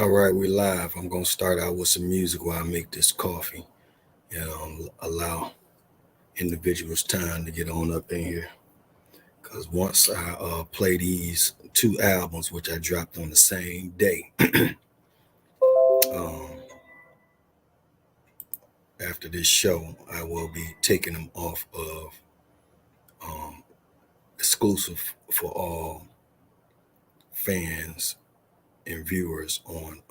All right, we live. I'm gonna start out with some music while I make this coffee and allow individuals time to get on up in here. Cause once I play these two albums, which I dropped on the same day, um, after this show, I will be taking them off of um, exclusive for all fans and viewers on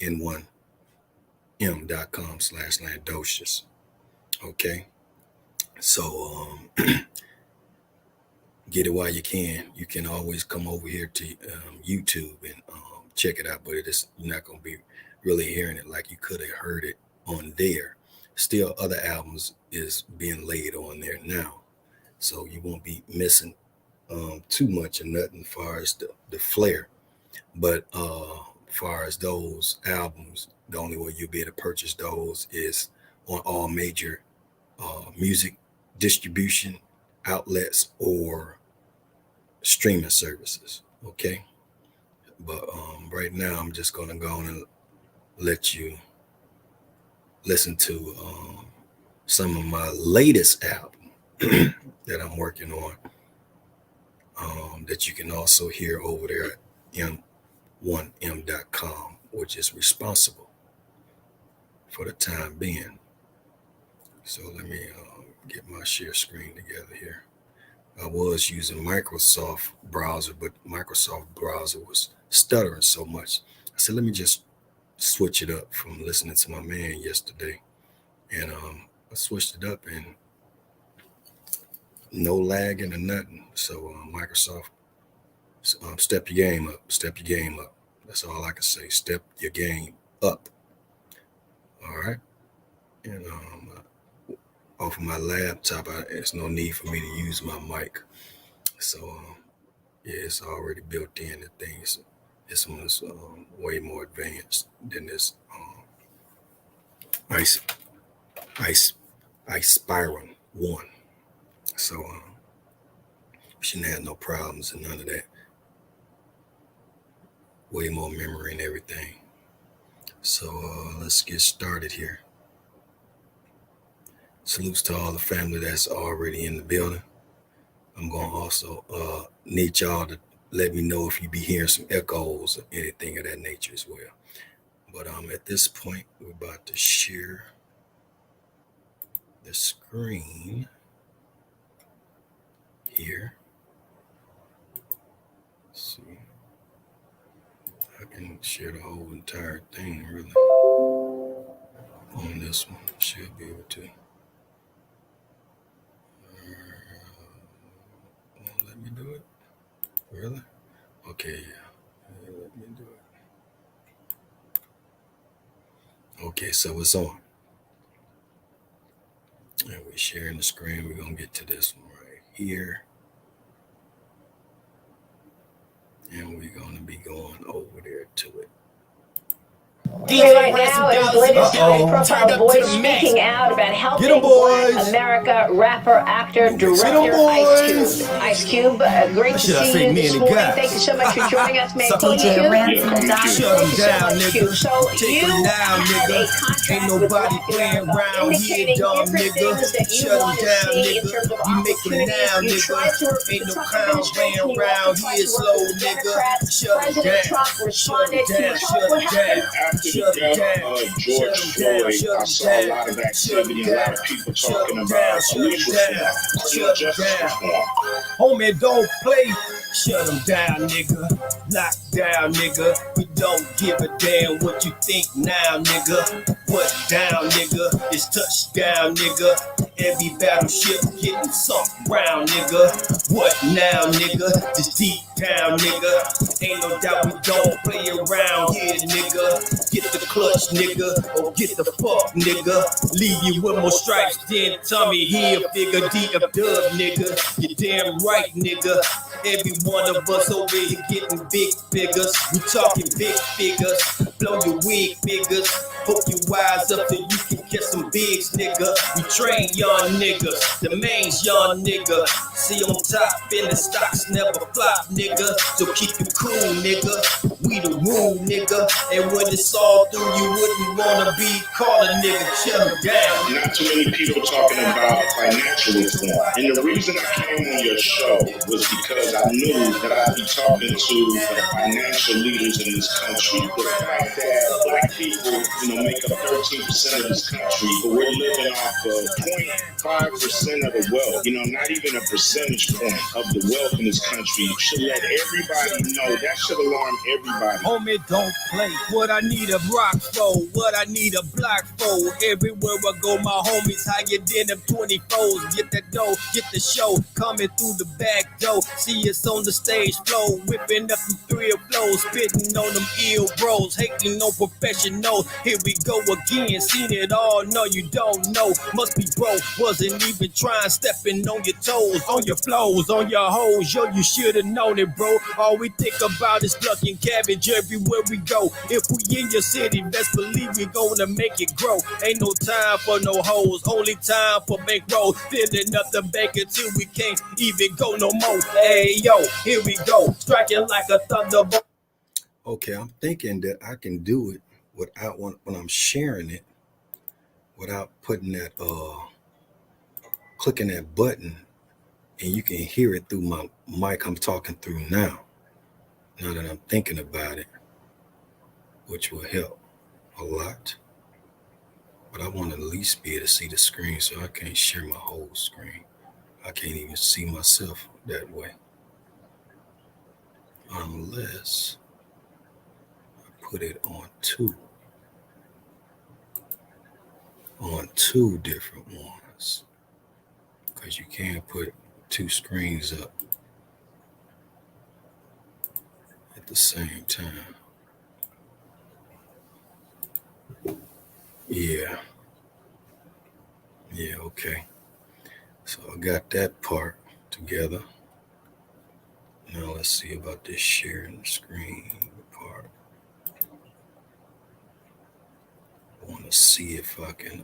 n1m.com/Landosous. Okay, so get it while you can. You can always come over here to YouTube and check it out, but you're not going to be really hearing it like you could have heard it on there. Still, other albums is being laid on there now, so you won't be missing too much or nothing as far as the flair. But far as those albums, the only way you'll be able to purchase those is on all major music distribution outlets or streaming services. Okay, but right now I'm just gonna go on and let you listen to some of my latest album that I'm working on, that you can also hear over there at n1m.com, which is responsible for the time being. So let me get my share screen together here. I was using Microsoft browser, but Microsoft browser was stuttering so much. I said, let me just switch it up from listening to my man yesterday. And I switched it up and no lagging or nothing. So Microsoft, step your game up, step your game up. That's all I can say. Step your game up. All right. And off of my laptop, there's no need for me to use my mic. So yeah, it's already built in. The things, this one is way more advanced than this Ispiron 1. So shouldn't have no problems and none of that. Way more memory and everything. So let's get started here. Salutes to all the family that's already in the building. I'm going to also need y'all to let me know if you be hearing some echoes or anything of that nature as well. But at this point, we're about to share the screen here. Let's see. I can share the whole entire thing really on this one. Should be able to. Let me do it. Really? Okay, yeah. Let me do it. Okay, so it's on. And we're sharing the screen. We're going to get to this one right here. And we're going to be going over there to it. Right now is latest high-profile voice speaking out about helping Black America rapper, actor, director Ice Cube. Great to see you this morning. Thank you so much for joining us, man. DJ Ransom, Shut him down, nigga. So you had a contract ain't nobody playing around here, dumb nigga. Shut him down, nigga. You make it now, nigga. Ain't no clowns playing around here, slow nigga. Shut him down. Shut him down. Shut him down. George Floyd, I saw a lot of activity, a lot of people talking about police reform, justice reform. Homie, don't play. Shut him down, nigga. Lock down, nigga. We don't give a damn what you think now, nigga. What down, nigga? It's touchdown, nigga. Every battleship getting sunk round, nigga. What now, nigga? Just deep down, nigga. Ain't no doubt we don't play around here, nigga. Get the clutch, nigga, or get the fuck, nigga. Leave you with more stripes than Tommy here. Figure D of dub, nigga. You damn right, nigga. Every one of us over here getting big figures. We talking big figures. Blow your wig figures. Hope you wise up so you can get some bigs, nigga. We train young niggas. The main's young nigga. See on top in the stocks never flop, nigga. So keep it cool, nigga. We we the rule, nigga. And when it's all through, you wouldn't wanna be called a nigga. Shut him down. Not too many people talking about financial reform. And the reason I came on your show was because I knew that I'd be talking to the financial leaders in this country. The fact that black people, make up 13% of this country, but we're living off of 0.5% of the wealth. Not even a percentage point of the wealth in this country should let everybody know. That should alarm everybody. Homie, don't play. What I need a rock for, what I need a block for. Everywhere I go, my homies, how you did them 24s. Get that dough, get the show, coming through the back door. See us on the stage flow, whipping up them 3 flows, spitting on them ill bros, hating on professionals. Here we go again, seen it all, no you don't know. Must be broke, wasn't even trying, stepping on your toes, on your flows, on your hoes. Yo, you should've known it, bro. All we think about is plucking cabbage everywhere we go. If we in your city, best believe we gonna make it grow. Ain't no time for no hoes, only time for bankroll. Filling up the bank until we can't even go no more. Hey yo, here we go, striking like a thunderbolt. Okay, I'm thinking that I can do it without when I'm sharing it, without putting that clicking that button, and you can hear it through my mic I'm talking through now that I'm thinking about it, which will help a lot. But I want to at least be able to see the screen, so I can't share my whole screen. I can't even see myself that way. Unless I put it on two different ones. Because you can't put 2 screens up at the same time. Yeah, okay. So I got that part together. Now let's see about this sharing the screen part. I want to see if I can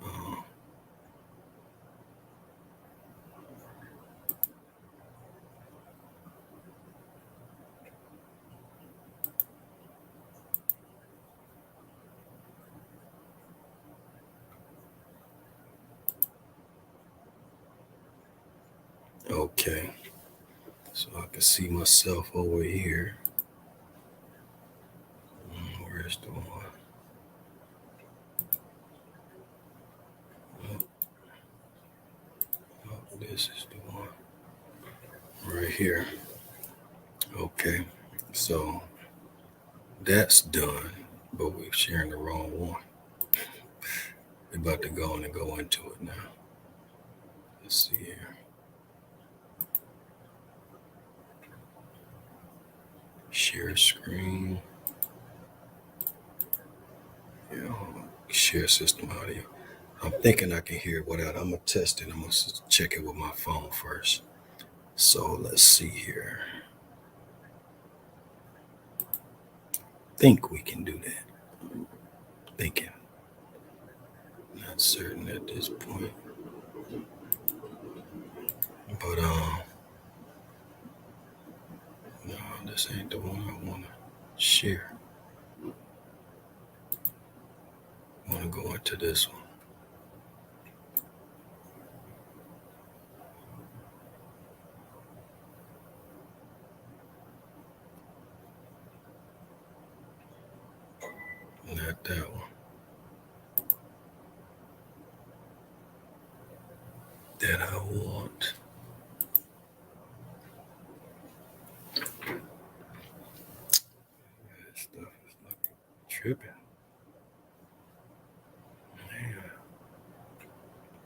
okay. So I can see myself over here. Where's the one? Oh, this is the one. Right here. Okay. So that's done, but we're sharing the wrong one. We're about to go into it now. Let's see here. Share screen. Share system audio. I'm thinking I can hear it without. I'm gonna test it. I'm gonna check it with my phone first. So let's see here. Think we can do that. Thinking. Not certain at this point. But no, this ain't the one I wanna share. I wanna go into this one. Not that one. That I want. That stuff is looking tripping. Man.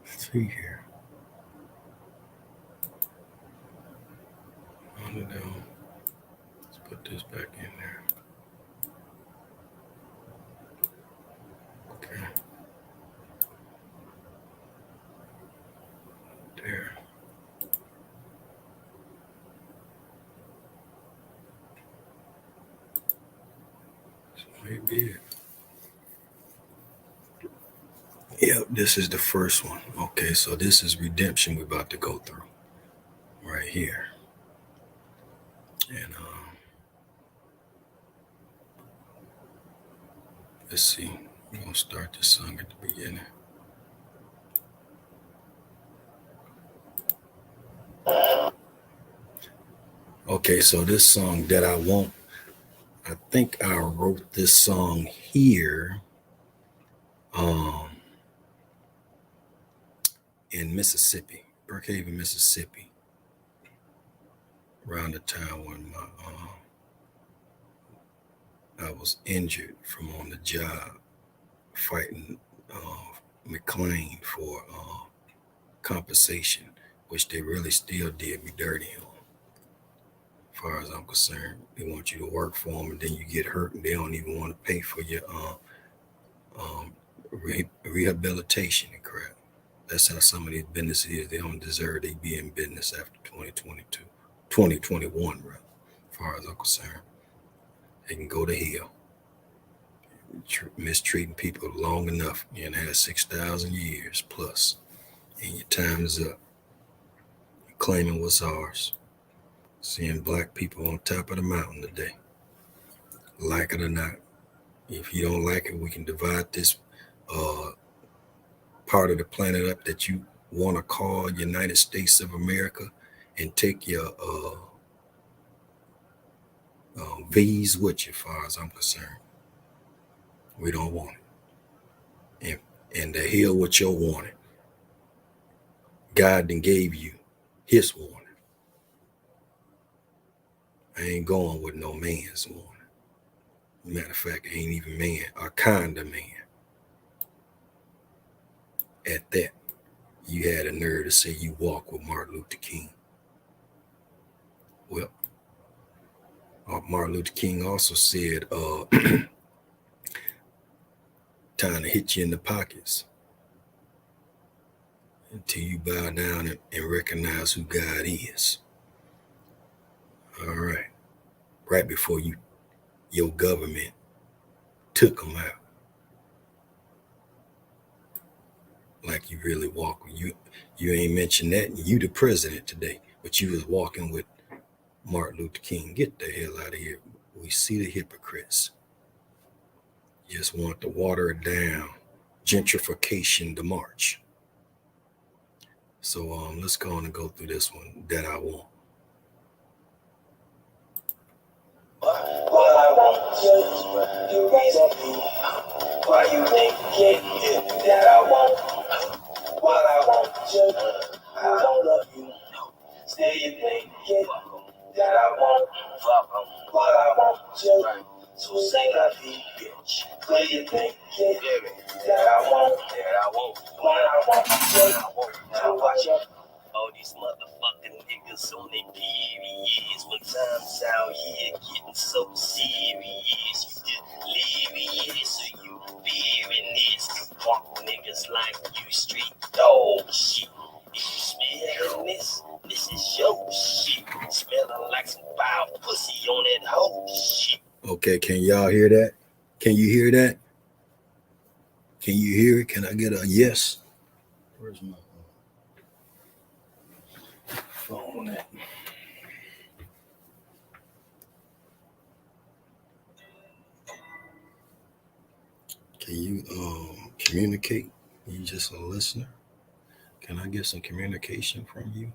Let's see here. On it down. Let's put this back in there. Okay. There. This might be it. Yep, this is the first one. Okay, so this is redemption we're about to go through right here. And Let's see. We're gonna start this song at the beginning. Okay, so this song that I want, I think I wrote this song here in Mississippi, Brookhaven, Mississippi, around the time when I was injured from on the job fighting McLean for compensation, which they really still did me dirty on. As far as I'm concerned, they want you to work for them, and then you get hurt, and they don't even want to pay for your rehabilitation and crap. That's how some of these businesses is. They don't deserve they be in business after 2021, bro. As far as I'm concerned, they can go to hell. Mistreating people long enough. You had 6,000 years plus, and your time is up. You're claiming what's ours. Seeing black people on top of the mountain today. Like it or not. If you don't like it, we can divide this part of the planet up that you want to call United States of America and take your V's with you, as far as I'm concerned. We don't want it. And the hell with your warning. God then gave you his warning. I ain't going with no man's warning. Matter of fact, I ain't even man, a kind of man. At that, you had a nerve to say you walk with Martin Luther King. Well, Martin Luther King also said, time to hit you in the pockets until you bow down and recognize who God is. All right. Right before your government took them out. Like you really walk. You ain't mentioned that. And you the president today, but you was walking with Martin Luther King. Get the hell out of here. We see the hypocrites. Just want to water it down. Gentrification to march. So let's go on and go through this one that I want. What I want you raise up me. Why you think that I want? What I want you, I don't love you. Still you think that I want? What I want you, so say la vie, bitch. Still you think that I want? What I want you, so watch out. All these motherfucking niggas on their periods. When times out here getting so serious, you delirious, so you fearing this. You punk niggas like you street dog shit. If you smelling this is your shit. Smelling like some foul pussy on that whole shit. Okay, can y'all hear that? Can you hear that? Can you hear it? Can I get a yes? Where's my phone at? Can you communicate? You just a listener? Can I get some communication from you?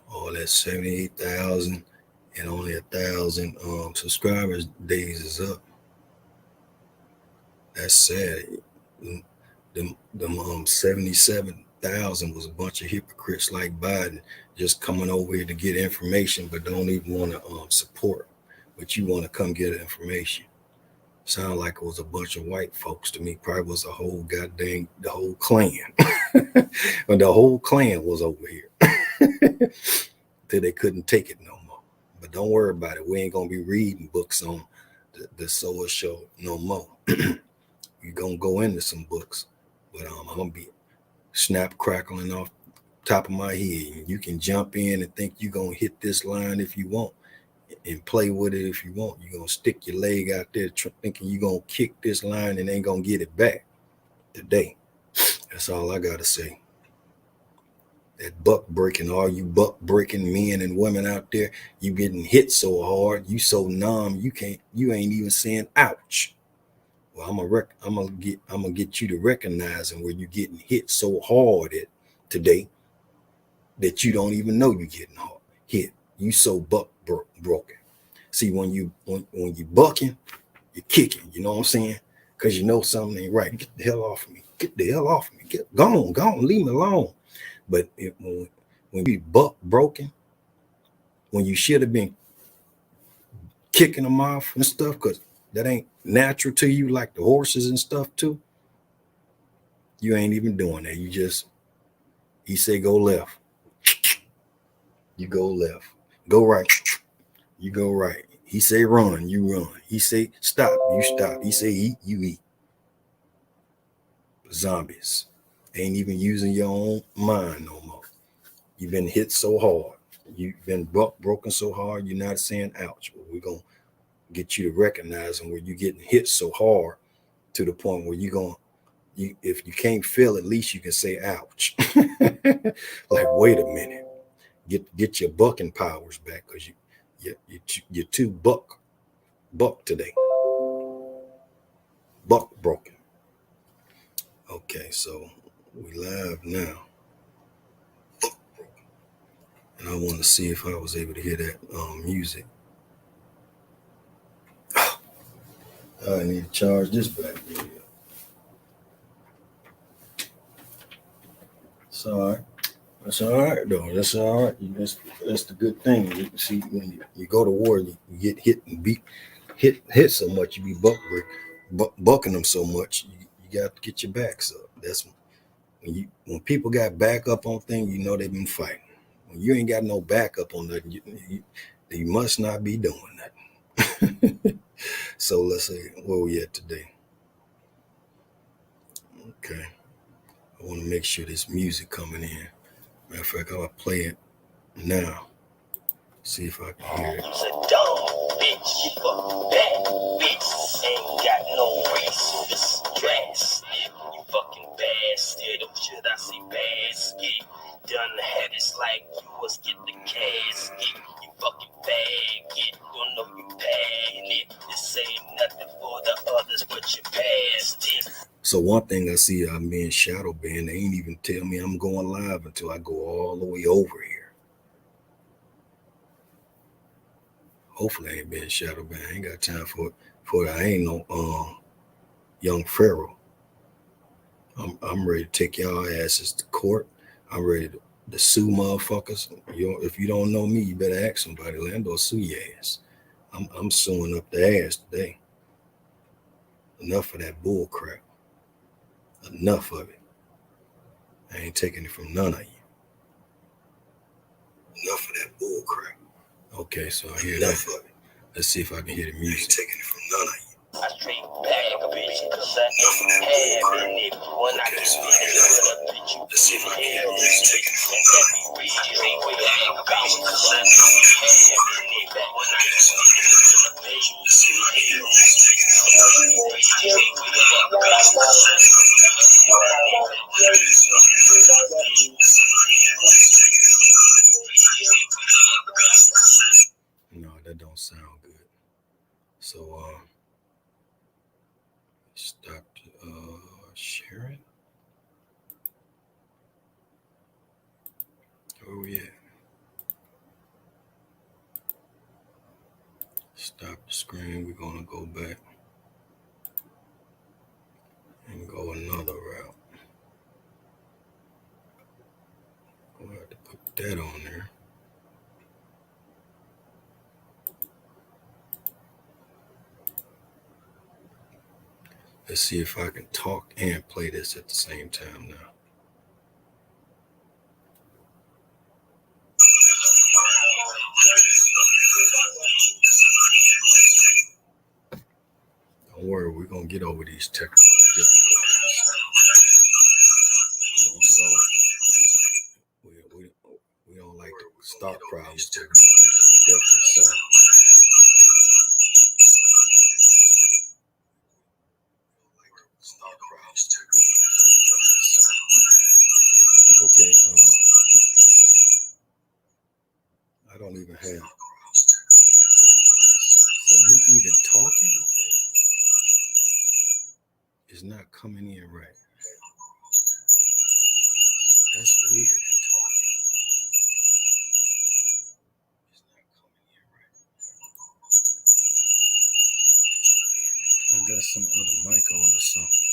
Oh, that's 78,000 and only 1,000 subscribers days is up. That's sad. Them 77,000 was a bunch of hypocrites like Biden just coming over here to get information, but don't even want to support. But you want to come get information. Sound like it was a bunch of white folks to me. Probably was a whole the whole clan. But the whole clan was over here. Till they couldn't take it no more. But don't worry about it. We ain't gonna be reading books on the Soul Show no more. We're gonna go into some books, but I'm gonna be snap crackling off top of my head. You can jump in and think you're gonna hit this line if you want and play with it if you want. You're gonna stick your leg out there thinking you're gonna kick this line and ain't gonna get it back today. That's all I gotta say. that buck breaking, all you buck breaking men and women out there, you getting hit so hard, you so numb, you ain't even saying ouch. Well, I'm gonna get you to recognizing where you're getting hit so hard at today that you don't even know you're getting hit. You so broken. See, when you bucking, you're kicking. You know what I'm saying? Because you know something ain't right. Get the hell off of me. Get the hell off of me. Go on, leave me alone. But when you buck broken, when you should have been kicking them off and stuff, because that ain't natural to you like the horses and stuff too, you ain't even doing that. He say go left, you go left. Go right, you go right. He say run, you run. He say stop, you stop. He say eat, you eat. Zombies. Ain't even using your own mind no more. You've been hit so hard. You've been broken so hard, you're not saying ouch. But we're going to get you to recognize where you're getting hit so hard to the point where if you can't feel, at least you can say ouch. Like, wait a minute. Get your bucking powers back, because you're too buck today. Buck broken. Okay, so we live now. And I want to see if I was able to hear that music. I need to charge this back. It's all right. That's all right, though. That's all right. That's the good thing. You see, when you go to war, you get hit and hit so much, you be bucking them so much, you got to get your backs up. That's when people got back up on things, you know they've been fighting. When you ain't got no backup on nothing, you must not be doing nothing. So let's see where we at today. Okay. I want to make sure this music coming in. Matter of fact, I'll play it now. See if I can hear it. You's a dumb bitch, you fucking bad bitch. Ain't got no reason to stress. You fucking bastard, or should I say basket? Done had it like you was getting the casket. You fucking faggot, don't know you bad it. This ain't nothing for the others, but you passed it. So one thing I see, I'm being shadow banned. They ain't even tell me I'm going live until I go all the way over here. Hopefully I ain't being shadow banned. I ain't got time for it. I ain't no young pharaoh. I'm ready to take y'all asses to court. I'm ready to sue motherfuckers. If you don't know me, you better ask somebody. Landosous sue your ass. I'm suing up the ass today. Enough of that bull crap. Enough of it. I ain't taking it from none of you. Enough of that bull crap. Okay, so I hear enough of it. Let's see if I can hear the music. I ain't taking it from none of you. I straight back a bitch, cause I ain't having it. When I get finished with a bitch, you let's see if I can hear the music. Taking it from none of you. Straight back a bitch, cause I ain't having it. When I get finished with a bitch, let's see if I can hear the music. Taking it from none of you. Straight back a bitch, cause I ain't No, that don't sound good. So stop sharing. Oh yeah. Stop the screen. We're gonna go back and go another route. We'll have to put that on there. Let's see if I can talk and play this at the same time now. Don't worry, we're going to get over these technical difficulties. We don't like to start problems, but we definitely solve. Okay, don't even have. So me even talking is not coming in right. That's weird. It's not coming in right. I got some other mic on or something.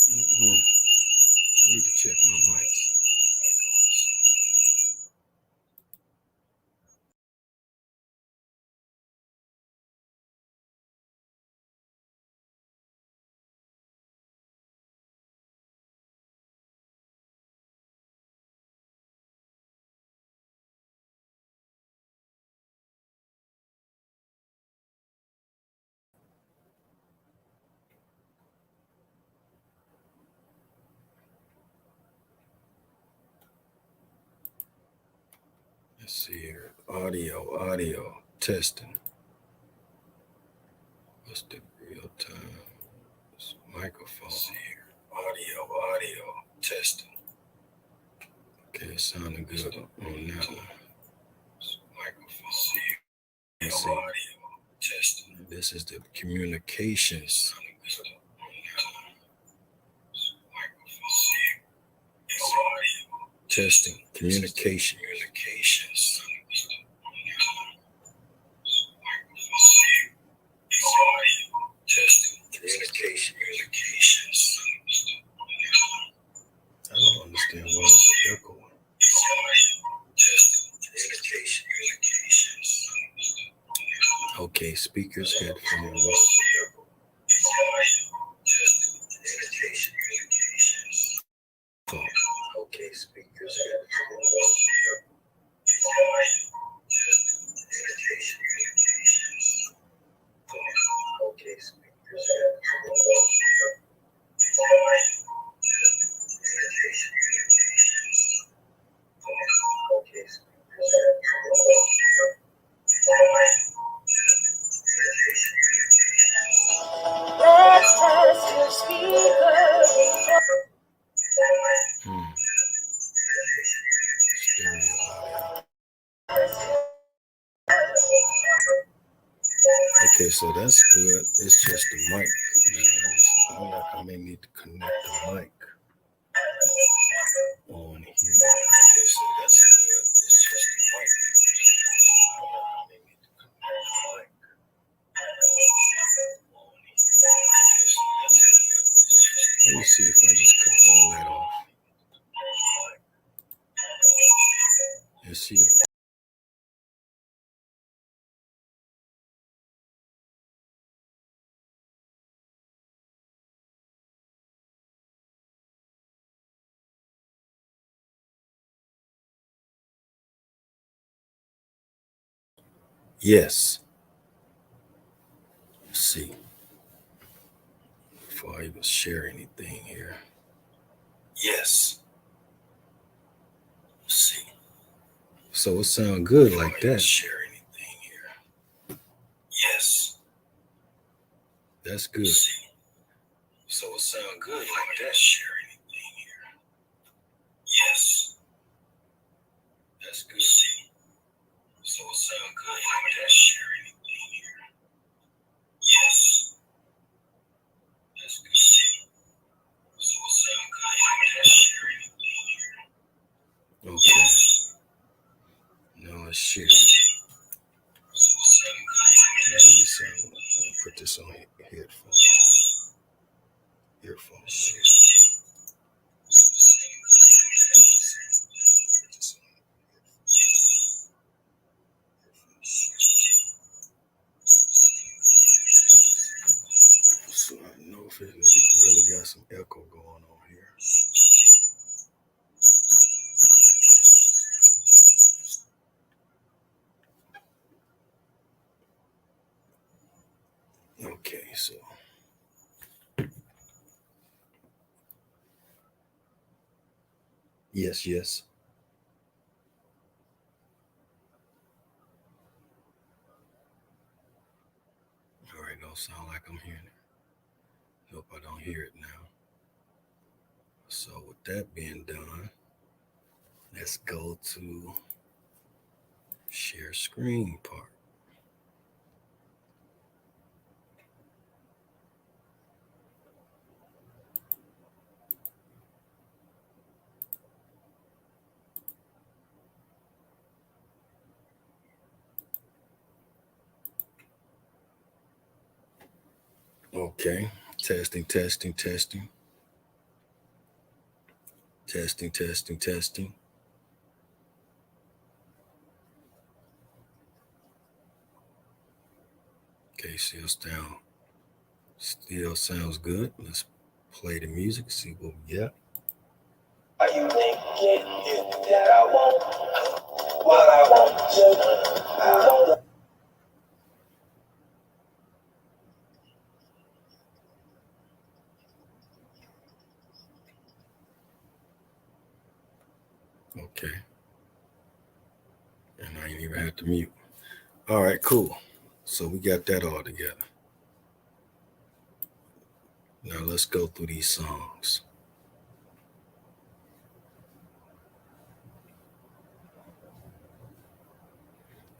I need to check my mics. Let's see here. Audio, testing. What's the real time? It's microphone. Let's see here. Audio, testing. Okay, it's sounding good on that one. Microphone. Let's see. Audio, testing. This is the communications. Testing, communications. Testing, communications. I don't understand why it's echoing. Testing, communications. Okay, speakers, headphones. Okay, speakers, headphones. Okay, speakers, Let's test your speakers. Stereo audio. Okay, so that's good. It's just the mic. I may need to connect the mic on here. Okay, so that's good. It's just the mic. I may need to connect the mic on here. Let me see if I just cut all that off. Let's see it. Yes. Let's see. Before I even share anything here. Yes. Let's see. So it sounds good before like that. Share anything here. Yes. That's good. Let's see. So it sounds good like that. Share anything here. Yes. That's good. Let's see. So it sounds good like that. Share anything here. Yes. That's good. Let's see. So it sounds good like that. Share anything here. Okay. Yes. No, it's share. So it sounds good like that. Maybe so. I'll put this on headphones. Yes. Earphones. So I don't know if it really got some echo going on here. Okay, so yes. All right, don't sound like I'm hearing it. Hope I don't hear it now. So with that being done, Let's go to share screen part. Okay, testing, testing, testing. Testing, testing, testing. Okay, still sounds good. Let's play the music, see what we got. Are you thinking that I won't? What I want to, I don't. Okay. And I ain't even had to mute. All right, cool. So we got that all together. Now let's go through these songs.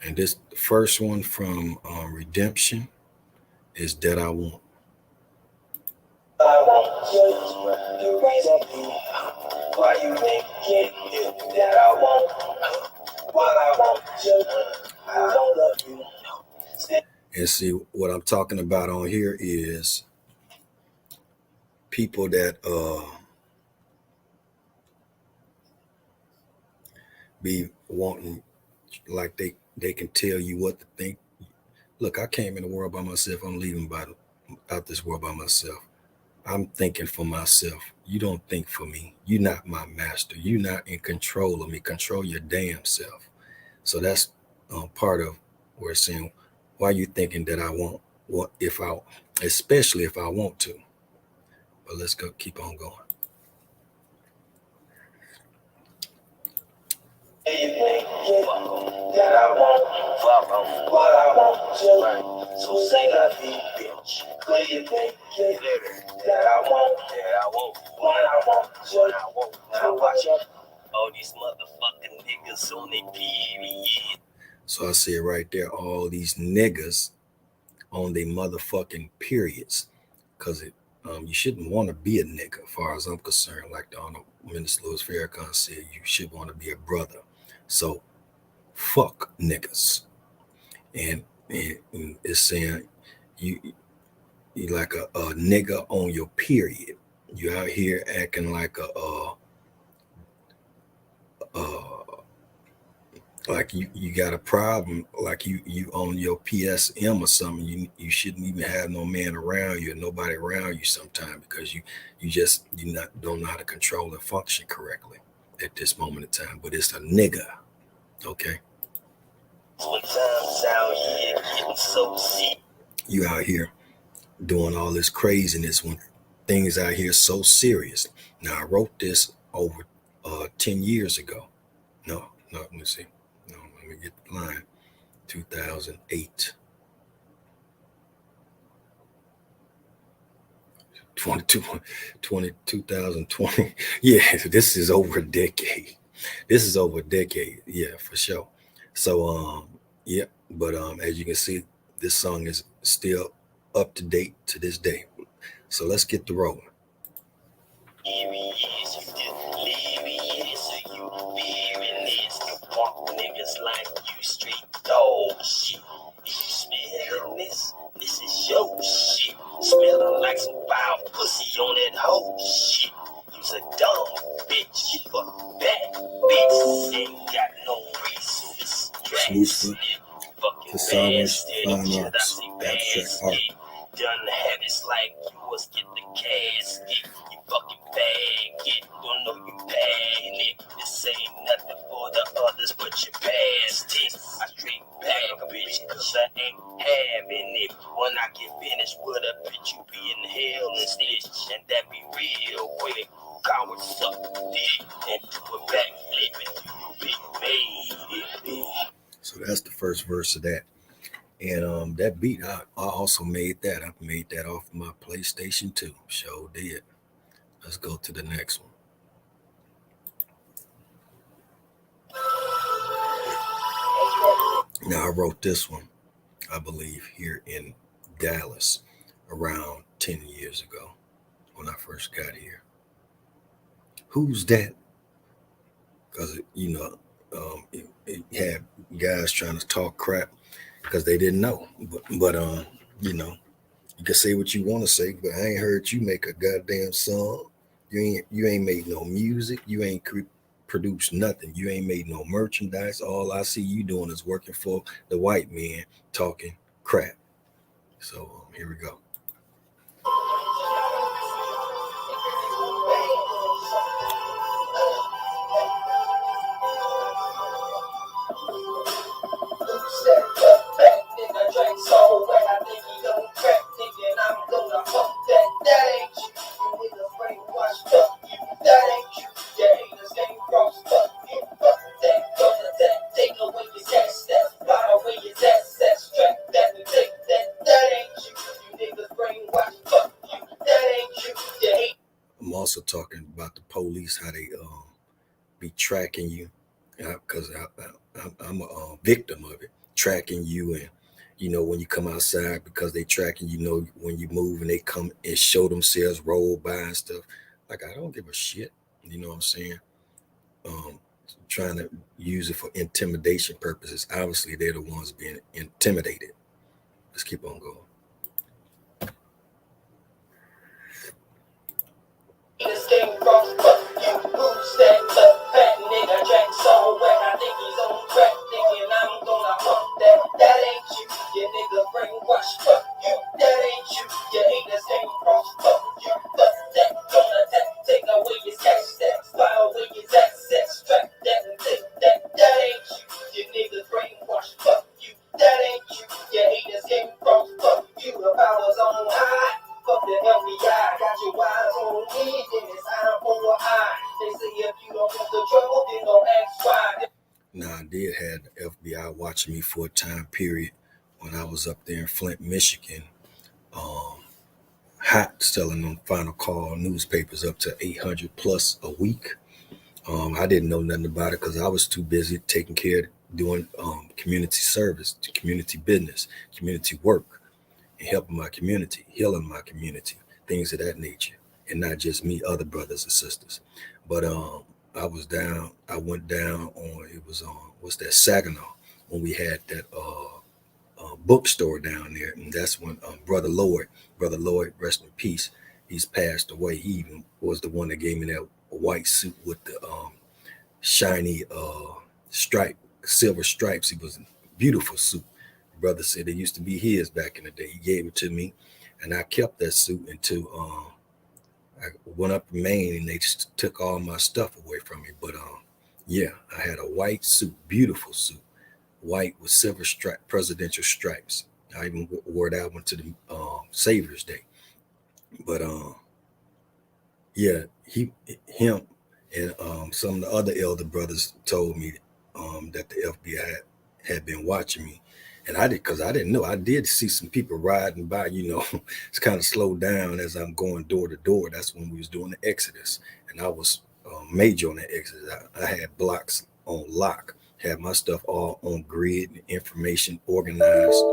And this the first one from Redemption is That I Want. I want you to raise up. Why you thinking that I won't? What I want you, I don't love you. And see, what I'm talking about on here is people that be wanting, like they can tell you what to think. Look, I came in the world by myself. I'm leaving out this world by myself. I'm thinking for myself. You don't think for me. You're not my master. You're not in control of me. Control your damn self. So that's part of where it's saying, why you thinking that I won't? What if I, especially if I want to. But let's go, keep on going. You think that I want what I want to, so say nothing, bitch. Cause you think that I want what I want to. Now watch out. All these motherfucking niggas on their period. So I see it right there. All these niggas on their motherfucking periods, because you shouldn't want to be a nigga, as far as I'm concerned. Like the Honorable Minister Louis Farrakhan said, you should want to be a brother. So fuck niggas. And it's saying you like a nigga on your period. You out here acting like like you got a problem, like you on your PSM or something. You shouldn't even have no man around you, or nobody around you sometime, because you don't know how to control and function correctly at this moment in time. But it's a nigga, okay? You out here doing all this craziness when things out here so serious. Now I wrote this over 10 years ago. No, let me see. No, let me get the line. 2008. 2020. Yeah, this is over a decade. Yeah, for sure. So yeah, but as you can see, this song is still up to date to this day. So let's get the rolling. Niggas like you straight dog shit. If you smelling this is your shit. Smelling like some foul pussy on that whole shit. You's a dumb bitch. You fuck bad bitch. Ain't got no reason to stress. Fucking bastard. Fine arts, abstract art. Done habits like yours, get the casket. You fucking bag it. Don't know you bad it. This ain't nothing for the others, but you passed it. I straight bag a bitch, cause I ain't having it. When I get finished with a bitch, you be in hell and stitch. And that be real quick. Coward suck dick and do a backflip and you big made it. So that's the first verse of that. And that beat, I also made that. I made that off my PlayStation 2. Sure did. Let's go to the next one. Now, I wrote this one, I believe, here in Dallas around 10 years ago when I first got here. Who's that? Because, it had guys trying to talk crap because they didn't know. But you know, you can say what you want to say, but I ain't heard you make a goddamn song. You ain't made no music. You ain't produced nothing. You ain't made no merchandise. All I see you doing is working for the white man talking crap. So here we go. I'm also talking about the police, how they be tracking you, because I'm a victim of it, tracking you, and when you come outside because they tracking when you move and they come and show themselves roll by and stuff. Like I don't give a shit. You know what I'm saying? Um, Trying to use it for intimidation purposes. Obviously, they're the ones being intimidated. Let's keep on going. This game cross, fuck you, who's that fat nigga Jack so wet, I think he's on crack, thinking I'm gonna fuck that. That ain't you, you nigga brainwash, fuck you. That ain't you, you haters game cross, fuck you. Fuck that, gonna take away his cash, that fly away his assets, track that and take that. That ain't you, you niggas brainwash, fuck you. That ain't you, you haters game cross, fuck you. The power's on high. Fuck the FBI, got your eyes on me, then it's time for an eye. They say if you don't want the trouble, then don't ask why. Now, I did have the FBI watching me for a time period when I was up there in Flint, Michigan, um, hot selling them Final Call newspapers up to 800 plus a week. I didn't know nothing about it because I was too busy taking care of doing community service, community business, community work, and helping my community, healing my community, things of that nature, and not just me, other brothers and sisters. But I went down on it was on what's that Saginaw when we had that bookstore down there, and that's when Brother Lloyd, rest in peace, he's passed away. He even was the one that gave me that white suit with the shiny stripe, silver stripes. It was a beautiful suit. Brother said it used to be his back in the day. He gave it to me, and I kept that suit until I went up to Maine, and they just took all my stuff away from me. But yeah, I had a white suit, beautiful suit, white with silver stripe, presidential stripes. I even wore that one to the Savior's Day. But yeah, him, and some of the other elder brothers told me that the FBI had been watching me, and I did because I didn't know. I did see some people riding by. It's kind of slowed down as I'm going door to door. That's when we was doing the Exodus, and I was major on the Exodus. I had blocks on lock, had my stuff all on grid, information organized.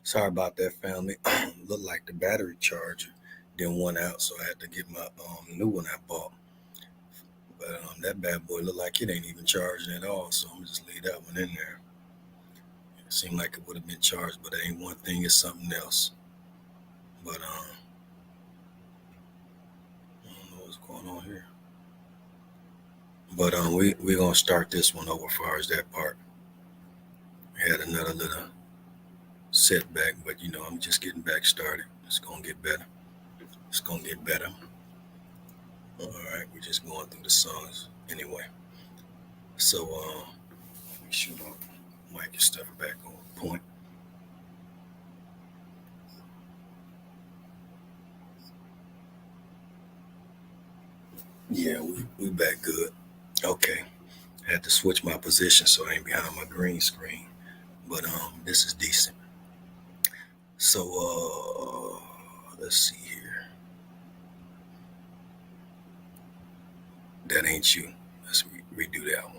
Sorry about that, family. Looked like the battery charger then went out, so I had to get my new one I bought. But that bad boy looked like it ain't even charging at all, so I'm gonna just leave that one in there. It seemed like it would have been charged, but it ain't one thing, it's something else. But I don't know what's going on here. But we're gonna start this one over as far as that part. We had another little setback, but I'm just getting back started. It's gonna get better. It's gonna get better. All right, we're just going through the songs anyway. So make sure my mic and stuff back on point. Yeah, we back good. Okay. I had to switch my position so I ain't behind my green screen. But this is decent. So let's see here. That ain't you. Let's redo that one.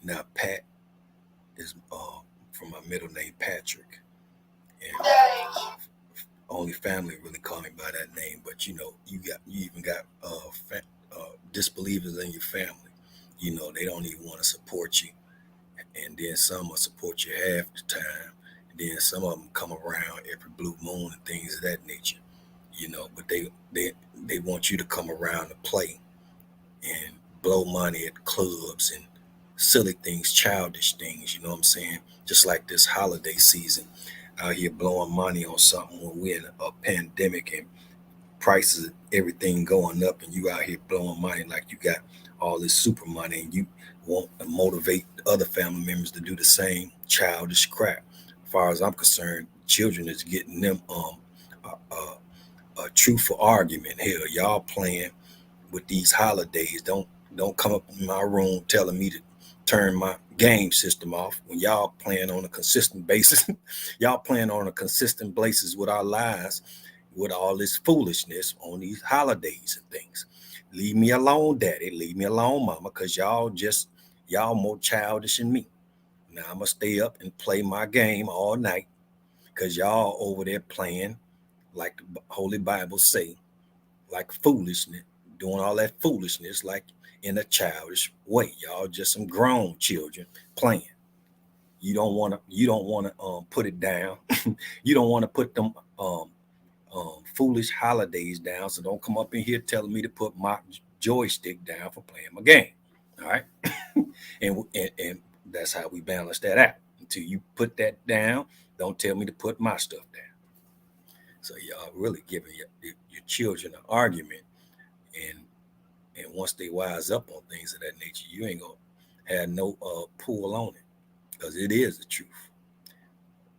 Now Pat is from my middle name Patrick, and only family really call me by that name. But you even got disbelievers in your family. They don't even want to support you, and then some will support you half the time, and then some of them come around every blue moon and things of that nature. But they want you to come around to play and blow money at clubs and silly things, childish things, you know what I'm saying? Just like this holiday season, out here blowing money on something when we're in a pandemic and prices, everything going up, and you out here blowing money like you got all this super money, and you want to motivate other family members to do the same childish crap. As far as I'm concerned, children is getting them a truthful argument. Hell, y'all playing with these holidays. Don't come up in my room telling me to turn my game system off when y'all playing on a consistent basis. Y'all playing on a consistent basis with our lives, with all this foolishness on these holidays and things. Leave me alone, daddy. Leave me alone, mama, because y'all more childish than me. Now I'm gonna stay up and play my game all night because y'all over there playing like the Holy Bible say, like foolishness, doing all that foolishness like in a childish way. Y'all just some grown children playing. You don't want to put it down. You don't want to put them foolish holidays down. So don't come up in here telling me to put my joystick down for playing my game. All right. and that's how we balance that out. Until you put that down, don't tell me to put my stuff down. So y'all really giving your children an argument, and once they wise up on things of that nature, you ain't gonna have no pull on it, because it is the truth.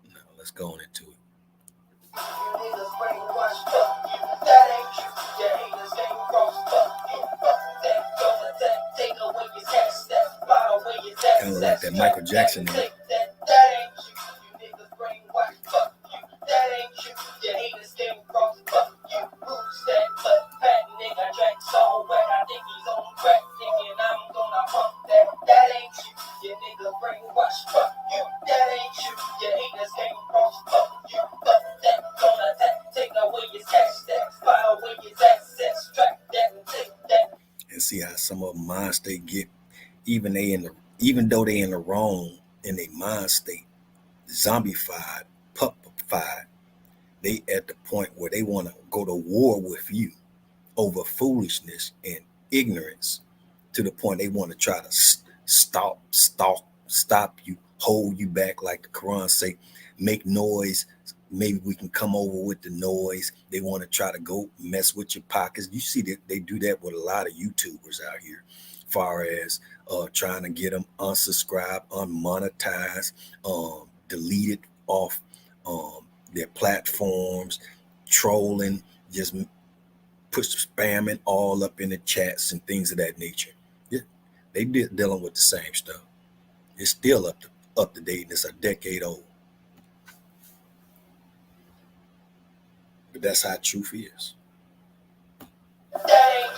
Now let's go on into it. Kind of like that Michael Jackson. And see how some of them mind state get, even though they in the wrong in their mind state, zombified, puppified, they at the point where they want to go to war with you over foolishness and ignorance, to the point they want to try to stop you, hold you back, like the Quran say, make noise. Maybe we can come over with the noise. They want to try to go mess with your pockets. You see that they do that with a lot of YouTubers out here, far as trying to get them unsubscribed, unmonetized, deleted off their platforms, trolling, just push spamming all up in the chats and things of that nature. Yeah, they dealing with the same stuff. It's still up up to date and it's a decade old. But that's how truth is. That ain't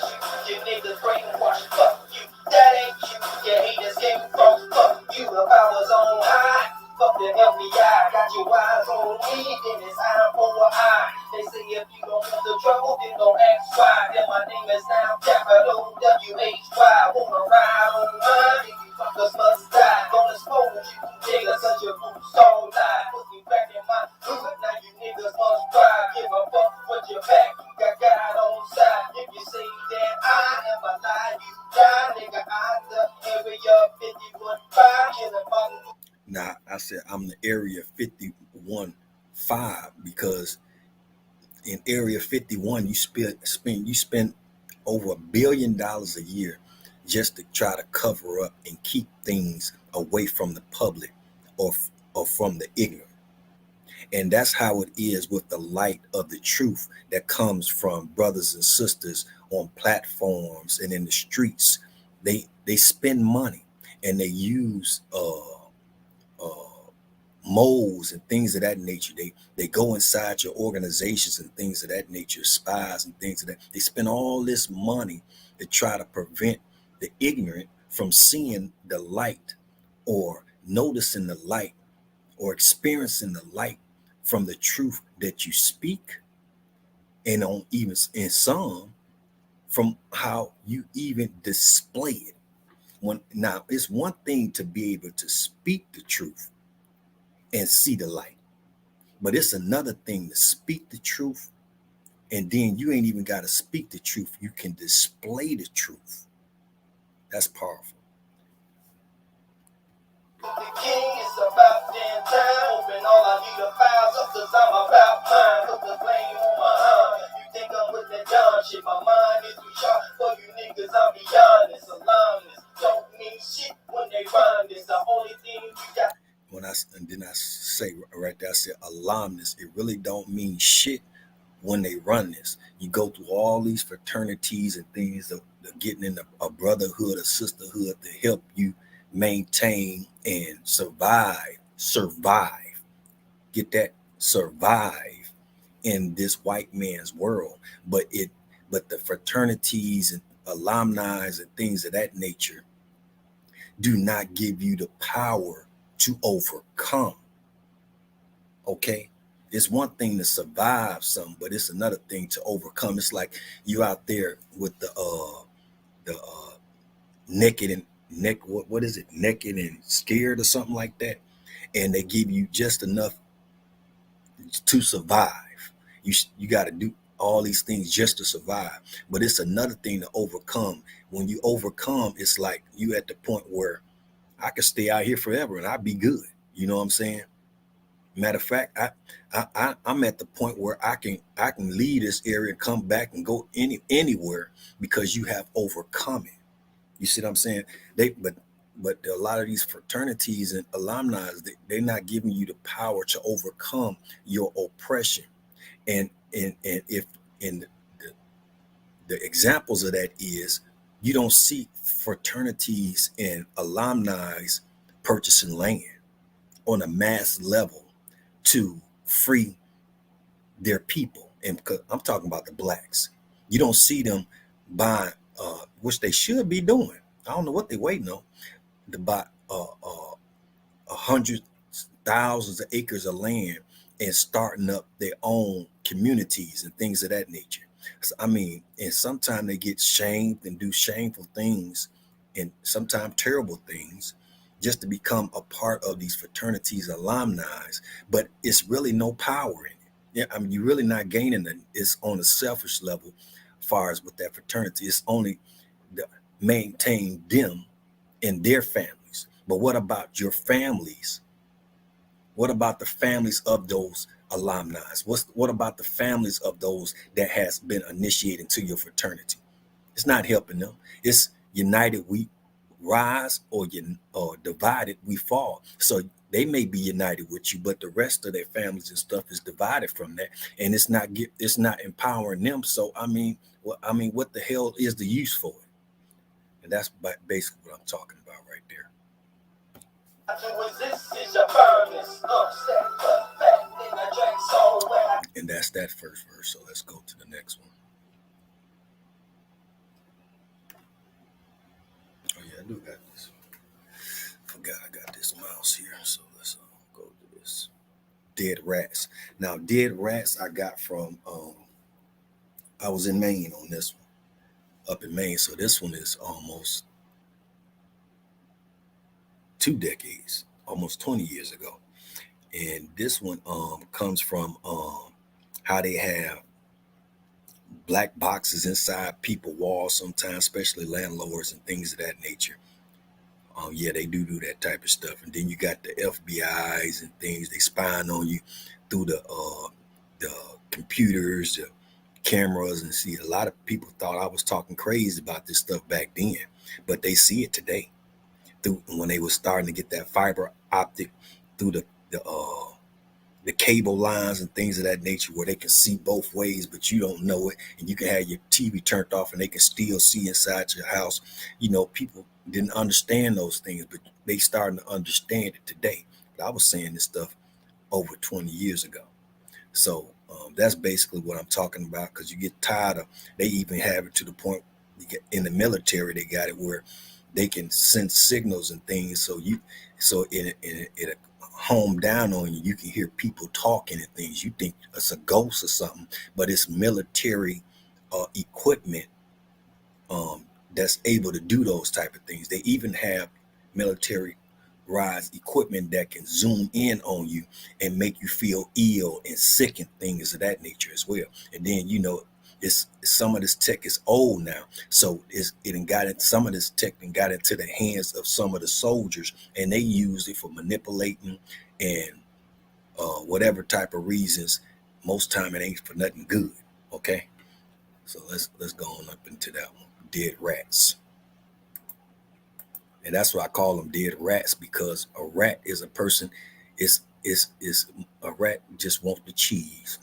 you, you niggas brainwashed, fuck you. That ain't you, your haters came from, fuck you. The power's on high, fuck the FBI. Got your eyes on me, then it's eye for an eye. They say if you don't want the trouble, then don't ask why. Then my name is now capital W-H-Y. Wanna ride on mine? You fuckers must die. Don't expose you, niggas, such a fool, so lie. Put me back in my hood, now you niggas must cry. Give a fuck what your back, you got God on side. If you say that I am a lie, you die, nigga. I'm the area 51-5 in the bottom. Now, I said I'm the area 51-5 because in area 51, you spend over $1 billion a year just to try to cover up and keep things away from the public or from the ignorant. And that's how it is with the light of the truth that comes from brothers and sisters on platforms and in the streets. They spend money and they use moles and things of that nature. They go inside your organizations and things of that nature, spies and things of that. They spend all this money to try to prevent the ignorant from seeing the light or noticing the light or experiencing the light from the truth that you speak, and on even in some from how you even display it. Now it's one thing to be able to speak the truth and see the light, but it's another thing to speak the truth and then you ain't even got to speak the truth, you can display the truth. That's powerful. The king is about damn time. Open all I need to files up, cause I'm about mine. Put the blame on my arm. You think I'm with that John shit? My mind is too sharp for you niggas. I'm beyond this. Aloneness don't mean shit when they rhyme this. The only thing you got. And then I say right there, I said alumnus. It really don't mean shit when they run this. You go through all these fraternities and things of getting in a brotherhood, a sisterhood to help you maintain and survive. Get that, survive in this white man's world. But the fraternities and alumni and things of that nature do not give you the power to overcome. Okay, it's one thing to survive something, but it's another thing to overcome. It's like you out there with the naked and what is it, naked and scared or something like that, and they give you just enough to survive. You got to do all these things just to survive, but it's another thing to overcome. When you overcome, it's like you at the point where I could stay out here forever and I'd be good. You know what I'm saying? Matter of fact, I'm at the point where I can leave this area, come back and go anywhere because you have overcome it. You see what I'm saying? But a lot of these fraternities and alumni, they're not giving you the power to overcome your oppression. And if in the examples of that is you don't see fraternities and alumni purchasing land on a mass level to free their people. And I'm talking about the blacks. You don't see them buying, which they should be doing. I don't know what they're waiting on, to buy hundreds, thousands of acres of land and starting up their own communities and things of that nature. So, I mean, and sometimes they get shamed and do shameful things and sometimes terrible things just to become a part of these fraternities, alumni, but it's really no power in it. Yeah, I mean, you're really not gaining it. It's on a selfish level as far as with that fraternity. It's only maintain them and their families. But what about your families? What about the families of those alumni? What about the families of those that has been initiated to your fraternity? It's not helping them. It's united we rise, or divided we fall. So they may be united with you, but the rest of their families and stuff is divided from that, and it's not empowering them. So I mean, what the hell is the use for it? And that's basically what I'm talking about right there. And that's that first verse. So let's go to the next one. Oh yeah, I do got this. Forgot I got this mouse here. So let's go to this. Dead Rats. Now, Dead Rats I got from I was in Maine on this one. Up in Maine. So this one is almost 2 decades, almost 20 years ago. And this one comes from how they have black boxes inside people walls sometimes, especially landlords and things of that nature. Yeah, they do that type of stuff. And then you got the FBI's and things. They spying on you through the computers, the cameras, and see, a lot of people thought I was talking crazy about this stuff back then, but they see it today through when they were starting to get that fiber optic through the cable lines and things of that nature, where they can see both ways, but you don't know it, and you can have your TV turned off and they can still see inside your house. You know, people didn't understand those things, but they starting to understand it today. But I was saying this stuff over 20 years ago. So that's basically what I'm talking about, because you get tired of, they even have it to the point, in the military, they got it where they can send signals and things. So it home down on you, you can hear people talking and things. You think it's a ghost or something, but it's military equipment that's able to do those type of things. They even have military rise equipment that can zoom in on you and make you feel ill and sick and things of that nature as well. And then, you know, it's some of this tech is old now, so some of this tech and got into the hands of some of the soldiers, and they used it for manipulating and whatever type of reasons. Most time it ain't for nothing good. Okay, so let's go on up into that one. Dead Rats. And that's why I call them dead rats, because a rat is a person, is a rat just wants the cheese.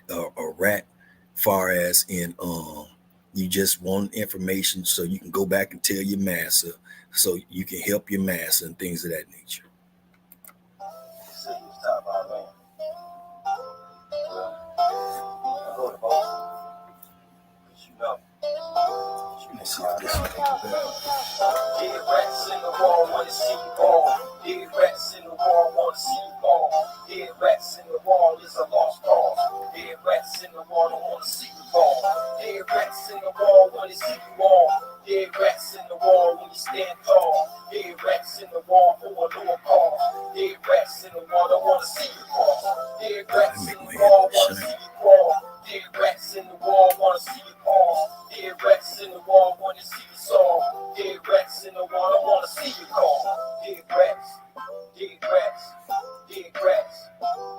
A rat, far as in you just want information so you can go back and tell your master, so you can help your master and things of that nature. Let's see how this one comes back. Dead rats in the wall wanna see you fall. Dead rats in the wall wanna see you fall. Dead rats in the wall is a lost cause. Dead rats in the wall don't wanna see you fall. Dead rats in the wall wanna see you fall. Dead rats in the wall when you stand tall. Dead rats in the wall for a lower cause. Dead rats in the wall don't wanna see you fall. Dead rats in the wall wanna see you fall. Dead rats in the wall wanna see you fall. Dead rats in the wall wanna see you solve. Dead rats in the wall don't wanna see you call. Dead rats, dead rats, dead rats,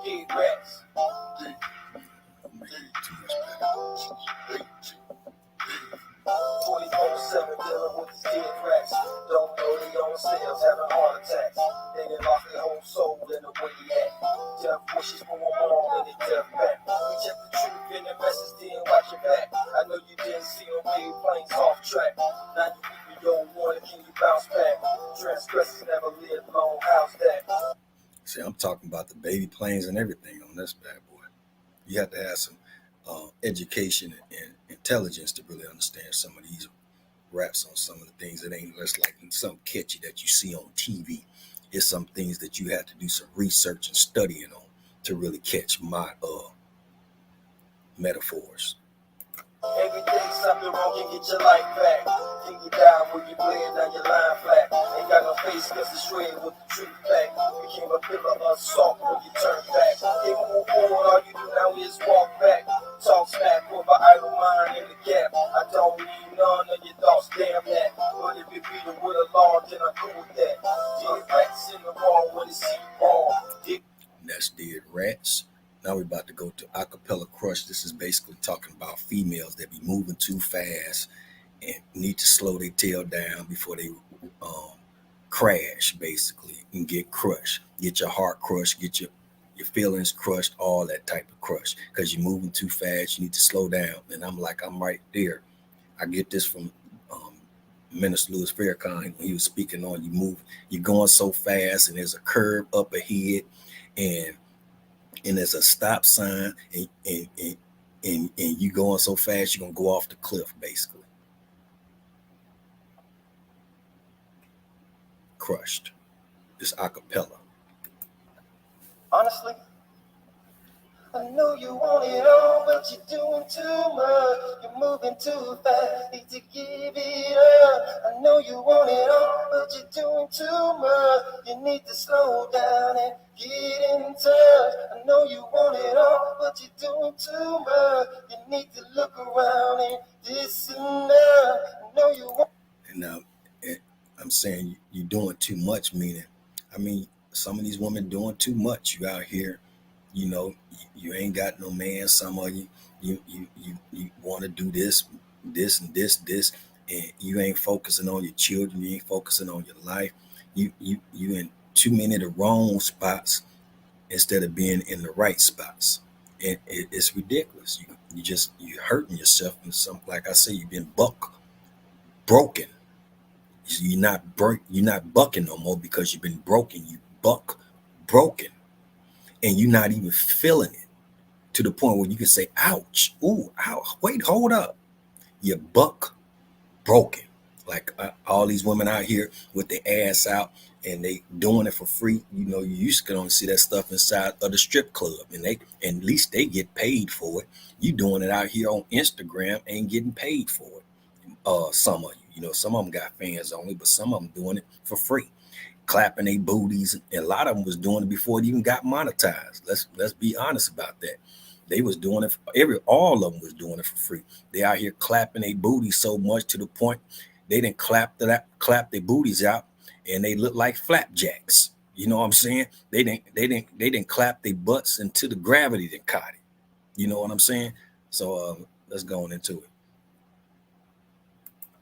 dead rats. 24/7 dealing with these dead rats. Don't know they own selves, having heart attacks. They done lost their whole soul in the way they act. Death wishes for them all and they death back. We check the truth in the message, then watch your back. I know you didn't see them big planes off track. Now you weak with your water, can you bounce back? Transgressors never live long, how's that? See, I'm talking about the baby planes and everything on this bad boy. You have to have some education and intelligence to really understand some of these raps on some of the things. It ain't just like some catchy that you see on TV. It's some things that you have to do some research and studying on to really catch my metaphors. Every day something wrong, can get your life back. Can you die when you laying down your line flat? Ain't got no face, cause it's shred with the truth back. Became a pillar of salt when you turn back. Can't move forward, all you do now is walk back. Talk smack with an idle mind in the gap. I don't need none of your thoughts, damn that. But if you beat them with a law, then I'm cool with that. Dead rats in the wall when it's see ball. That's Dead Rats. Now we're about to go to Acapella Crush. This is basically talking about females that be moving too fast and need to slow their tail down before they crash, basically, and get crushed. Get your heart crushed, get your feelings crushed, all that type of crush. Because you're moving too fast, you need to slow down. And I'm like, I'm right there. I get this from Minister Louis Farrakhan, when he was speaking on you're going so fast, and there's a curve up ahead, and there's a stop sign, and you going so fast, you're gonna go off the cliff, basically. Crushed. It's acapella. Honestly, I know you want it all, but you're doing too much. You're moving too fast, need to give it up. I know you want it all, but you're doing too much. You need to slow down and get in touch. I know you want it all, but you're doing too much. You need to look around and listen up. I know you want. And now, I'm saying you're doing too much, meaning, I mean, some of these women doing too much. You out here, you know, you ain't got no man. Some of you want to do this, and this, and you ain't focusing on your children. You ain't focusing on your life. You in too many of the wrong spots instead of being in the right spots. And it's ridiculous. You're hurting yourself. And some, like I say, you've been broken. You're not bucking no more because you've been broken. You broken, and you're not even feeling it to the point where you can say, ouch, ooh, ow, wait, hold up. You're broken. Like all these women out here with their ass out, and they doing it for free. You know, you used to only see that stuff inside of the strip club, and at least they get paid for it. You doing it out here on Instagram, ain't getting paid for it. Some of you know, some of them got fans only, but some of them doing it for free, clapping their booties, and a lot of them was doing it before it even got monetized. Let's be honest about that. They was doing it all of them was doing it for free. They out here clapping their booties so much to the point they didn't clap their booties out, and they look like flapjacks. You know what I'm saying? They didn't clap their butts until the gravity that caught it. You know what I'm saying? So let's go on into it.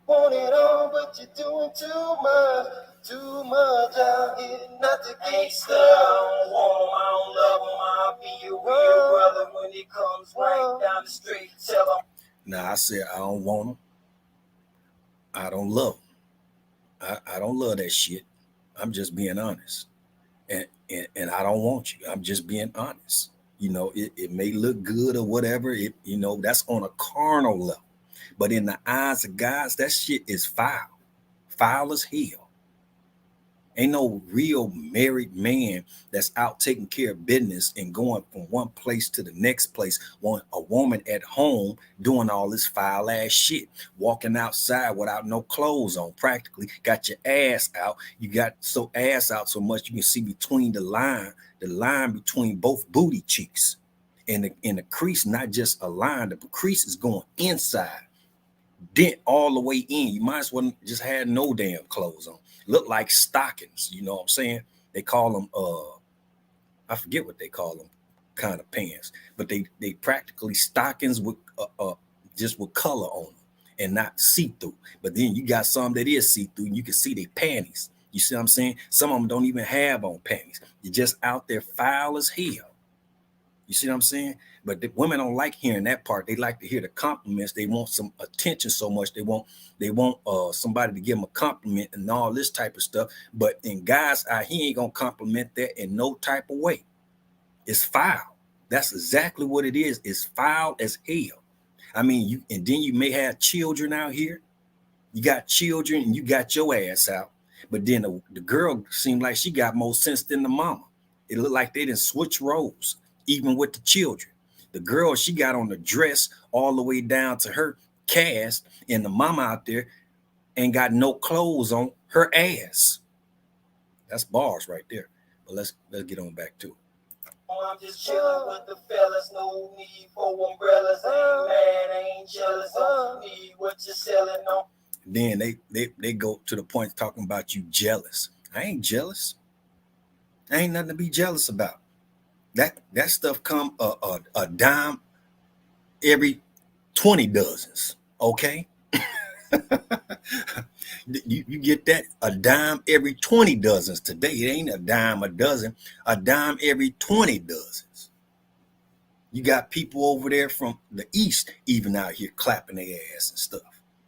Want it all, but you're doing too much out here, not to get stuck. I don't want 'em, I don't love 'em, I'll be your real brother when it comes right down the street. Tell 'em. Now I said I don't want them. I don't love them. I don't love that shit. I'm just being honest, and I don't want you. I'm just being honest. You know, it may look good or whatever. That's on a carnal level. But in the eyes of God, that shit is foul as hell. Ain't no real married man that's out taking care of business and going from one place to the next place. A woman at home doing all this foul ass shit, walking outside without no clothes on, practically got your ass out. You got ass out so much you can see between the line between both booty cheeks, and the crease, not just a line, the crease is going inside. Dent all the way in. You might as well just had no damn clothes on. Look like stockings, you know what I'm saying? They call them I forget what they call them, kind of pants, but they practically stockings with just with color on them and not see-through. But then you got some that is see-through, and you can see their panties. You see what I'm saying? Some of them don't even have on panties. You're just out there foul as hell. You see what I'm saying? But the women don't like hearing that part. They like to hear the compliments. They want some attention so much. They want somebody to give them a compliment and all this type of stuff. But in guys' eye, he ain't gonna compliment that in no type of way. It's foul. That's exactly what it is. It's foul as hell. I mean, then you may have children out here. You got children and you got your ass out. But then the girl seemed like she got more sense than the mama. It looked like they didn't switch roles, even with the children. The girl, she got on the dress all the way down to her cast, and the mama out there ain't got no clothes on her ass. That's bars right there. But let's get on back to it. I'm just chilling with the fellas, no need for umbrellas. Ain't mad, ain't jealous, don't need what you're selling on. Then they go to the point talking about you jealous. I ain't jealous. I ain't nothing to be jealous about. That stuff come a dime every 20 dozens, okay? you get that? A dime every 20 dozens today. It ain't a dime a dozen, a dime every 20 dozens. You got people over there from the East even out here clapping their ass and stuff.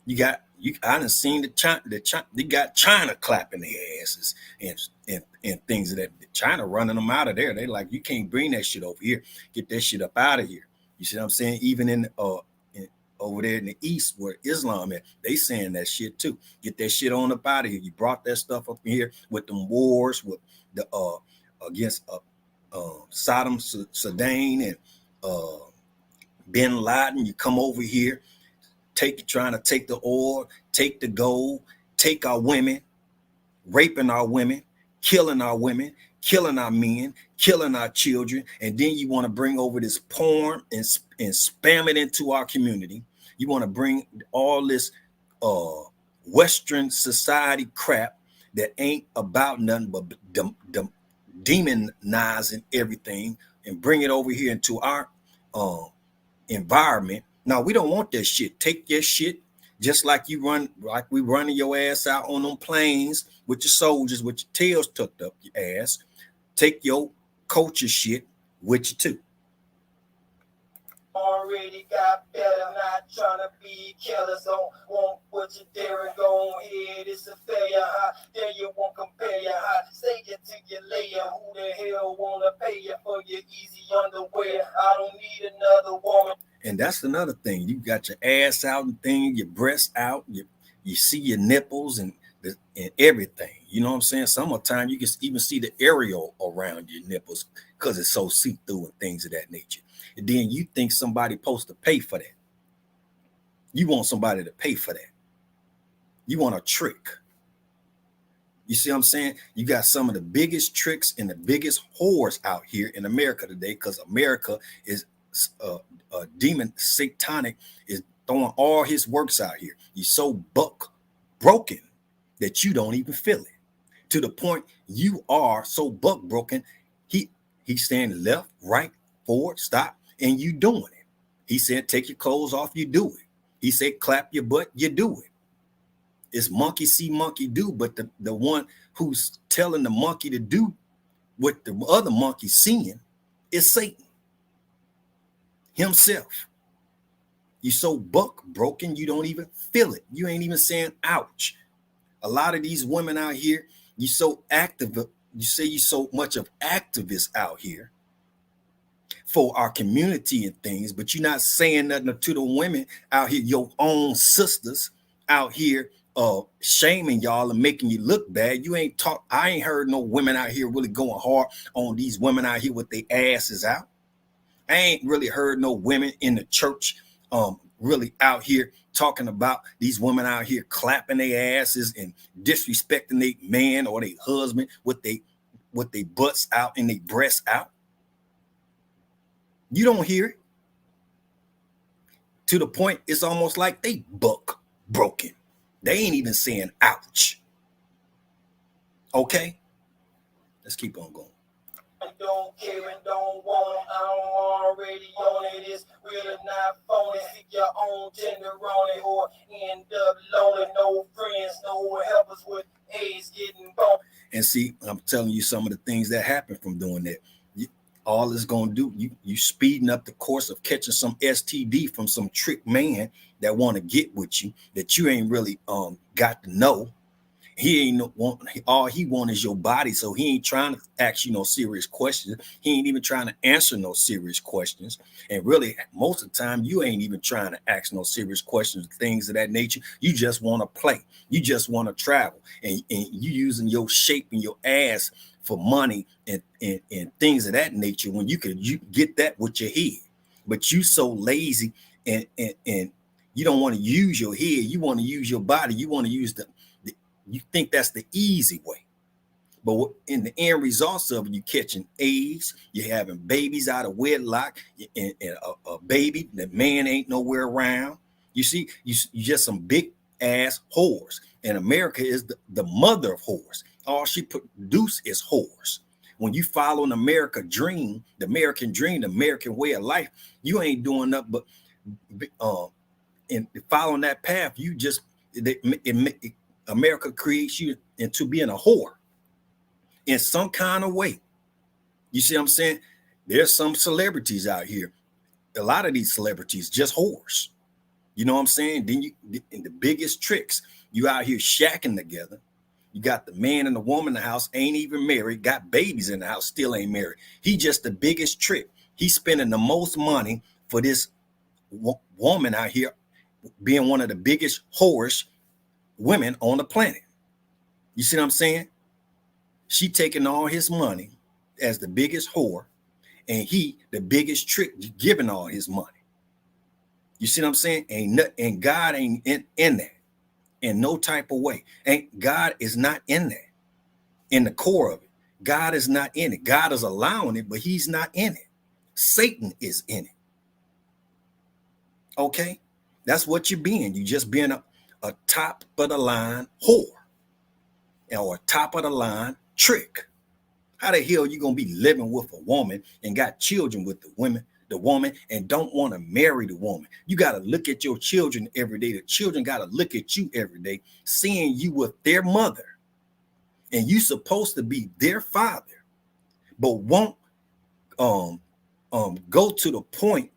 You got I done seen they got China clapping their asses and things of that. China running them out of there. They like, you can't bring that shit over here. Get that shit up out of here. You see what I'm saying? Even in over there in the East where Islam is, they saying that shit too. Get that shit on up out of here. You brought that stuff up here with them wars with the against Saddam Hussein and Bin Laden. You come over here, trying to take the oil, take the gold, take our women, raping our women, killing our women, killing our men, killing our children, and then you want to bring over this porn and spam it into our community. You want to bring all this Western society crap that ain't about nothing but demonizing everything and bring it over here into our environment. Now, we don't want that shit. Take your shit, just like we running your ass out on them planes with your soldiers with your tails tucked up your ass. Take your culture shit with you too. Already got better, not trying to be careless. Don't want what you dare and go ahead. It's a failure. How dare you won't compare you? How say it to your layer? Who the hell wanna pay you for your easy underwear? I don't need another woman. And that's another thing. You got your ass out and thing, your breasts out, you see your nipples and everything. You know what I'm saying? Sometimes you can even see the areola around your nipples because it's so see-through and things of that nature. And then you think somebody's supposed to pay for that. You want somebody to pay for that. You want a trick. You see what I'm saying? You got some of the biggest tricks and the biggest whores out here in America today, because America is demon satanic is throwing all his works out here. You're so buck broken that you don't even feel it. To the point you are so buck broken, he's saying left, right, forward, stop, and you doing it. He said take your clothes off, you do it. He said clap your butt, you do it. It's monkey see, monkey do, but the one who's telling the monkey to do what the other monkey seeing is Satan himself. You're so buck broken, you don't even feel it. You ain't even saying ouch. A lot of these women out here, you so active. You say you so much of activists out here for our community and things, but you're not saying nothing to the women out here, your own sisters out here, shaming y'all and making you look bad. You ain't talk. I ain't heard no women out here really going hard on these women out here with their asses out. I ain't really heard no women in the church really out here talking about these women out here clapping their asses and disrespecting their man or their husband with their butts out and their breasts out. You don't hear it. To the point it's almost like they buck broken. They ain't even saying ouch. Okay, let's keep on going. I don't care and don't want it. I'm already on it. It's really not phony. Seek your own tenderoni or end up lonely. No friends, no helpers with AIDS getting born. And see, I'm telling you some of the things that happen from doing that. All it's gonna do, you speeding up the course of catching some STD from some trick man that want to get with you that you ain't really got to know. He ain't all he want is your body, so he ain't trying to ask you no serious questions. He ain't even trying to answer no serious questions. And really, most of the time, you ain't even trying to ask no serious questions, things of that nature. You just want to play. You just want to travel, and you using your shape and your ass for money and things of that nature when you get that with your head. But you so lazy and you don't want to use your head. You want to use your body. You want to use you think that's the easy way. But in the end results of it, you catching AIDS, you're having babies out of wedlock, and a baby, the man ain't nowhere around. You see, you just some big ass whores. And America is the mother of whores. All she produce is whores. When you follow an American dream, the American way of life, you ain't doing nothing but in following that path. You just America creates you into being a whore in some kind of way. You see what I'm saying? There's some celebrities out here. A lot of these celebrities just whores. You know what I'm saying? Then in the biggest tricks, you out here shacking together. You got the man and the woman in the house, ain't even married, got babies in the house, still ain't married. He just the biggest trick. He's spending the most money for this woman out here being one of the biggest whorish women on the planet. You see what I'm saying? She taking all his money as the biggest whore, and he the biggest trick, giving all his money. You see what I'm saying? And God ain't in that in no type of way. God is not in that. In the core of it, God is not in it. God is allowing it, but he's not in it. Satan is in it. Okay? That's what you're being. You just being a top of the line whore or a top of the line trick. How the hell you gonna be living with a woman and got children with the woman, and don't want to marry the woman? You got to look at your children every day. The children got to look at you every day, seeing you with their mother, and you supposed to be their father, but won't go to the point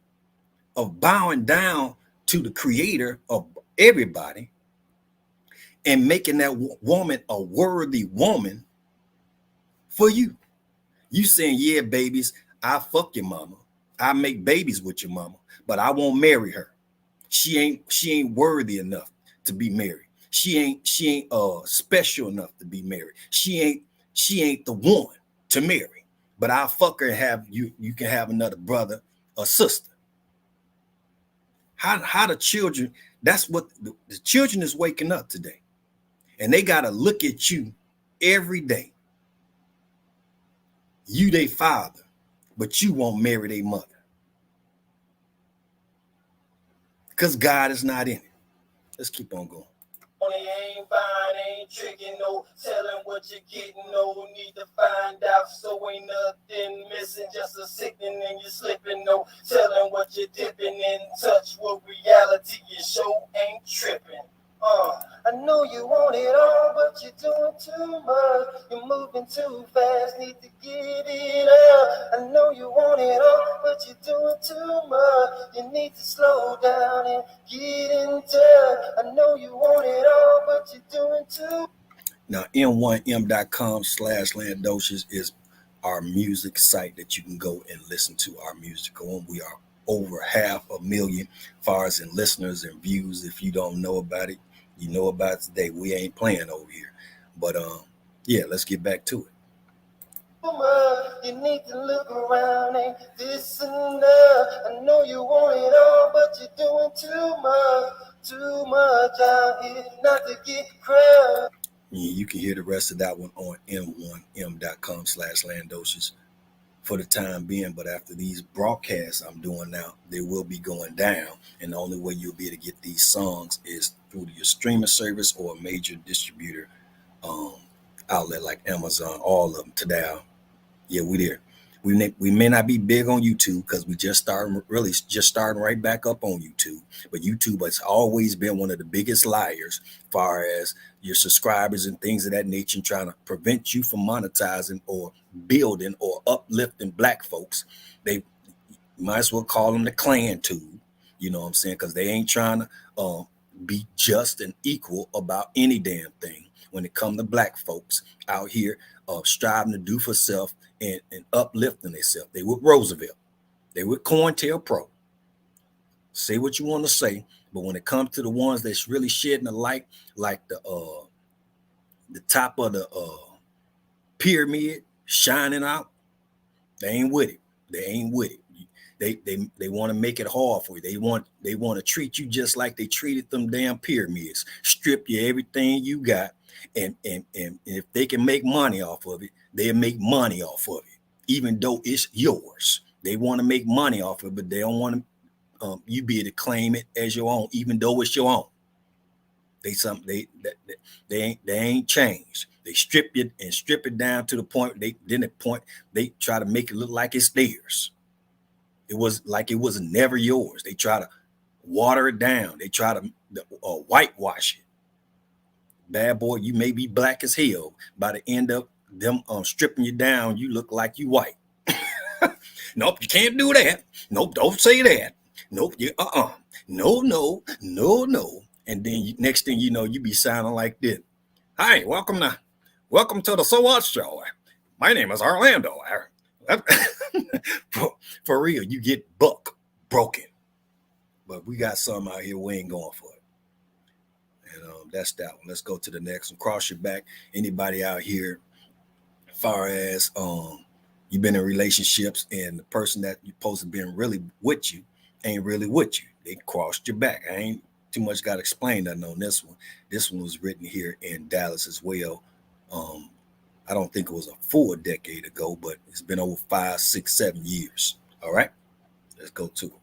of bowing down to the creator of everybody and making that woman a worthy woman for you. You saying, yeah, babies, I fuck your mama. I make babies with your mama, but I won't marry her. She ain't worthy enough to be married. She ain't special enough to be married. She ain't the one to marry. But I'll fuck her and have you can have another brother or sister. How the children, that's what the children is waking up today. And they gotta look at you every day. You they father, but you won't marry their mother. Because God is not in it. Let's keep on going. Ain't fine, ain't tricking, no telling what you're getting, no need to find out, so ain't nothing missing, just a sickening and you're slipping, no telling what you're dipping in touch with reality, your show ain't tripping. I know you want it all, but you're doing too much. You're moving too fast, need to get it out. I know you want it all, but you're doing too much. You need to slow down and get in touch. I know you want it all, but you're doing too. Now, m1m.com/Landosous is our music site that you can go and listen to our music on. We are over 500,000 far as in listeners and views. If you don't know about it, you know about it today. We ain't playing over here. But yeah, let's get back to it. You need to look around, ain't this enough? I know you want it all, but you're doing too much out here not to get crowded. Yeah, you can hear the rest of that one on m1m.com/Landosous for the time being. But after these broadcasts I'm doing now, they will be going down. And the only way you'll be able to get these songs is through your streaming service or a major distributor outlet like Amazon, all of them today. Yeah, we there. We may not be big on YouTube because we just starting right back up on YouTube. But YouTube has always been one of the biggest liars as far as your subscribers and things of that nature, trying to prevent you from monetizing or building or uplifting black folks. They might as well call them the Klan tube. You know what I'm saying? Because they ain't trying to be just and equal about any damn thing when it comes to black folks out here striving to do for self and uplifting themselves. They with Roosevelt. They with COINTELPRO. Say what you want to say, but when it comes to the ones that's really shedding the light, like the top of the pyramid shining out, they ain't with it. They ain't with it. They want to make it hard for you. They want to treat you just like they treated them damn pyramids. Strip you everything you got, and if they can make money off of it, they'll make money off of it, even though it's yours. They want to make money off of it, but they don't want to you be able to claim it as your own, even though it's your own. They ain't changed. They strip it down to the point they try to make it look like it's theirs. It was like it was never yours. They try to water it down. They try to whitewash it. Bad boy, you may be black as hell. By the end of them stripping you down, you look like you white. Nope, you can't do that. Nope, don't say that. Nope, you no. And then next thing you know, you be sounding like this. Hi, welcome to the So What Show. My name is Orlando. For real, you get broken. But we got some out here, we ain't going for it. And that's that one. Let's go to the next one. Cross your back. Anybody out here, far as you've been in relationships and the person that you're supposed to be really with you ain't really with you. They crossed your back. I ain't too much got to explain nothing on this one. This one was written here in Dallas as well. I don't think it was a full decade ago, but it's been over 5, 6, 7 years. All right, let's go to it.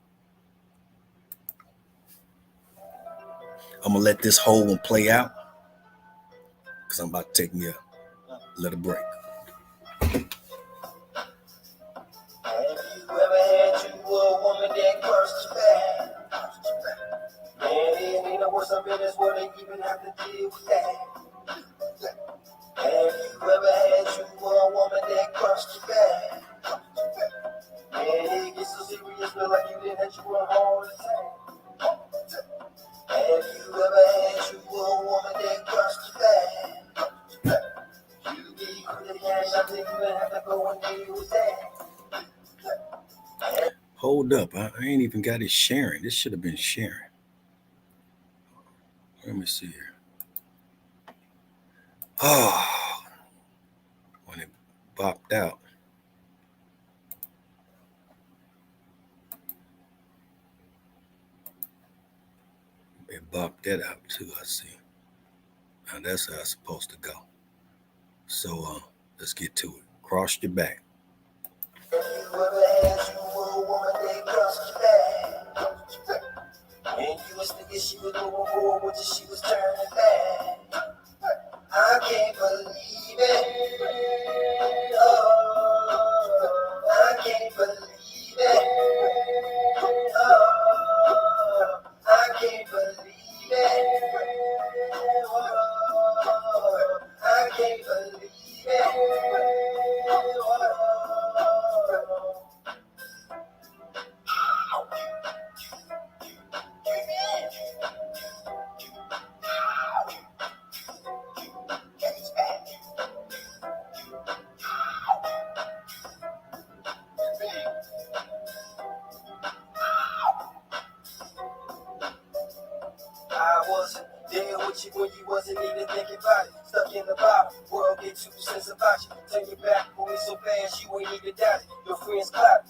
I'm gonna let this whole one play out because I'm about to take me a little break. Have you ever had you a woman that cursed you back? Man, it ain't no worse, I bet that's what they even have to deal with that. Have you ever had you a woman that cursed you back? Man, it gets so serious, feel like you didn't have you all the time. Have you ever had you a woman that cursed you back? You be quick to cash, I think you have to go and deal with that. Hold up, I ain't even got it sharing. This should have been sharing. Let me see here. Oh, when it bopped out. It bopped that out too, I see. Now that's how it's supposed to go. So let's get to it. Cross your back. Have you ever had you a woman that cursed you back? And you was thinking she was moving forward till she was turning back. I can't believe it. Oh, I can't believe it. Oh, I can't believe it. Oh, I can't believe it. Oh. I wasn't there with you when you wasn't even thinking about it. Stuck in the bottom, world get 2 cents about you. Turn your back on me so fast you ain't even doubt it. Your friends clouded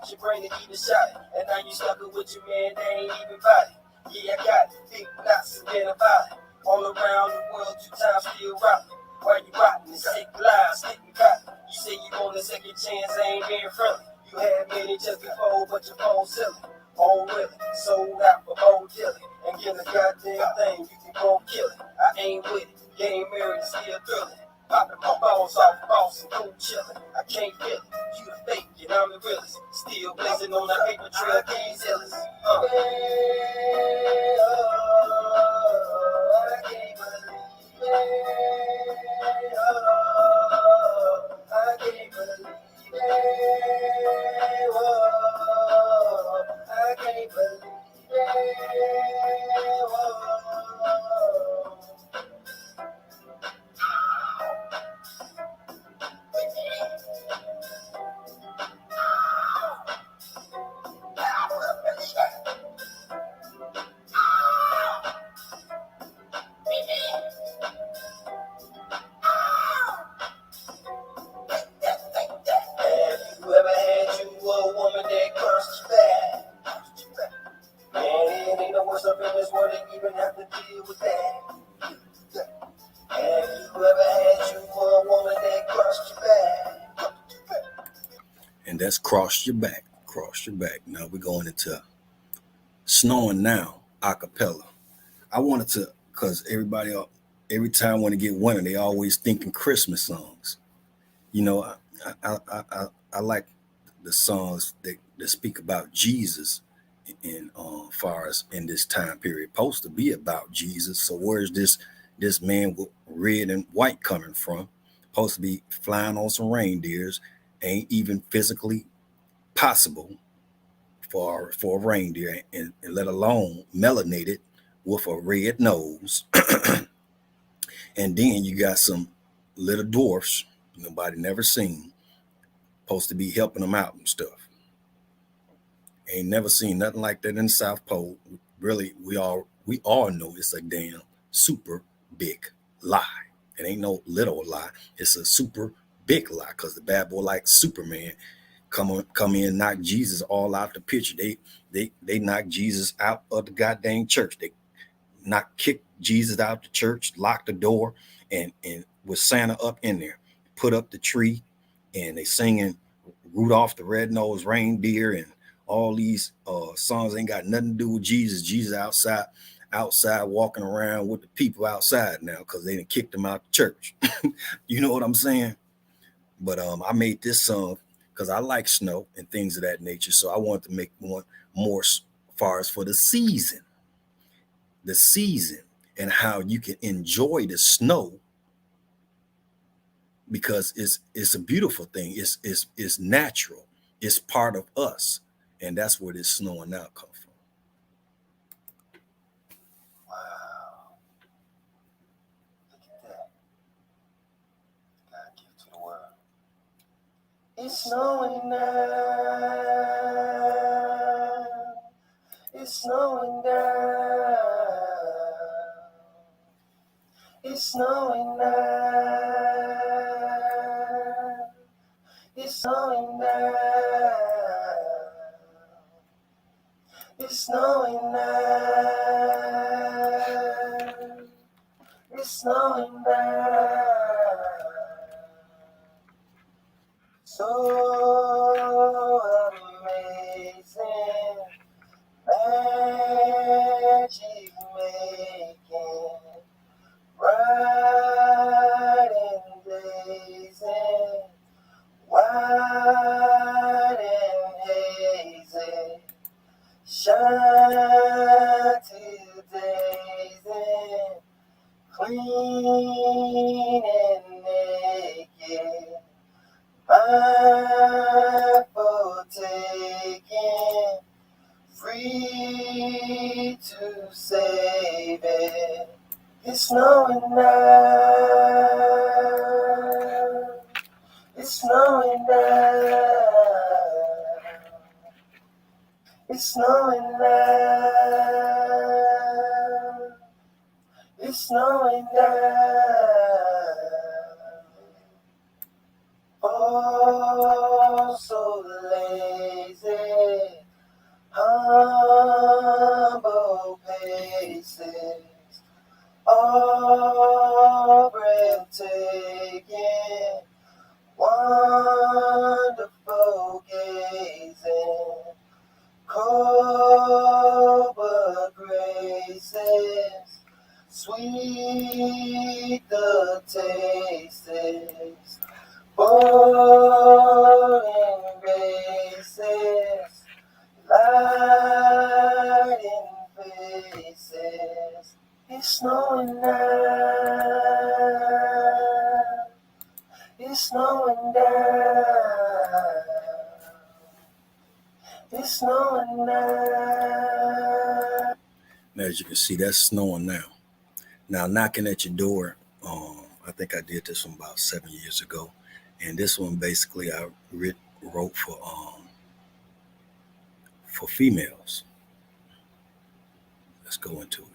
your brain and even shot it. And now you stuck with your man, they ain't even body. Yeah, I got it, big knots and then about it. All around the world, 2 times still rockin'. Why you rockin' and sick lies, getting caught? You say you want a second chance, I ain't being friendly. You had many just before, but your phone's silly. Oh, really? Sold out for old dealing. And get a goddamn thing, you can go kill it. I ain't with it. Game married, still thrilling. Popping my balls off, boss and cool chillin'. I can't feel it. You the fake, and I'm the realest. Still blazing on the paper trail, can't tell us. I can't believe it. I can't believe it. I can't believe it. And that's cross your back. Now we're going into Snowing Now, a cappella. I wanted to, because everybody, every time when they get winter, they always thinking Christmas songs. You know, I like the songs that speak about Jesus in far as in this time period. Supposed to be about Jesus. So where's this man with red and white coming from? Supposed to be flying on some reindeers. Ain't even physically possible for a reindeer, and let alone melanated with a red nose. And then you got some little dwarfs nobody never seen, supposed to be helping them out and stuff. Ain't never seen nothing like that in the South Pole. Really, we all know it's a damn super big lie. It ain't no little lie. It's a super big lie, because the bad boy like Superman come in, knock Jesus all out the picture. They knock Jesus out of the goddamn church. They kick Jesus out the church, lock the door, and with Santa up in there, put up the tree, and they singing Rudolph the Red-Nosed Reindeer and all these songs ain't got nothing to do with Jesus. Jesus outside walking around with the people outside now, because they didn't kick them out the church. You know what I'm saying? But I made this song because I like snow and things of that nature. So I wanted to make one more as far as for the season and how you can enjoy the snow, because it's a beautiful thing. It's natural. It's part of us. And that's where this snowing now comes from. Wow. Look at that. God give to the world. It's snowing now. It's snowing down. It's snowing now. It's snowing now. It's snowing now. It's snowing now. So amazing, magic making, bright and blazing, white and hazy, shine till daisy, clean and naked, mine for taking, free to save it. It's snowing now. It's snowing now. It's snowing now. It's snowing now. Oh, so lazy, humble paces, all breathtaking, wonderful gazing, cold but graces, sweet the taste is, bold embraces, light in faces. It's snowing now. It's snowing down. It's snowing now. Now, as you can see, that's snowing now. Now, knocking at your door. I think I did this one about 7 years ago, and this one basically I wrote for females. Let's go into it.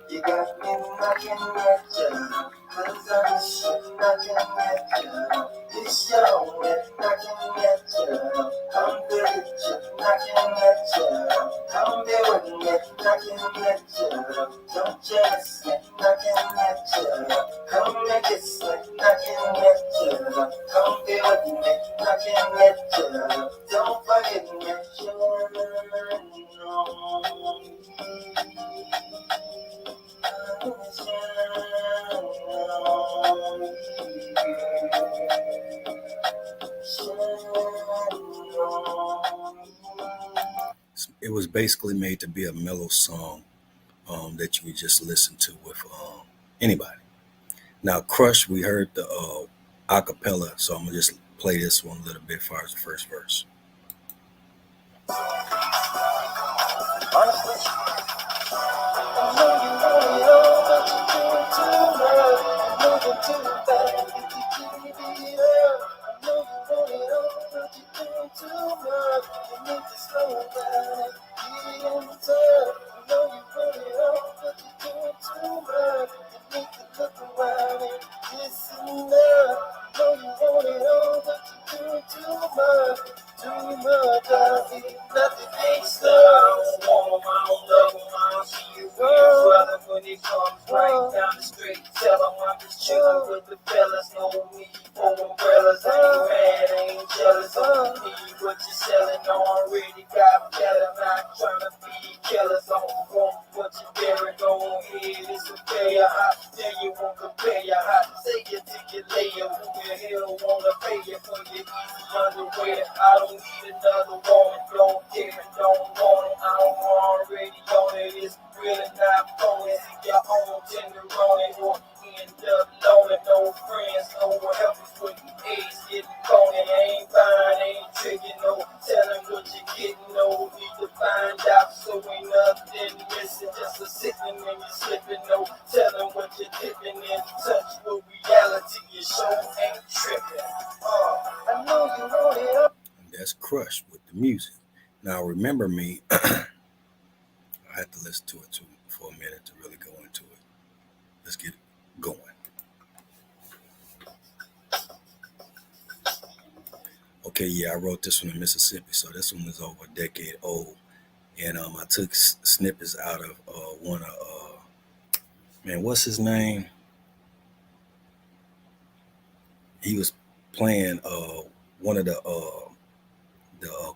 You got me knocking at you, 'cause I'm knocking at you. It's your way, knocking Don't forget me. It was basically made to be a mellow song that you would just listen to with anybody. Now, Crush, we heard the acapella, so I'm gonna just play this one a little bit as far as the first verse. When he comes right down the street, tell him I'm just chillin' with the fellas. No need for umbrellas. I ain't mad, I ain't jealous. I need what you're selling. Already got better. Not trying to be killers. I don't want what you're bearing. Go ahead, it's a fair. I tell you won't compare you. I say you take your layer. Who the hell wanna pay you for your easy underwear? I don't need another woman. Don't care, don't want it. I'm already on it. It's really not phony. See your own tenderoni or end up lonely. No friends, no helpers with the AIDS getting phony. Ain't buying, ain't tricking, no telling what you're getting. No need to find out, so ain't nothing missing. Just a sitting and you're slipping. No telling what you're dipping in. Touch with reality, your show ain't tripping. I know you wrote it up. That's Crush with the music. Now, remember me. I had to listen to it too for a minute to really go into it. Let's get going. Okay, yeah, I wrote this one in Mississippi, so this one is over a decade old, and I took snippets out of one of man, what's his name? He was playing one of the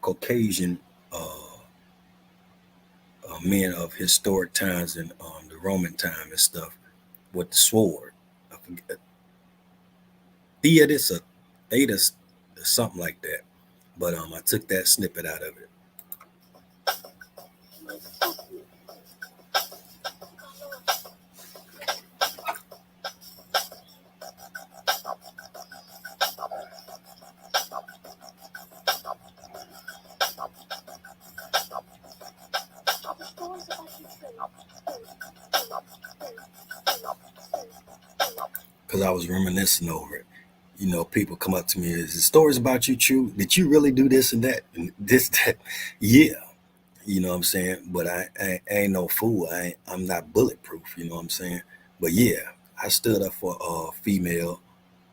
Caucasian men of historic times and the Roman time and stuff with the sword. I forget. Theatus, something like that. But I took that snippet out of it. Because I was reminiscing over it. You know, people come up to me, is the stories about you true? Did you really do this and that? And this, that? Yeah. You know what I'm saying? But I ain't no fool. I'm not bulletproof, you know what I'm saying? But yeah, I stood up for a female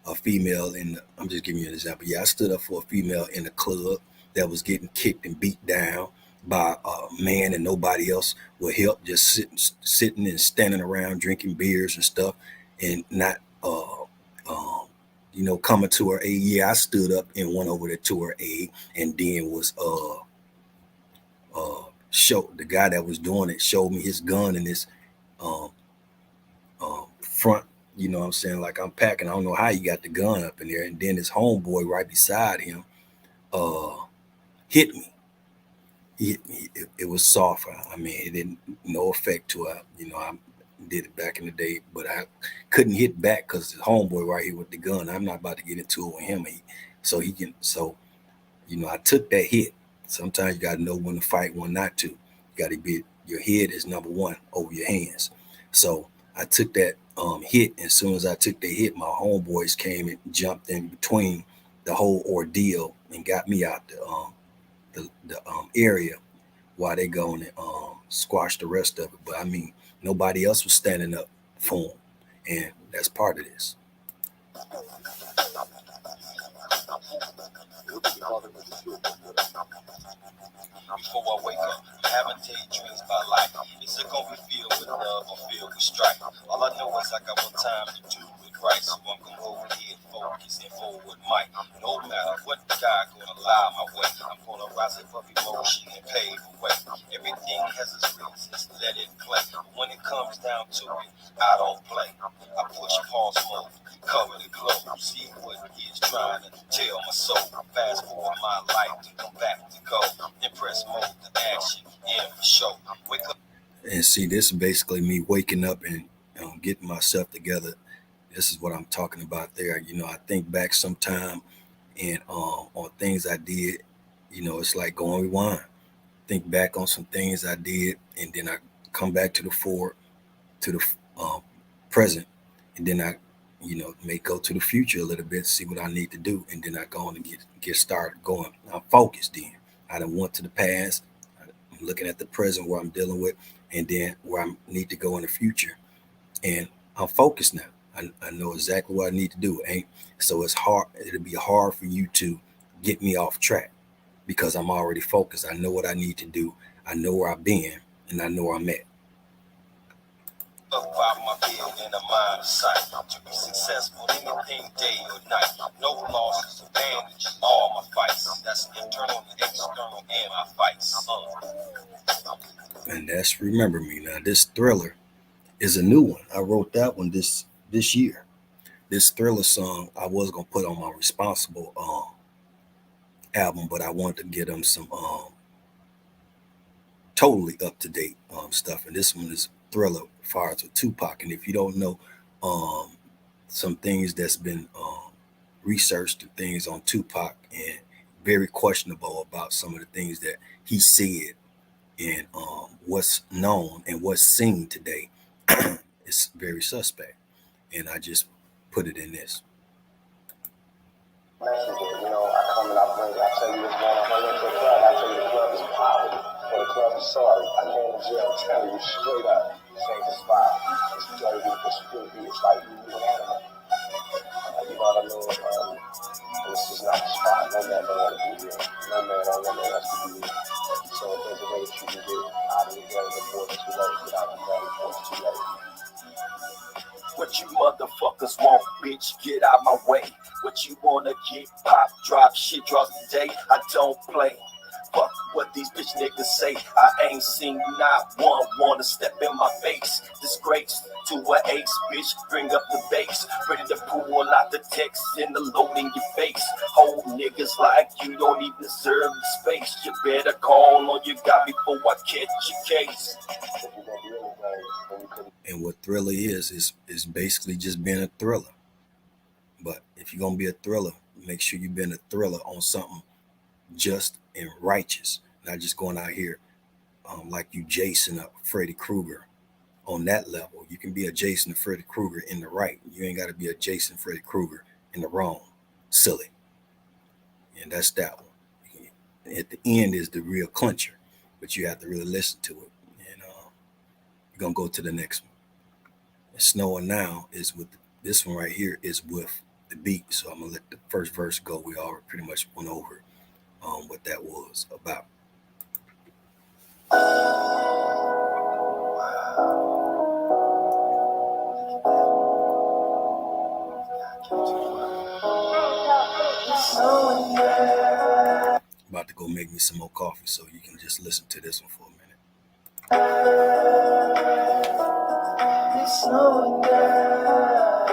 in I'm just giving you an example. Yeah, I stood up for a female in the club that was getting kicked and beat down by a man and nobody else would help, just sitting and standing around drinking beers and stuff and not coming to her aid. Yeah, I stood up and went over there to her aid and then was showed the guy that was doing it showed me his gun in his front, you know what I'm saying? Like I'm packing, I don't know how he got the gun up in there. And then his homeboy right beside him hit me. He hit me. It was soft. I mean, it didn't no effect to it. You know, I did it back in the day, but I couldn't hit back because his homeboy right here with the gun. I'm not about to get into it with him. I took that hit. Sometimes you got to know when to fight, when not to. You got to be, your head is number one over your hands. So I took that hit. And as soon as I took the hit, my homeboys came and jumped in between the whole ordeal and got me out the area while they going and squash the rest of it. But I mean, nobody else was standing up for him. And that's part of this. Before I wake up, having daydreams about life. Is it gonna be filled with love or filled with strife? All I know is I got one time to do it right, so I'm gonna go ahead, focus, and forward might. No matter what God gonna allow my way, I'm gonna rise above emotion and pave the way. Everything has its reasons, let it play. When it comes down to it, I don't play. I push pause mode, cover the globe, see what he is trying to tell my soul. Fast forward my life to come back to go. Impress mode to action, yeah, for sure. Wake up. And see, this is basically me waking up and getting myself together. This is what I'm talking about there. I think back sometime and on things I did. It's like going rewind. Think back on some things I did, and then I come back to the forward, to the present, and then I, may go to the future a little bit, see what I need to do, and then I go on and get started going. I'm focused. Then I done went to the past. I'm looking at the present where I'm dealing with, and then where I need to go in the future, and I'm focused now. I know exactly what I need to do. So it's hard. It'll be hard for you to get me off track because I'm already focused. I know what I need to do. I know where I've been, and I know where I'm at. Up by my bed in a mind of sight. To be successful, anything day or night. No losses, advantage, all my fights. That's internal and external in my fights. And that's Remember Me. Now, this Thriller is a new one. I wrote that one this year. This Thriller song I was going to put on my Responsible album, but I wanted to get them some totally up-to-date stuff. And this one is Thriller far as with Tupac. And if you don't know some things that's been researched and things on Tupac, and very questionable about some of the things that he said and what's known and what's seen today, it's very suspect. And I just put it in this. I come and I tell you what's going on. I went to the club, I tell you the club is poverty, or the club is sorry. I came to jail telling you straight up, this ain't the spot. It's dirty, it's filthy, it's like you an animal. You know what I mean? This is not the spot. No man don't want to be here. No man don't want us to be here. So if there's a way that you can get out of the game before it's too late, get out of the game before it's too late. What you motherfuckers want, bitch, get out my way. What you wanna get, pop, drop, shit drops today, I don't play. Fuck what these bitch niggas say, I ain't seen not one wanna step in my face. Disgrace to an ace, bitch, bring up the bass. Ready to pull out the text and the load in your face. Whole niggas like you don't even deserve the space. You better call on you got before I catch your case. And what Thriller is basically just being a thriller. But if you're going to be a thriller, make sure you've been a thriller on something just and righteous, not just going out here like you Jason or Freddy Krueger on that level. You can be a Jason or Freddy Krueger in the right. You ain't got to be a Jason Freddy Krueger in the wrong. Silly. And that's that one. At the end is the real clincher, but you have to really listen to it. And we're going to go to the next one. And Snowing Now is with this one right here is with the beat. So I'm going to let the first verse go. We already pretty much went over what that was about. About to go make me some more coffee so you can just listen to this one for a minute. It's slowing down.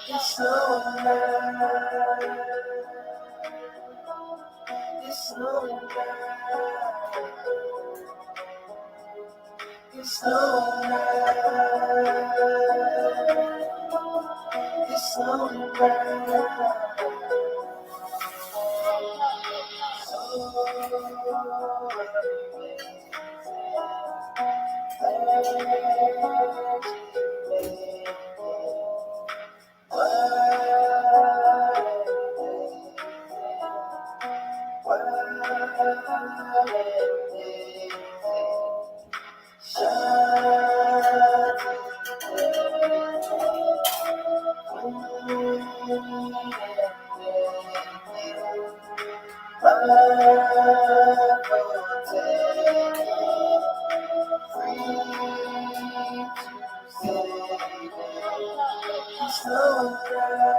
It's slowing down. It's slowing down. It's slowing down. It's slowing down. slowing down.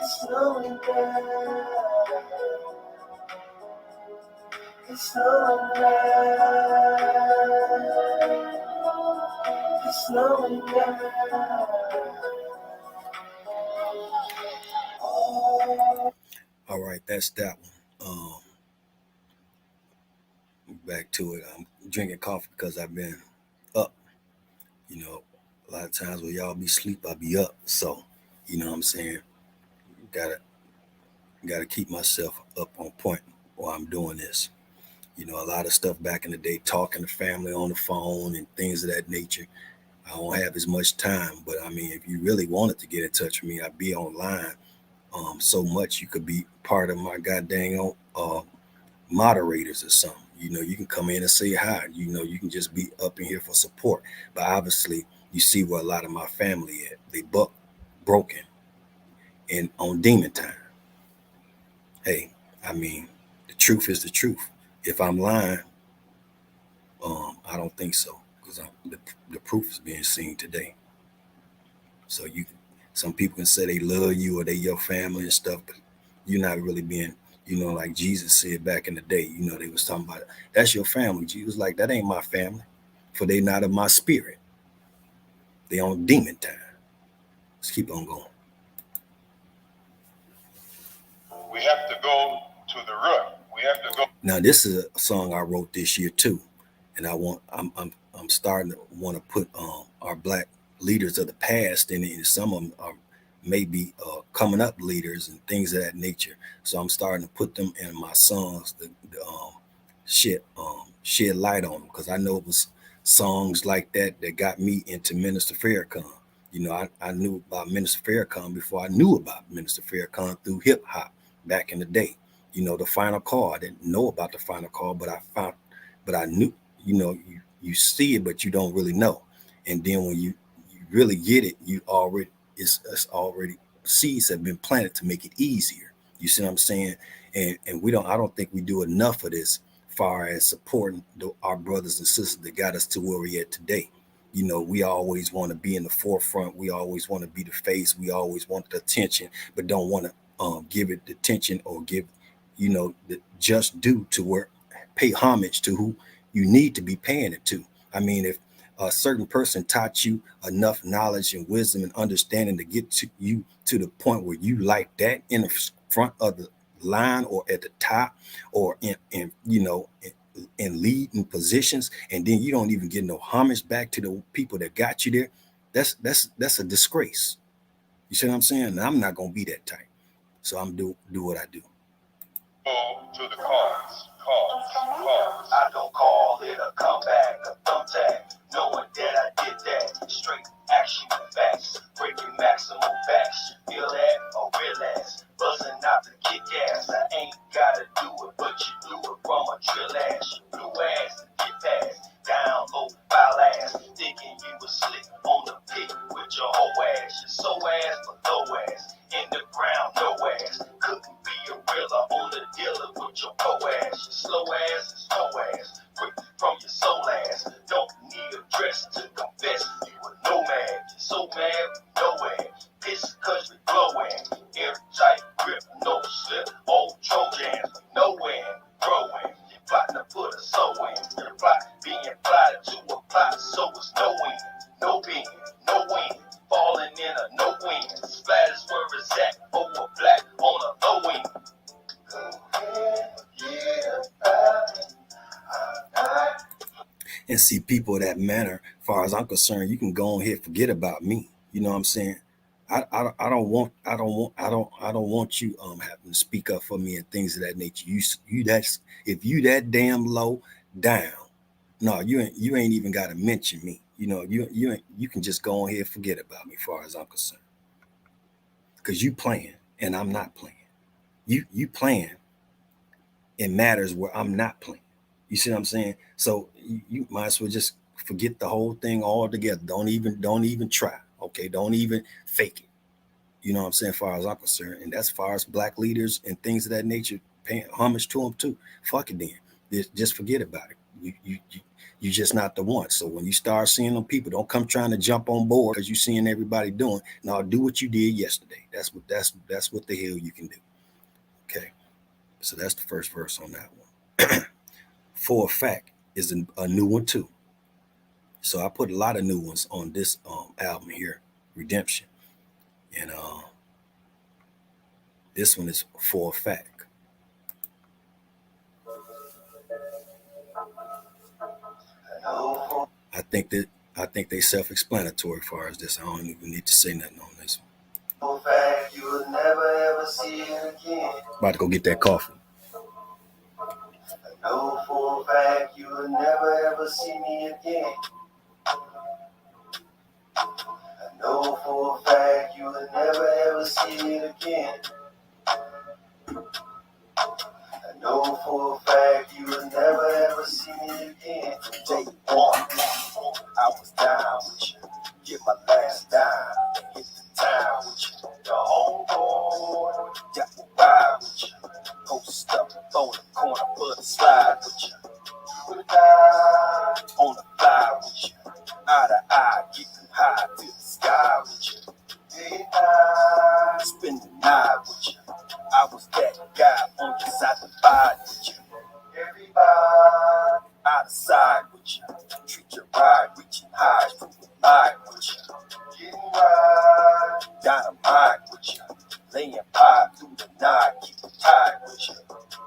It's slowing down. It's slowing down. It's slowing down. All right, that's that one. Back to it. I'm drinking coffee because I've been up. You know, a lot of times when y'all be asleep, I be up. So, you know what I'm saying? Gotta keep myself up on point while I'm doing this. You know, a lot of stuff back in the day, talking to family on the phone and things of that nature. I don't have as much time, but I mean, if you really wanted to get in touch with me, I'd be online so much. You could be part of my goddamn moderators or something. You know, you can come in and say hi. You know, you can just be up in here for support. But obviously, you see where a lot of my family at. They broken and on demon time. Hey, I mean, the truth is the truth. If I'm lying, I don't think so, because the proof is being seen today. So some people can say they love you or they your family and stuff, but you're not really being, you know, like Jesus said back in the day. You know, they was talking about that's your family. Jesus was like, that ain't my family, for they not of my spirit. They on demon time. Let's keep on going. We have to go to the root. We have to go. Now, this is a song I wrote this year too, and I'm starting to want to put our black leaders of the past in it, and some of them are maybe coming up leaders and things of that nature. So I'm starting to put them in my songs to shed light on them, because I know it was songs like that got me into Minister Farrakhan. You know, I knew about Minister Farrakhan before I knew about Minister Farrakhan through hip hop back in the day. You know, the Final Call. I didn't know about the Final Call, but I knew. You know, you see it, but you don't really know. And then when you really get it, it's already seeds have been planted to make it easier. You see what I'm saying? And I don't think we do enough of this, far as supporting our brothers and sisters that got us to where we're at today. You know, we always want to be in the forefront. We always want to be the face. We always want the attention, but don't want to give it the attention or give, you know, the just due to where, pay homage to who you need to be paying it to. I mean, if a certain person taught you enough knowledge and wisdom and understanding to get to you to the point where you like that in the front of the line or at the top or in you know, in leading positions, and then you don't even get no homage back to the people that got you there, that's a disgrace. You see what I'm saying? And I'm not gonna be that type. So I'm do what I do. Go to the cause. I don't call it a comeback, a thumbtack, knowing that I did that. Straight action facts, breaking maximum facts. You feel that or relax, buzzing out the kick ass. I ain't gotta do it, but you do it from a drill ass. You blew ass to get past, down low, foul ass. Thinking you was slick on the pick with your whole ass. Your so ass, but low ass. In the ground, no ass. Couldn't be a realer on the dealer with your po ass. Your slow ass and slow ass. Quick from your soul ass. Don't need a dress to confess. You a nomad. You're so mad, nowhere. This cause we glowing. Airtight grip, no slip. Old Trojans, we know when. Growing. You're plotting to put a soul in. Your plot being plotted to a plot, so it's no win. No being, no win. Falling in a no win. Splat is where it's at. Over black on a low wing. And see, people of that manner, as far as I'm concerned, you can go ahead and forget about me. You know what I'm saying? I don't want you having to speak up for me and things of that nature. If you that damn low down, no, you ain't even got to mention me. You know, you can just go ahead and forget about me, as far as I'm concerned. Because you playing and I'm not playing. You playing in matters where I'm not playing. You see what I'm saying? So you might as well just forget the whole thing altogether. Don't even try. Okay, don't even fake it. You know what I'm saying? As far as I'm concerned, and that's as far as black leaders and things of that nature, paying homage to them too. Fuck it then. Just forget about it. You You're just not the one. So when you start seeing them people, don't come trying to jump on board because you're seeing everybody doing. Now do what you did yesterday. That's what the hell you can do. Okay. So that's the first verse on that one. For a Fact is a new one too. So I put a lot of new ones on this album here, Redemption. And this one is For a Fact. I think they self-explanatory as far as this. I don't even need to say nothing on this one. For a fact, you will never ever see it again. About to go get that coffee. I know for a fact you will never ever see me again. I know for a fact you will never ever see it again. I know for a fact you will never ever see me again. Day one, I was down with you. Get my last dime and hit the town with you. The homeboy, got to ride with you. Post up on the corner, put a slide with you. You would die on the fly with you. Eye to eye, getting high to the sky with you. Day and night, spend the night with you. I was that guy on your side to fight with you. Everybody out of sight with you. Treat your ride, reaching high, through the light with you. Getting right, dynamite with you. Laying pipe through the night, keep it tight with you.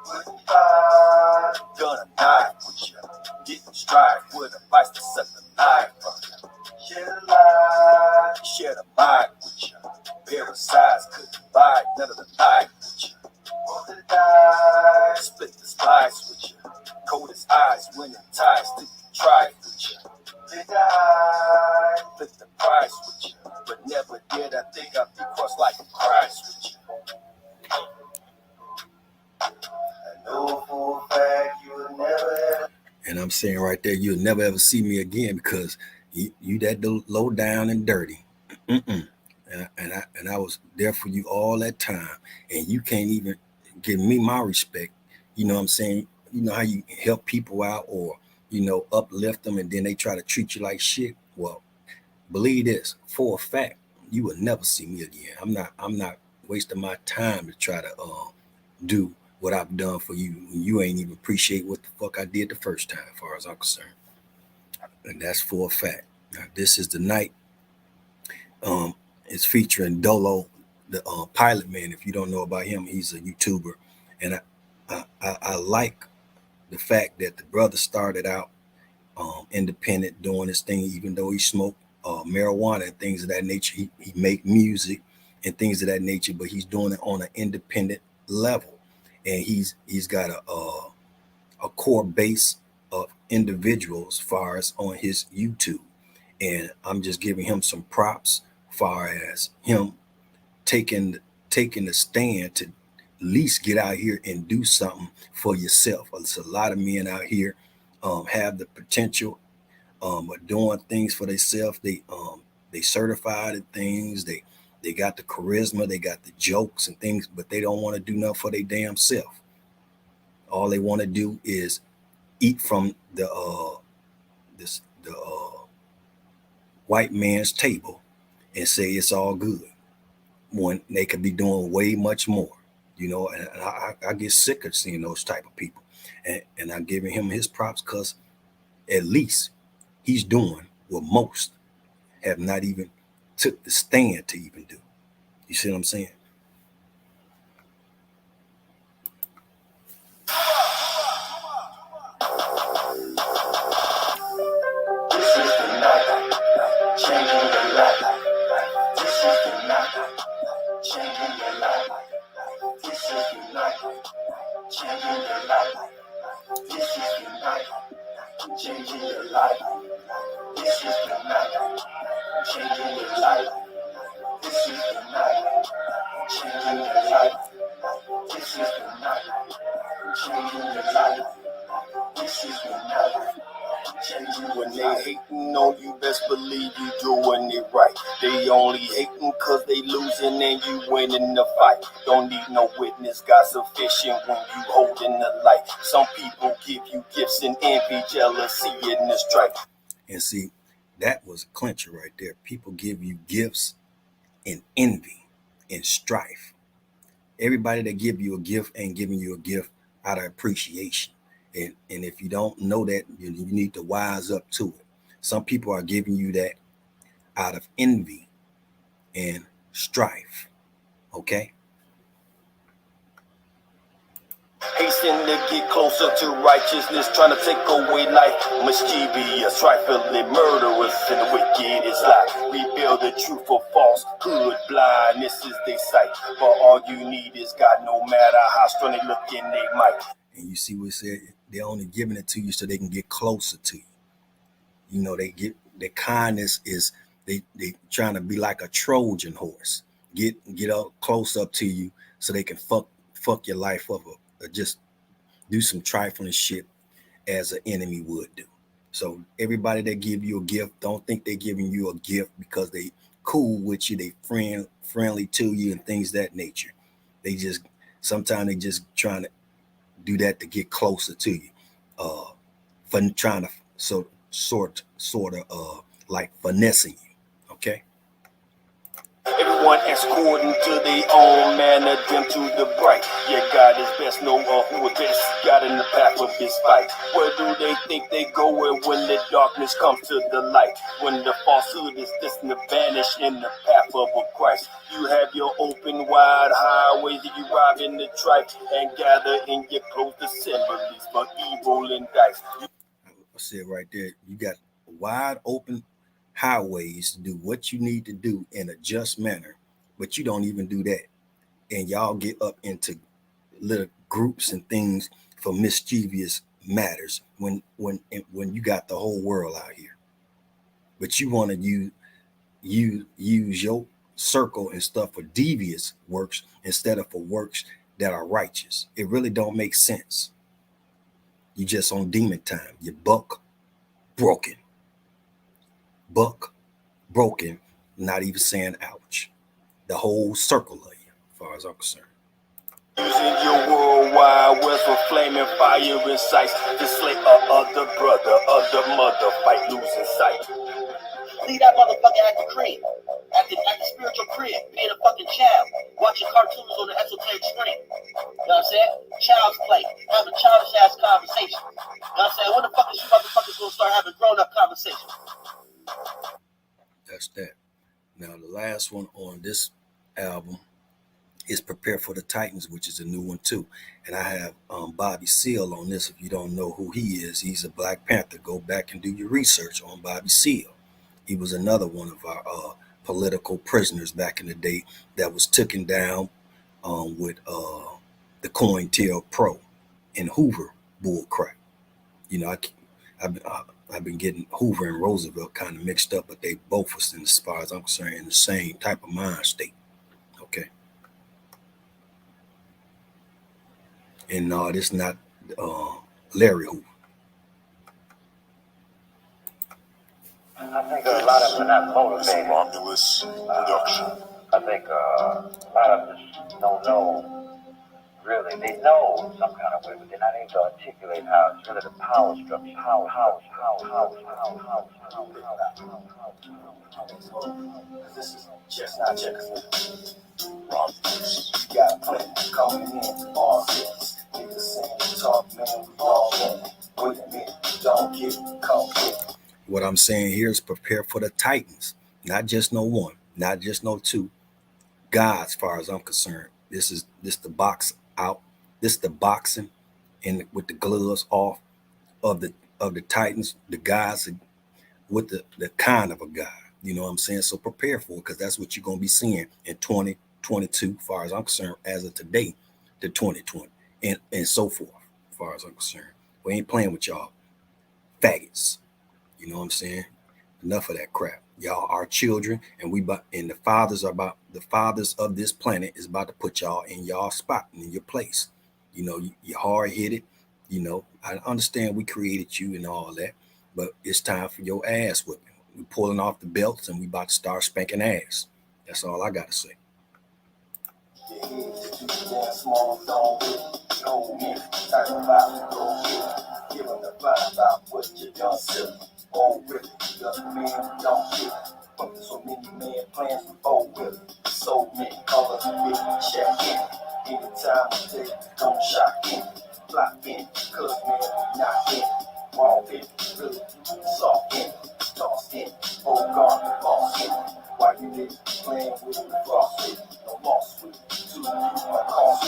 Wouldn't fight, gonna knife with you. Didn't strike with a vice to suck the life from you. Share the light, share the mic with you. Parasites couldn't bite none of the night with you. Roll the dice, split the slice with you. Cold as ice, winning ties, still try it with you. They die, flip the price with you. But never did I think I'd be crossed like a Christ with you. I know for a fact you will never ever. And I'm saying right there, you'll never ever see me again because you that low down and dirty. And I was there for you all that time, and you can't even give me my respect. You know what I'm saying? You know how you help people out or, uplift them, and then they try to treat you like shit. Well, believe this, for a fact, you will never see me again. I'm not wasting my time to try to do what I've done for you. You ain't even appreciate what the fuck I did the first time, as far as I'm concerned. And that's For a Fact. Now, this is the night. It's featuring Dolo, the Pilot Man. If you don't know about him, he's a YouTuber. And I like the fact that the brother started out independent, doing his thing, even though he smoked marijuana and things of that nature. He make music and things of that nature, but he's doing it on an independent level. And he's got a core base of individuals as far as on his YouTube. And I'm just giving him some props as far as him taking the stand to at least get out here and do something for yourself. There's a lot of men out here have the potential of doing things for themselves. They certified in things. They got the charisma, they got the jokes and things, but they don't want to do nothing for their damn self. All they want to do is eat from the white man's table and say it's all good, when they could be doing way much more, and I get sick of seeing those type of people. And I'm giving him his props because at least he's doing what most have not even took the stand to even do. You see what I'm saying? Changing your life. This is the night. Changing your life. This is the night. Changing your life. This is the night. Changing your life. This is the night. When they hating on you, best believe you doing it right. They only hating cause they losing and you winning the fight. Don't need no witness, got sufficient when you holding the light. Some people give you gifts and envy, jealousy, and the strife. And see, that was a clincher right there. People give you gifts and envy and strife. Everybody that give you a gift ain't giving you a gift out of appreciation. And if you don't know that, you need to wise up to it. Some people are giving you that out of envy and strife. Okay? Hasten to get closer to righteousness, trying to take away life. Mischievous, trifling, murderous, and the wicked is lie. Reveal the truth or falsehood, blindness is their sight. But all you need is God, no matter how strong they look in their might. And you see what it said? They're only giving it to you so they can get closer to you. You know, they get their kindness is they trying to be like a Trojan horse. Get up close up to you so they can fuck your life up or just do some trifling shit as an enemy would do. So everybody that give you a gift, don't think they're giving you a gift because they cool with you, they friendly to you and things that nature. They just sometimes they just trying to do that to get closer to you, for trying to sort of like finessing you. Okay. Everyone according to their own manner, dim to the bright. Yeah, God is best, know who is best. God in the path of this fight. Where do they think they going when the darkness comes to the light? When the falsehood is destined to vanish in the path of a Christ. You have your open wide highways that you ride in the tripe and gather in your close assemblies for evil and dice. I said right there, you got wide open highways to do what you need to do in a just manner, but you don't even do that. And y'all get up into little groups and things for mischievous matters when you got the whole world out here. But you want to use your circle and stuff for devious works instead of for works that are righteous. It really don't make sense. You just on demon time. You buck broken, not even saying ouch. The whole circle of you, as far as I'm concerned. Using your worldwide wealth for flaming fire and sights to slay other brother, other mother, fight losing sight. Leave that motherfucker at the crib, at the spiritual crib, being a fucking child, watching cartoons on the esoteric screen. You know what I'm saying? Child's play, having childish ass conversation. You know what I'm saying? When the fuck is you motherfuckers gonna start having grown up conversation? That's that. Now the last one on this album is Prepare for the Titans, which is a new one too. And I have Bobby Seale on this. If you don't know who he is, he's a Black Panther. Go back and do your research on Bobby Seale. He was another one of our political prisoners back in the day that was taken down with the COINTELPRO and Hoover bullcrap. You know, I've been getting Hoover and Roosevelt kind of mixed up, but they both was, as far as I'm concerned, in the same type of mind state. Okay. And no, this not Larry Hoover. I think a lot of them are not motivated. Romulus production. I think a lot of them just don't know, really. They know some kind of way, but they're not able to articulate how it's really the power structure. This is just not checkers. Romulus. You got plenty coming in, all six. Niggas saying talk, man, we all want it. Wait a minute, don't get caught. What I'm saying here is prepare for the Titans, not just no one, not just no two. God, as far as I'm concerned, this the box out. This the boxing, and with the gloves off of the Titans, the guys with the kind of a guy. You know what I'm saying? So prepare for it, because that's what you're gonna be seeing in 2022, as far as I'm concerned, as of today to 2020, and so forth, as far as I'm concerned. We ain't playing with y'all faggots. You know what I'm saying? Enough of that crap. Y'all are children, and the fathers of this planet is about to put y'all in y'all spot and in your place. You know, you're hard-headed. You know, I understand we created you and all that, but it's time for your ass whipping. We pulling off the belts and we about to start spanking ass. That's all I gotta say. So many men plans to fold with so many colors with check in. Anytime I take, don't shock in, block in, cause man, not in, wrong in, really soft in, tossed in, old guard, boss in. Why you niggas playing with the frost with, no loss with, to my cost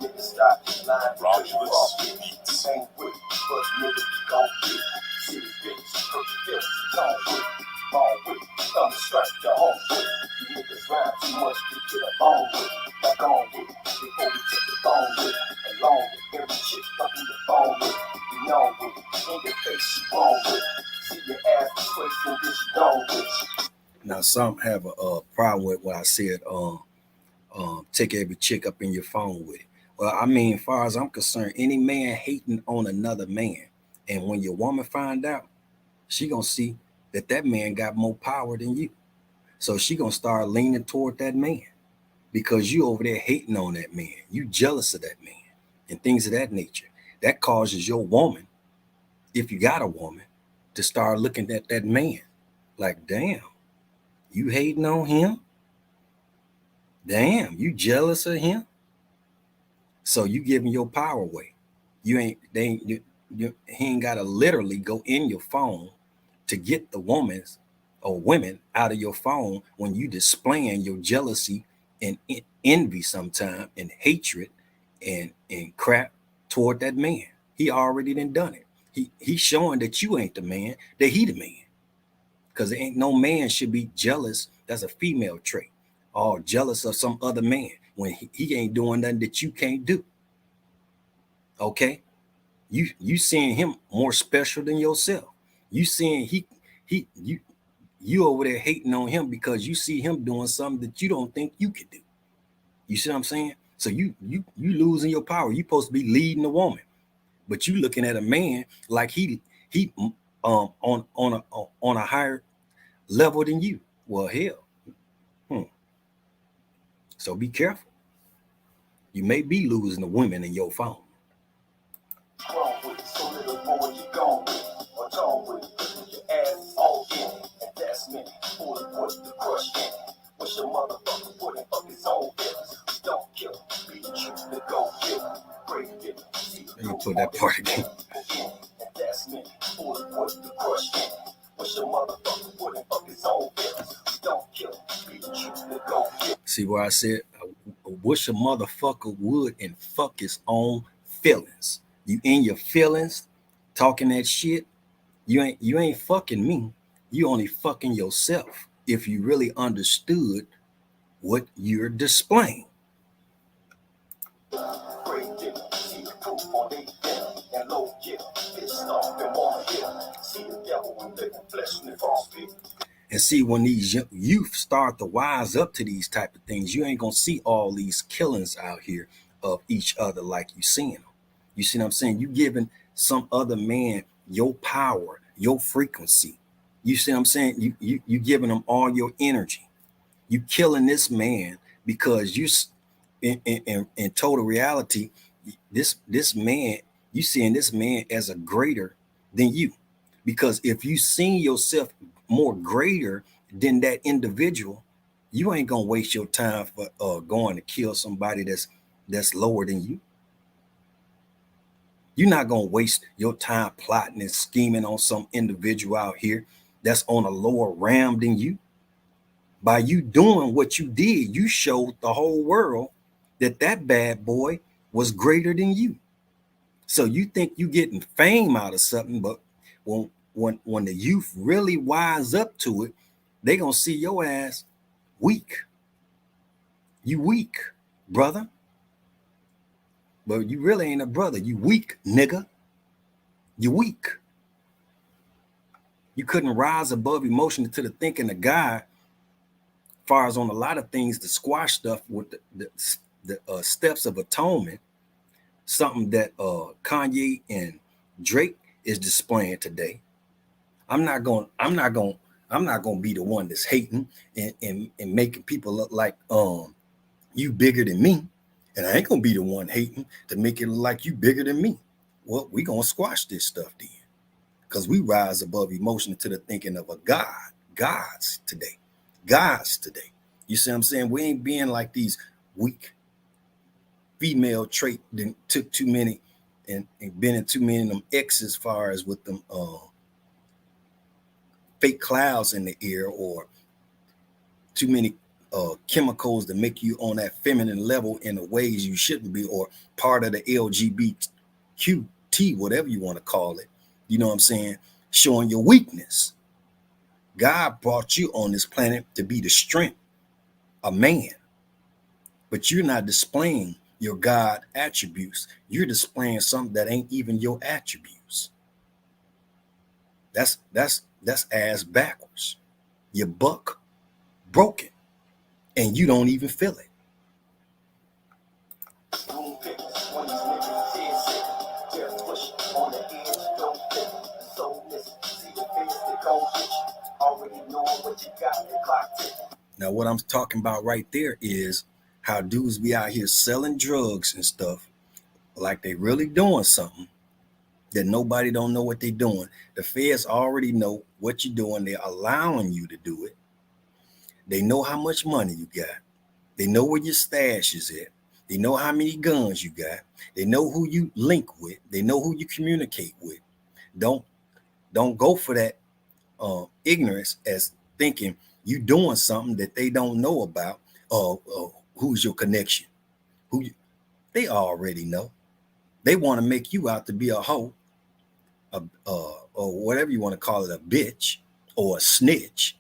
with, niggas stop this line, Virtuous with, you ain't with, but niggas gon' get, see this bitch, hurt your feelings, gone with. Bone with, strike your home with. You niggas rhyme too much to get a bone with. Back on with, before we take the bone with. Along with, every chick fucking the bone with. You know with, in your face she bone with. See your ass disgraceful, bitch you don't with. Now some have a problem with what I said, take every chick up in your phone with it. Well, I mean, as far as I'm concerned, any man hating on another man, and when your woman find out, she gonna see that man got more power than you. So she gonna start leaning toward that man because you over there hating on that man. You jealous of that man and things of that nature. That causes your woman, if you got a woman, to start looking at that man like, damn, you hating on him? Damn, you jealous of him? So you giving your power away. He ain't gotta literally go in your phone to get the women's or women out of your phone when you displaying your jealousy and envy sometime and hatred and crap toward that man. He already done it. He's showing that you ain't the man, that he the man. Because there ain't no man should be jealous. That's a female trait. Or jealous of some other man when he ain't doing nothing that you can't do. Okay? You seeing him more special than yourself. You seeing you over there hating on him because you see him doing something that you don't think you could do. You see what I'm saying? So you losing your power. You supposed to be leading the woman, but you looking at a man like he on a higher level than you. Well, hell, So be careful. You may be losing the women in your phone. Wrong with it, so little boy you gone with it, or tone with it, your ass all in it, and that's me, for the push the crush in it. Wish your motherfucker wouldn't fuck his own business. Don't kill him, be the truth to go kill him. Break it, see Let me put that part again. and that's me, for the push the crush in it. Wish your motherfucker wouldn't fuck his own business. Don't kill him, be the truth to go kill him. See where I said, I wish a motherfucker would and fuck his own feelings. You in your feelings, talking that shit. You ain't fucking me. You only fucking yourself if you really understood what you're displaying. And see, when these youth start to wise up to these type of things, you ain't gonna see all these killings out here of each other like you seeing them. You see what I'm saying? You giving some other man your power, your frequency. You see what I'm saying? You giving them all your energy. You killing this man because you, in total reality, this man, you seeing this man as a greater than you. Because if you see yourself more greater than that individual, you ain't gonna waste your time for going to kill somebody that's lower than you. You're not gonna waste your time plotting and scheming on some individual out here that's on a lower ram than you. By you doing what you did, you showed the whole world that bad boy was greater than you. So you think you getting fame out of something, but when the youth really wise up to it, they gonna see your ass weak. You weak, brother. But you really ain't a brother. You weak, nigga. You weak. You couldn't rise above emotion to the thinking of God, far as on a lot of things to squash stuff with the steps of atonement, something that Kanye and Drake is displaying today. I'm not going to be the one that's hating and making people look like you bigger than me. And I ain't gonna be the one hating to make it look like you bigger than me. Well, we gonna squash this stuff then. Because we rise above emotion to the thinking of a God. Gods today. You see what I'm saying? We ain't being like these weak female trait that took too many and been in too many of them X's as far as with them fake clouds in the air, or too many chemicals that make you on that feminine level in the ways you shouldn't be, or part of the LGBTQT, whatever you want to call it. You know what I'm saying? Showing your weakness. God brought you on this planet to be the strength of man, but you're not displaying your God attributes. You're displaying something that ain't even your attributes. That's ass backwards. Your buck broken, and you don't even feel it. Now, what I'm talking about right there is how dudes be out here selling drugs and stuff like they really doing something that nobody don't know what they doing. The feds already know what you're doing. They're allowing you to do it. They know how much money you got. They know where your stash is at. They know how many guns you got. They know who you link with. They know who you communicate with. Don't go for that ignorance as thinking you doing something that they don't know about. Who's your connection? They already know. They want to make you out to be a hoe, or whatever you want to call it, a bitch or a snitch,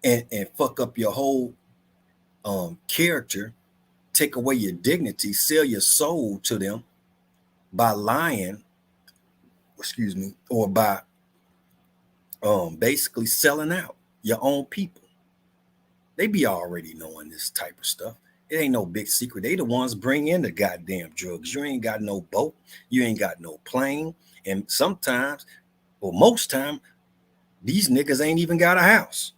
and fuck up your whole character, take away your dignity, sell your soul to them by lying, or by basically selling out your own people. They be already knowing this type of stuff. It ain't no big secret. They the ones bring in the goddamn drugs. You ain't got no boat. You ain't got no plane. And sometimes, or most time, these niggas ain't even got a house,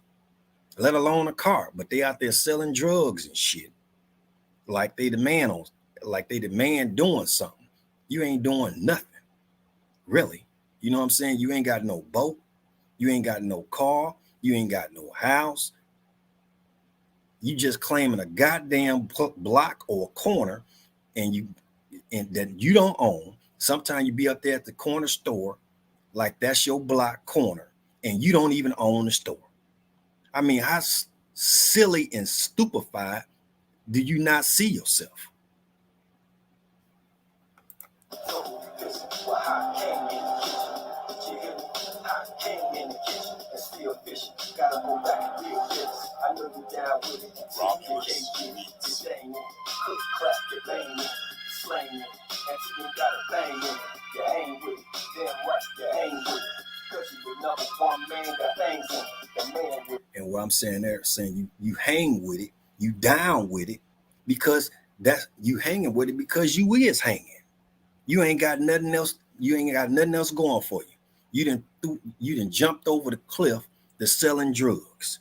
let alone a car. But they out there selling drugs and shit. Like they demand doing something. You ain't doing nothing. Really. You know what I'm saying? You ain't got no boat. You ain't got no car. You ain't got no house. You just claiming a goddamn block or a corner, and that you don't own. Sometimes you be up there at the corner store, like that's your block corner, and you don't even own the store. I mean, how silly and stupefied do you not see yourself? Gotta go back and deal with this. I know you down with it. Cook, crack, get banging, slanging, and you got a bang in it. You hang with it, damn right, you hang with it. Cause you the number one man that bangs in it. The man with it. And what I'm saying there, saying you hang with it, you down with it, because that's you hanging with it because you is hanging. You ain't got nothing else. You ain't got nothing else going for you. You done jumped over the cliff to selling drugs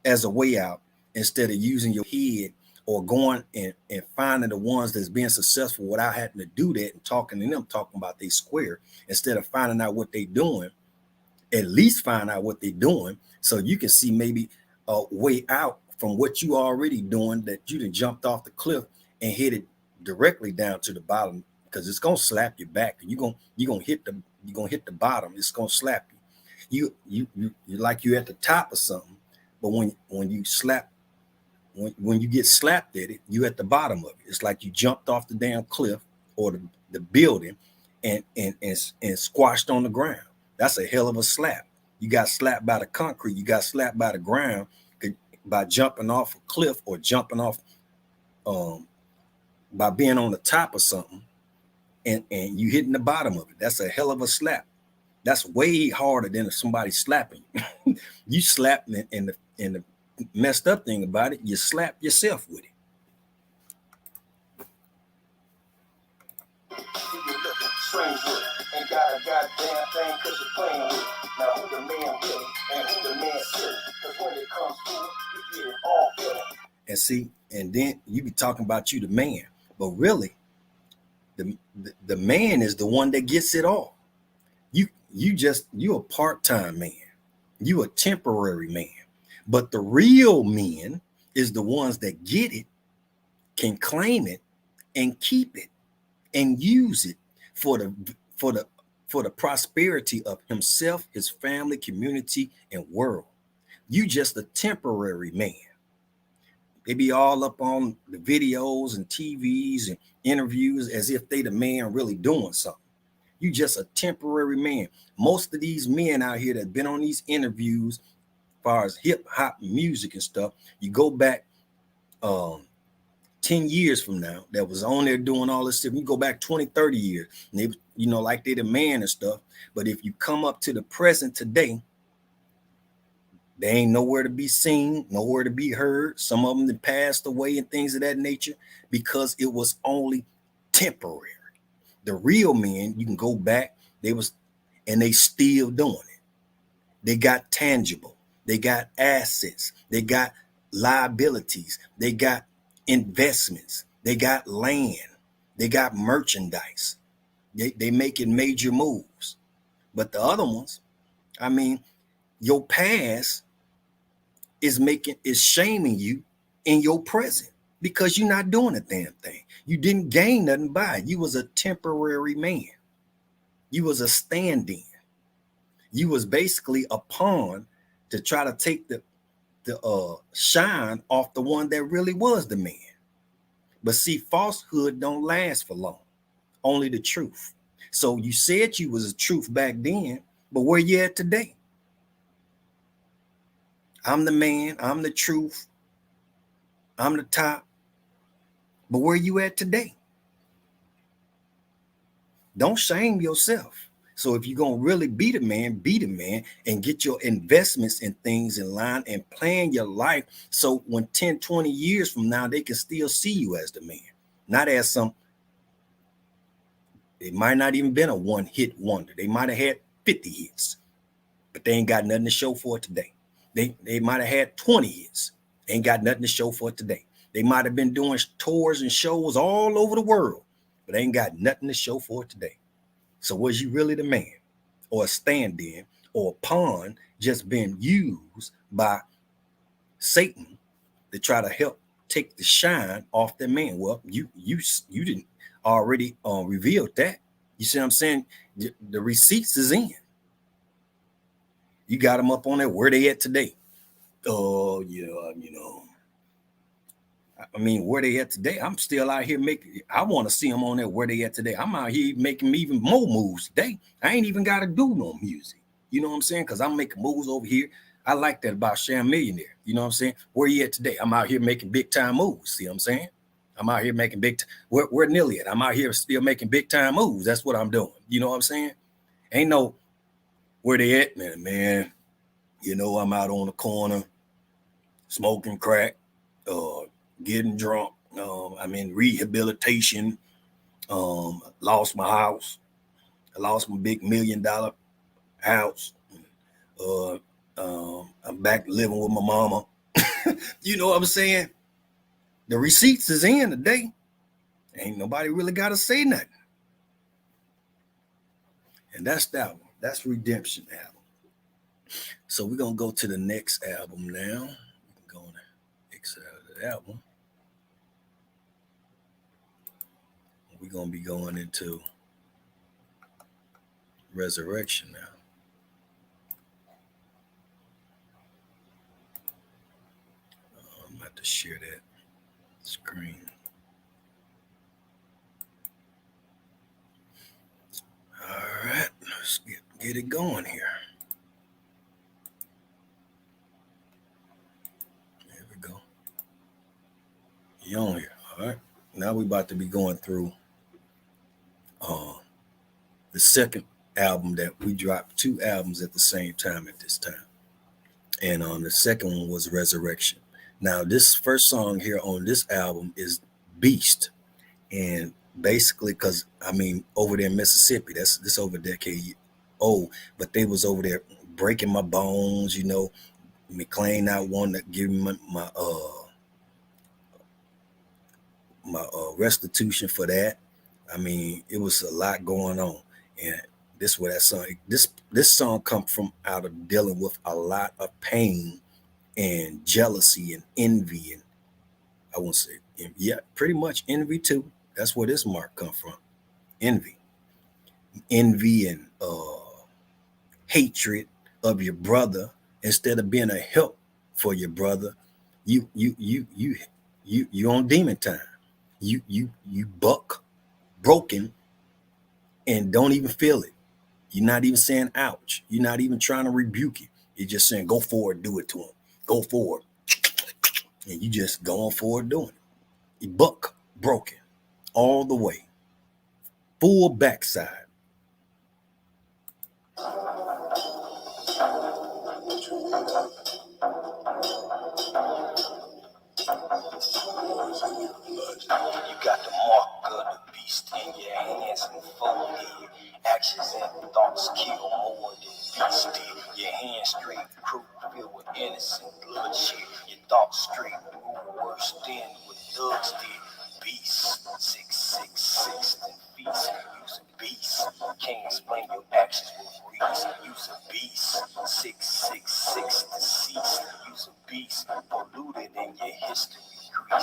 as a way out, instead of using your head or going and finding the ones that's being successful without having to do that and talking to them, talking about they square, instead of finding out what they doing. At least find out what they're doing so you can see maybe a way out from what you already doing, that you done jumped off the cliff and hit it directly down to the bottom, because it's gonna slap you back. You're gonna hit the bottom. It's gonna slap you. You like you at the top of something, but when you slap, when you get slapped at it, you at the bottom of it. It's like you jumped off the damn cliff or the building and squashed on the ground. That's a hell of a slap. You got slapped by the concrete. You got slapped by the ground by jumping off a cliff, or jumping off by being on the top of something, and you hitting the bottom of it. That's a hell of a slap. That's way harder than if somebody slapping you. You slap, and the messed up thing about it, you slap yourself with it. Strange with it. Ain't got a goddamn thing cause you're playing with it. Now who the man with and who the man with? Cause when it comes to it, you get it all good. And see, and then you be talking about you the man, but really, the man is the one that gets it all. You a part-time man. You a temporary man. But the real men is the ones that get it, can claim it, and keep it, and use it for the prosperity of himself, his family, community, and world. You just a temporary man. They be all up on the videos and TVs and interviews as if they the man really doing something. You just a temporary man. Most of these men out here that been on these interviews, as far as hip hop music and stuff, you go back 10 years from now, that was on there doing all this stuff. You go back 20, 30 years, and they, you know, like they the man and stuff. But if you come up to the present today, they ain't nowhere to be seen, nowhere to be heard. Some of them that passed away and things of that nature because it was only temporary. The real men, you can go back, and they still doing it. They got tangible, they got assets, they got liabilities, they got investments, they got land, they got merchandise. They making major moves. But the other ones, I mean, your past is shaming you in your present because you're not doing a damn thing. You didn't gain nothing by it. You was a temporary man. You was a stand-in. You was basically a pawn to try to take the shine off the one that really was the man. But see, falsehood don't last for long. Only the truth. So you said you was a truth back then, but where you at today? I'm the man, I'm the truth, I'm the top. But where you at today? Don't shame yourself. So if you're going to really be the man and get your investments and things in line and plan your life. So when 10, 20 years from now, they can still see you as the man, not as it might not even been a one-hit wonder. They might have had 50 hits, but they ain't got nothing to show for it today. They might have had 20 hits. Ain't got nothing to show for it today. They might have been doing tours and shows all over the world, but ain't got nothing to show for it today. So was you really the man, or a stand-in, or a pawn just being used by Satan to try to help take the shine off that man? Well, you didn't already revealed that. You see what I'm saying? The receipts is in. You got them up on there. Where they at today? Oh yeah, you know. I mean, where they at today? I'm still out here making. I want to see them on there. Where they at today? I'm out here making even more moves today. I ain't even got to do no music. You know what I'm saying? Because I'm making moves over here. I like that about Sham Millionaire. You know what I'm saying? Where you at today? I'm out here making big time moves. See what I'm saying? I'm out here making big. Where Nilly at? I'm out here still making big time moves. That's what I'm doing. You know what I'm saying? Ain't no where they at, man. You know, I'm out on the corner smoking crack, getting drunk. I'm in rehabilitation. Lost my house. I lost my big $1 million house. I'm back living with my mama. You know what I'm saying? The receipts is in today. Ain't nobody really got to say nothing. And that's that one. That's Redemption album. So we're going to go to the next album now. We're going to exit out of that one. We're going to be going into Resurrection now. I'm about to share that screen. All right, let's get it going here. There we go. You on here, all right? Now we're about to be going through the second album that we dropped 2 albums at the same time at this time. And the second one was Resurrection. Now, this first song here on this album is Beast. And basically, because, I mean, over there in Mississippi, this over a decade old, but they was over there breaking my bones, you know, McLean not wanting to give me my restitution for that. I mean, it was a lot going on, and this where that song this song come from out of dealing with a lot of pain and jealousy and envy, and I won't say, yeah, pretty much envy too. That's where this mark come from. Envy and hatred of your brother. Instead of being a help for your brother, you on demon time. You buck broken and don't even feel it. You're not even saying ouch. You're not even trying to rebuke it. You're just saying go forward, do it to him. Go forward. And you just going forward doing it. You buck broken all the way. Full backside. You got the mark of the beast in your hands and forehead. Actions and thoughts kill more than beast did. Your hands straight, crew filled with innocent bloodshed. Your thoughts straight, rule worse than what thugs did. Beast, 666 and feast. Use a beast. Can't explain your actions with reason. Use a beast. 666 deceased. Use a beast. Polluted in your history. 3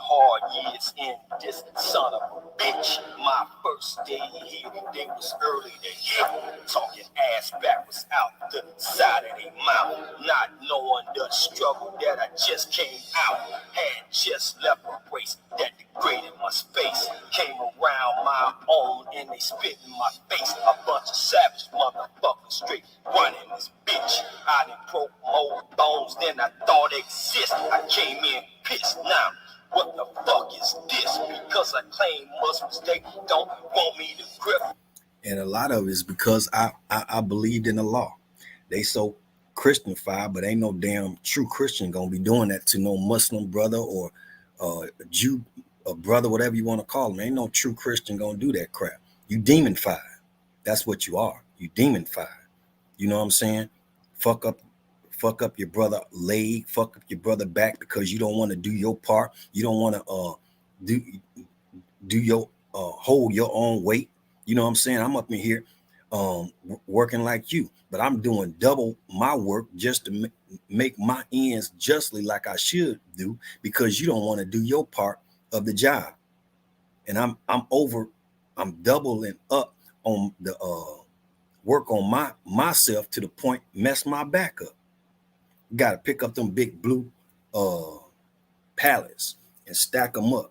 hard years in this son of a bitch. My first day here, they was early to hit. Talking ass backwards out the side of their mouth. Not knowing the struggle that I just came out. Had just left a race that degraded my space. Came around my own and they spit in my face. A bunch of savage motherfuckers straight running this bitch. I done broke more bones than I thought exist. I came in pissed now. What the fuck is this? Because I claim Muslims, they don't want me to grip. And a lot of it is because I believed in the law. They so Christianified, but ain't no damn true Christian gonna be doing that to no Muslim brother or a Jew, a brother, whatever you want to call them. Ain't no true Christian gonna do that crap. You demonified. That's what you are. You demonified. You know what I'm saying? Fuck up your brother leg, fuck up your brother back because you don't want to do your part. You don't want to do your hold your own weight. You know what I'm saying? I'm up in here working like you, but I'm doing double my work just to make my ends justly like I should do because you don't want to do your part of the job. And I'm doubling up on the work on myself to the point mess my back up. You got to pick up them big blue pallets and stack them up.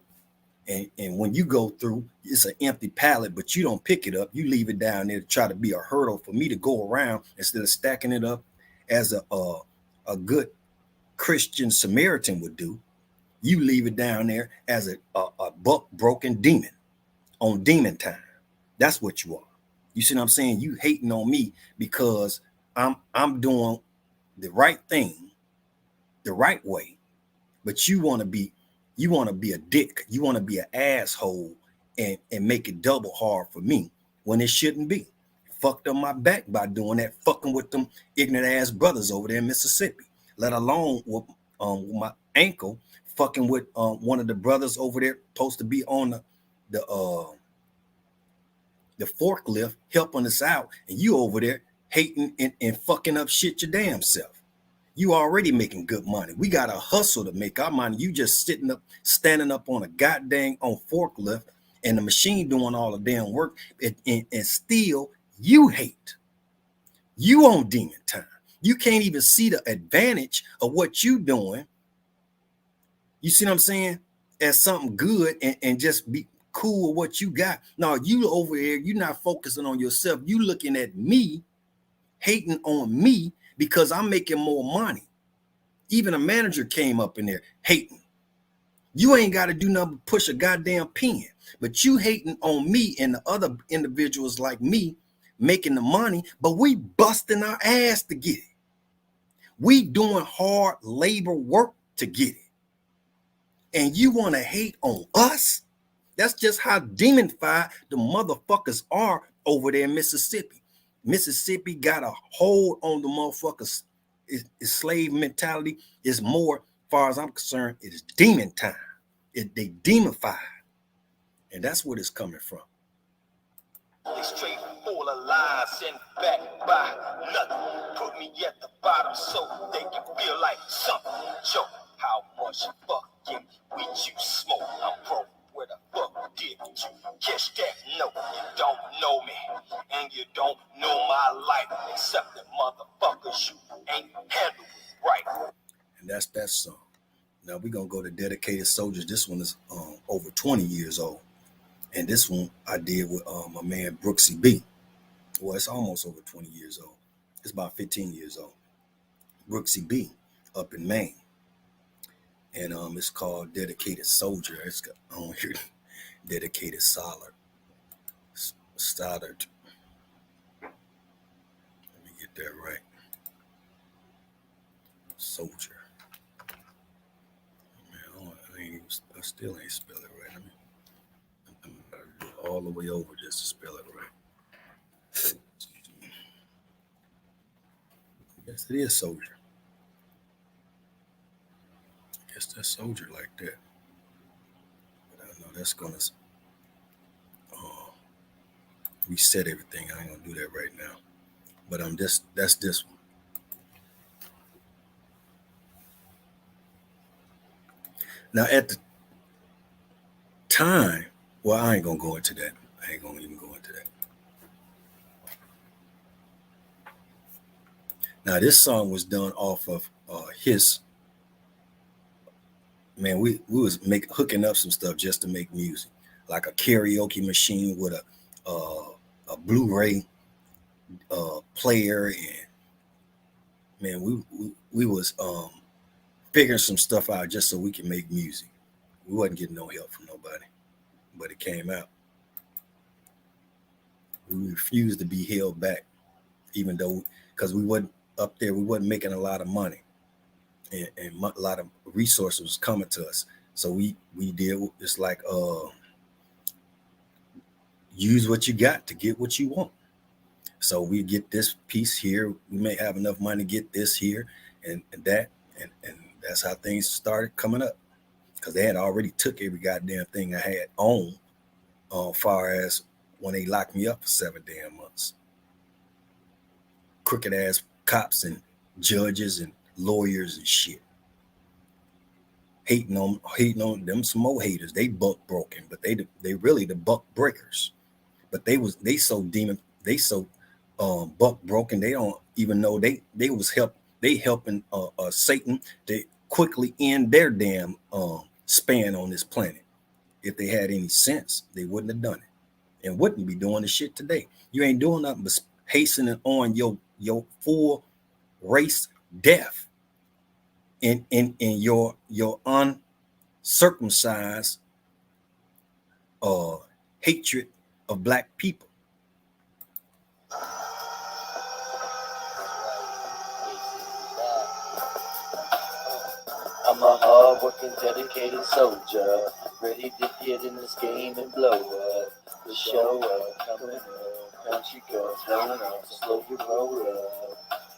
And when you go through, it's an empty pallet, but you don't pick it up. You leave it down there to try to be a hurdle for me to go around instead of stacking it up as a good Christian Samaritan would do. You leave it down there as a buck broken demon on demon time. That's what you are. You see what I'm saying? You hating on me because I'm doing the right thing, the right way, but you want to be a dick. You want to be an asshole and make it double hard for me when it shouldn't be. Fucked up my back by doing that, fucking with them ignorant ass brothers over there in Mississippi, let alone with my ankle, fucking with one of the brothers over there supposed to be on the forklift helping us out, and you over there hating and fucking up shit your damn self. You already making good money. We got to hustle to make our money. You just standing up on a goddamn forklift and the machine doing all the damn work, and still you hate. You on demon time. You can't even see the advantage of what you doing. You see what I'm saying? As something good and just be cool with what you got. No, you over here, you're not focusing on yourself. You looking at me, hating on me because I'm making more money. Even a manager came up in there hating. You ain't got to do nothing but push a goddamn pen, but you hating on me and the other individuals like me making the money, but we busting our ass to get it. We doing hard labor work to get it. And you want to hate on us? That's just how demonified the motherfuckers are over there in Mississippi. Mississippi got a hold on the motherfuckers. It's slave mentality. Is more, far as I'm concerned, it is demon time. They demonified. And that's where it's coming from. Straight full of lies, sent back by nothing. Put me at the bottom so they can feel like something. Yo, how much fucking weed you smoke? I'm broke. Where the fuck did you catch that? No, you don't know me, and you don't know my life, except that motherfuckers you ain't handled it right. And that's that song. Now we're gonna go to Dedicated Soldiers. This one is over 20 years old. And this one I did with my man Brooksy B. Well, it's almost over 20 years old. It's about 15 years old. Brooksy B up in Maine. And it's called Dedicated Soldier. It's got on here Dedicated Solid. Stoddard. Let me get that right. Soldier. Man, I still ain't spell it right. I'm all the way over just to spell it right. Yes, it is Soldier. I guess that's Soldier like that. But I know that's gonna reset everything. I ain't gonna do that right now. But that's this one. Now at the time, well, I ain't gonna go into that. I ain't gonna even go into that. Now this song was done off of his. Man, we was hooking up some stuff just to make music, like a karaoke machine with a Blu-ray player, and man, we was figuring some stuff out just so we can make music. We wasn't getting no help from nobody, but it came out. We refused to be held back, even though, because we wasn't up there, we wasn't making a lot of money, and a lot of resources was coming to us. So we did, it's like use what you got to get what you want. So we get this piece here. We may have enough money to get this here and that, and that's how things started coming up. Because they had already took every goddamn thing I had on, far as when they locked me up for 7 damn months. Crooked ass cops and judges and lawyers and shit. Hating on them, some more haters. They buck broken, but they really the buck breakers. But they so buck broken. They don't even know they helping Satan to quickly end their damn span on this planet. If they had any sense, they wouldn't have done it and wouldn't be doing the shit today. You ain't doing nothing but hastening on your full race death in your uncircumcised hatred of black people. I'm a hard-working, dedicated soldier, ready to get in this game and blow up. The show up, coming up, country girls blowing up, slow you roll up.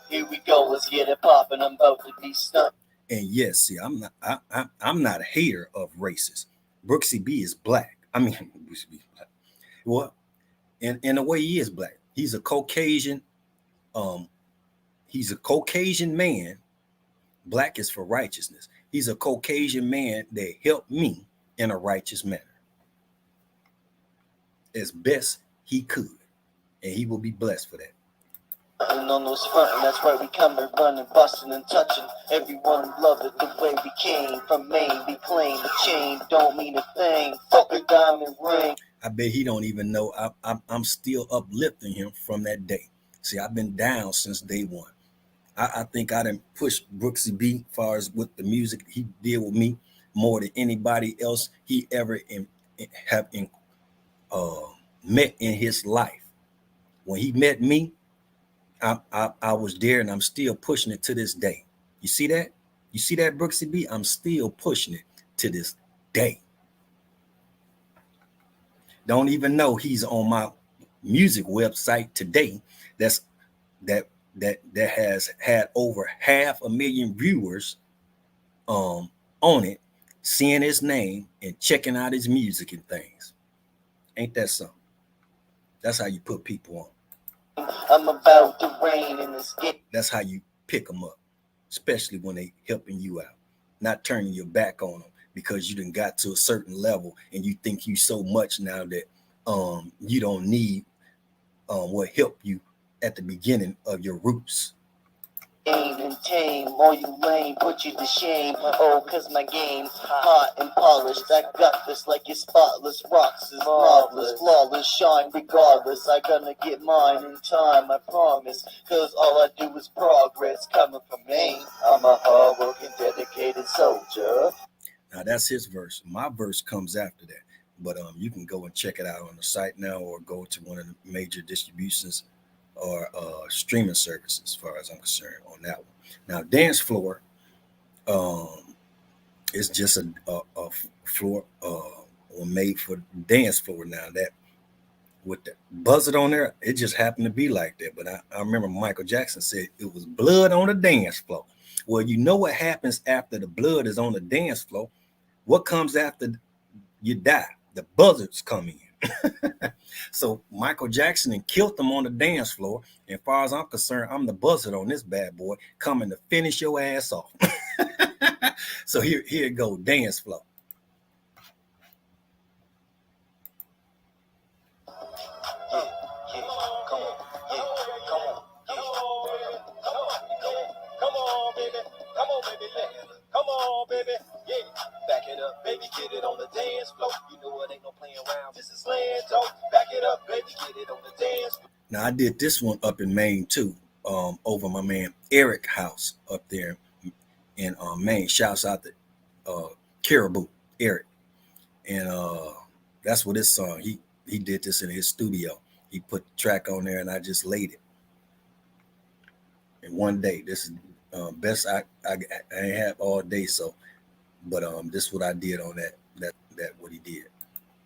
Here we go, let's get it poppin'. I'm about to be stunned. And yes, see, I'm not a hater of races. Brooksy B is black. I mean, Brooksy B is black. Well, in a way, he is black. He's a Caucasian. He's a Caucasian man. Black is for righteousness. He's a Caucasian man that helped me in a righteous manner as best he could, and he will be blessed for that. And on those frontin', that's right, we coming, running, busting, and touching. Everyone love it the way we came from Maine. We claim the chain, don't mean a thing. Fuck a diamond ring. I bet he don't even know I'm still uplifting him from that day. See, I've been down since day one. I think I done pushed Brooksy B as far as with the music he did with me more than anybody else he ever met in his life. When he met me, I was there, and I'm still pushing it to this day. You see that? You see that, Brooksy B? I'm still pushing it to this day. Don't even know he's on my music website today that has had over 500,000 viewers on it, seeing his name and checking out his music and things. Ain't that something? That's how you put people on. I'm about to reign in this game. That's how you pick them up, especially when they helping you out, not turning your back on them because you done got to a certain level and you think you so much now that you don't need what helped you at the beginning of your roots. Aim and tame, all you lame, put you to shame. Oh, cause my game's hot and polished. I got this like it's spotless. Rocks is marvelous, flawless, shine regardless. I gonna get mine in time, I promise. Cause all I do is progress coming from me. I'm a hard-working, dedicated soldier. Now that's his verse. My verse comes after that. But you can go and check it out on the site now, or go to one of the major distributions or streaming services, as far as I'm concerned, on that one. Now, Dance Floor is just a floor made for dance floor. Now, that with the buzzard on there, it just happened to be like that. But I remember Michael Jackson said it was blood on the dance floor. Well, you know what happens after the blood is on the dance floor? What comes after you die? The buzzards come in. So Michael Jackson and killed them on the dance floor. And as far as I'm concerned, I'm the buzzard on this bad boy, coming to finish your ass off. So here it go, dance floor. Come on, baby, yeah. Back it up, baby, get it on the dance floor. You know it ain't no playing around. This is Lando. Back it up, baby, get it on the dance floor. Now I did this one up in Maine too, over my man Eric house up there in Maine. Shouts out to Caribou Eric, and that's what this song. He did this in his studio. He put the track on there, and I just laid it. And one day, this is best I ain't have all day, so. But this is what I did on that what he did.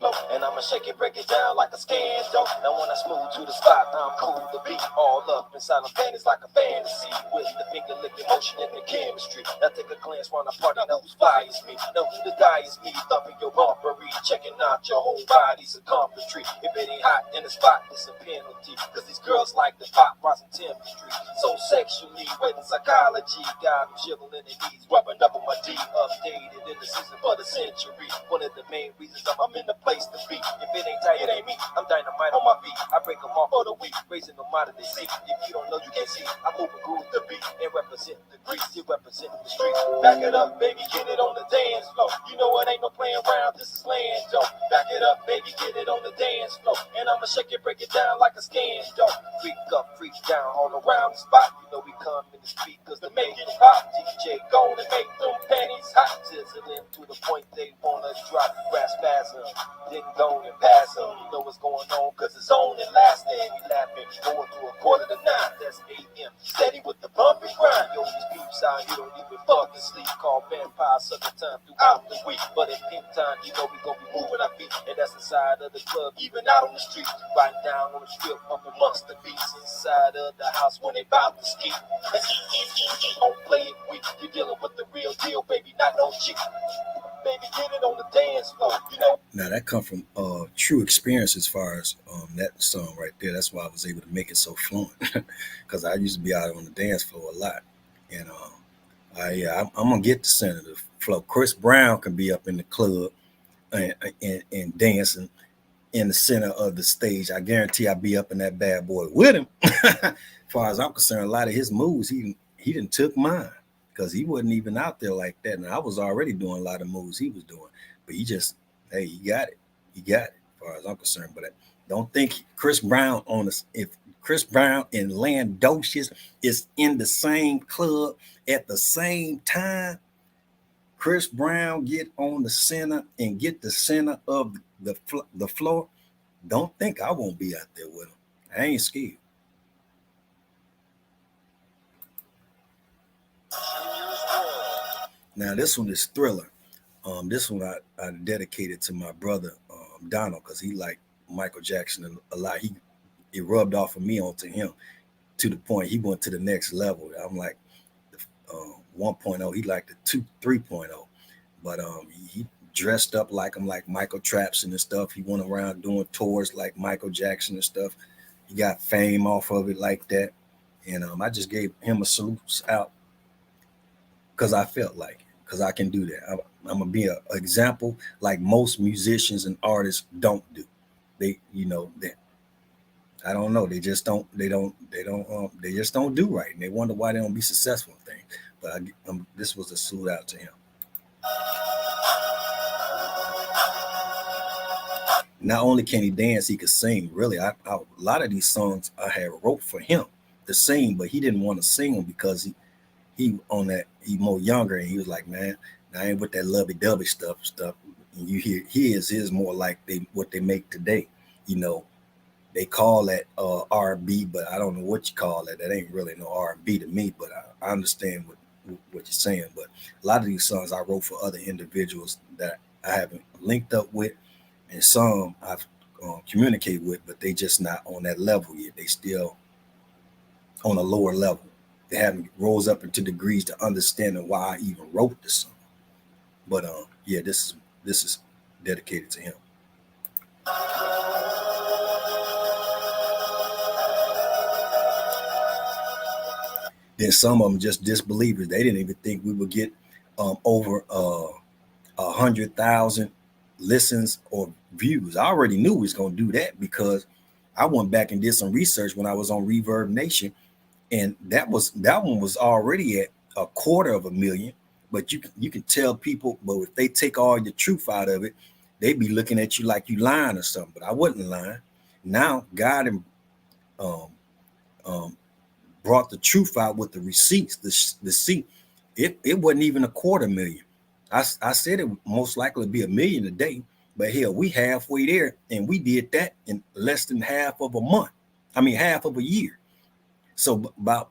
And I'ma shake it, break it down like a scan dope. Now when I smooth to the spot, I'm cool to be all up inside of panties like a fantasy. With the finger licking motion and the chemistry. Now take a glance round the party, know who's fly is me. Know who the guy is me, thumping your bumpery. Checking out your whole body's accomplishment. If it ain't hot in the spot, it's a penalty. Cause these girls like the pop, rising chemistry. So sexually, waiting psychology. Got them shivering their knees, rubbing up on my D. Updated in the season for the century. One of the main reasons I'm in the place to be. If it ain't tight, it ain't me. I'm dynamite on my feet. I break them off for the week, raising them out of their seat. If you don't know, you can't see. I move and groove the beat and represent the grease. You represent the street. Back it up, baby, get it on the dance floor. You know it ain't no playing around. This is Lando. Back it up, baby, get it on the dance floor. And I'ma shake it, break it down like a scan dope. Freak up, freak down, all around the spot. You know we come in the speakers to make it hot. DJ go and make them panties hot. Sizzling to the point they wanna drop. Grass spasm. Then go and pass them. You know what's going on, cause it's on and lasting. We laughing, going through a quarter to 9. That's AM. Steady with the bump and grind. Yo, these peeps out here don't even fucking sleep. Call vampire sucker time throughout the week. But in pink time, you know we gon' be moving our feet. And that's inside of the club, even out on the street. Riding down on the strip, up amongst the beats. Inside of the house when they bout to ski. Don't play it weak. You're dealing with the real deal, baby, not no cheat. Baby, get it on the dance floor, you know. Now that come from true experience as far as that song right there. That's why I was able to make it so fluent, because I used to be out on the dance floor a lot, and I'm gonna get the center of the floor. Chris Brown can be up in the club and dancing in the center of the stage. I guarantee I'll be up in that bad boy with him. As far as I'm concerned, a lot of his moves he didn't took mine. Because he wasn't even out there like that. And I was already doing a lot of moves he was doing. But he just, hey, he got it. He got it, as far as I'm concerned. But I don't think Chris Brown if Chris Brown and Landosous is in the same club at the same time, Chris Brown get on the center and get the center of the floor, don't think I won't be out there with him. I ain't scared. Now this one is Thriller. This one I dedicated to my brother Donald, because he liked Michael Jackson a lot. It rubbed off of me onto him, to the point he went to the next level. I'm like 1.0. He like the 3.0. But he dressed up like him, like Michael Traps and stuff. He went around doing tours like Michael Jackson and stuff. He got fame off of it like that. And I just gave him a salute out because I felt like it, because I can do that. I'm gonna be an example like most musicians and artists don't do. They, I don't know. They just don't. They just don't do right, and they wonder why they don't be successful in things. But this was a salute out to him. Not only can he dance, he could sing. Really, a lot of these songs I had wrote for him to sing, but he didn't want to sing them because he more younger, and he was like, man, I ain't with that lovey dovey stuff. And you hear his more like what they make today. They call that R&B, but I don't know what you call it. That ain't really no R&B to me, but I understand what you're saying. But a lot of these songs I wrote for other individuals that I haven't linked up with, and some I've communicated with, but they just not on that level yet. They still on a lower level. They haven't rose up into degrees to understanding why I even wrote this song. But yeah, this is dedicated to him. Then some of them just disbelievers. They didn't even think we would get over 100,000 listens or views. I already knew we was gonna do that because I went back and did some research when I was on Reverb Nation, and that one was already at 250,000. But you can tell people, but if they take all the truth out of it, they be looking at you like you lying or something. But I wasn't lying. Now God brought the truth out with the receipts. The seat, it wasn't even 250,000. I said it would most likely be 1 million a day, but hell, we halfway there, and we did that in less than half of a month. I mean, half of a year. So about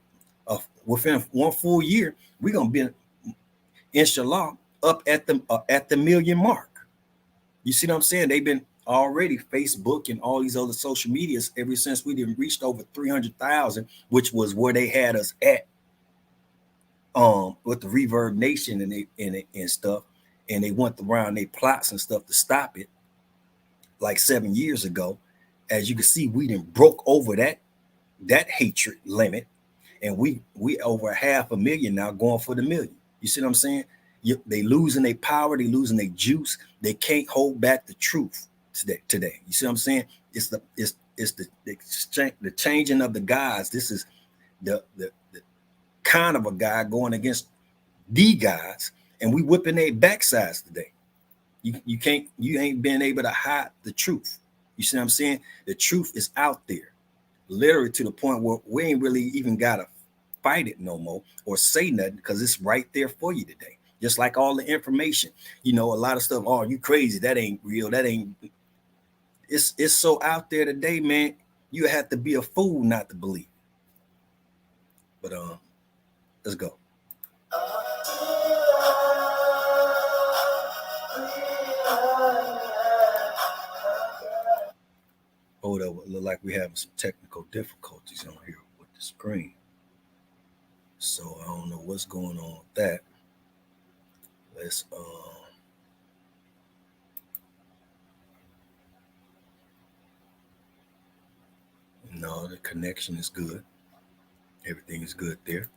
within one full year, we're gonna be, inshallah, up at the million mark. You see what I'm saying? They've been already Facebook and all these other social medias ever since we didn't reached over 300,000, which was where they had us at with the Reverb Nation and stuff. And they went around they plots and stuff to stop it like 7 years ago. As you can see, we didn't broke over that hatred limit, and we over 500,000 now, going for the million. You see what I'm saying? They losing their power, they losing their juice. They can't hold back the truth today. You see what I'm saying? It's the changing of the guys. This is the kind of a guy going against the guys, and we whipping their backsides today. You ain't been able to hide the truth. You see what I'm saying? The truth is out there, literally to the point where we ain't really even gotta fight it no more or say nothing, because it's right there for you today. Just like all the information, a lot of stuff. Oh, you crazy? That ain't real. That ain't. It's so out there today, man. You have to be a fool not to believe. But let's go. Hold up, it look like we're having some technical difficulties on here with the screen. So I don't know what's going on with that. Let's no, the connection is good. Everything is good there.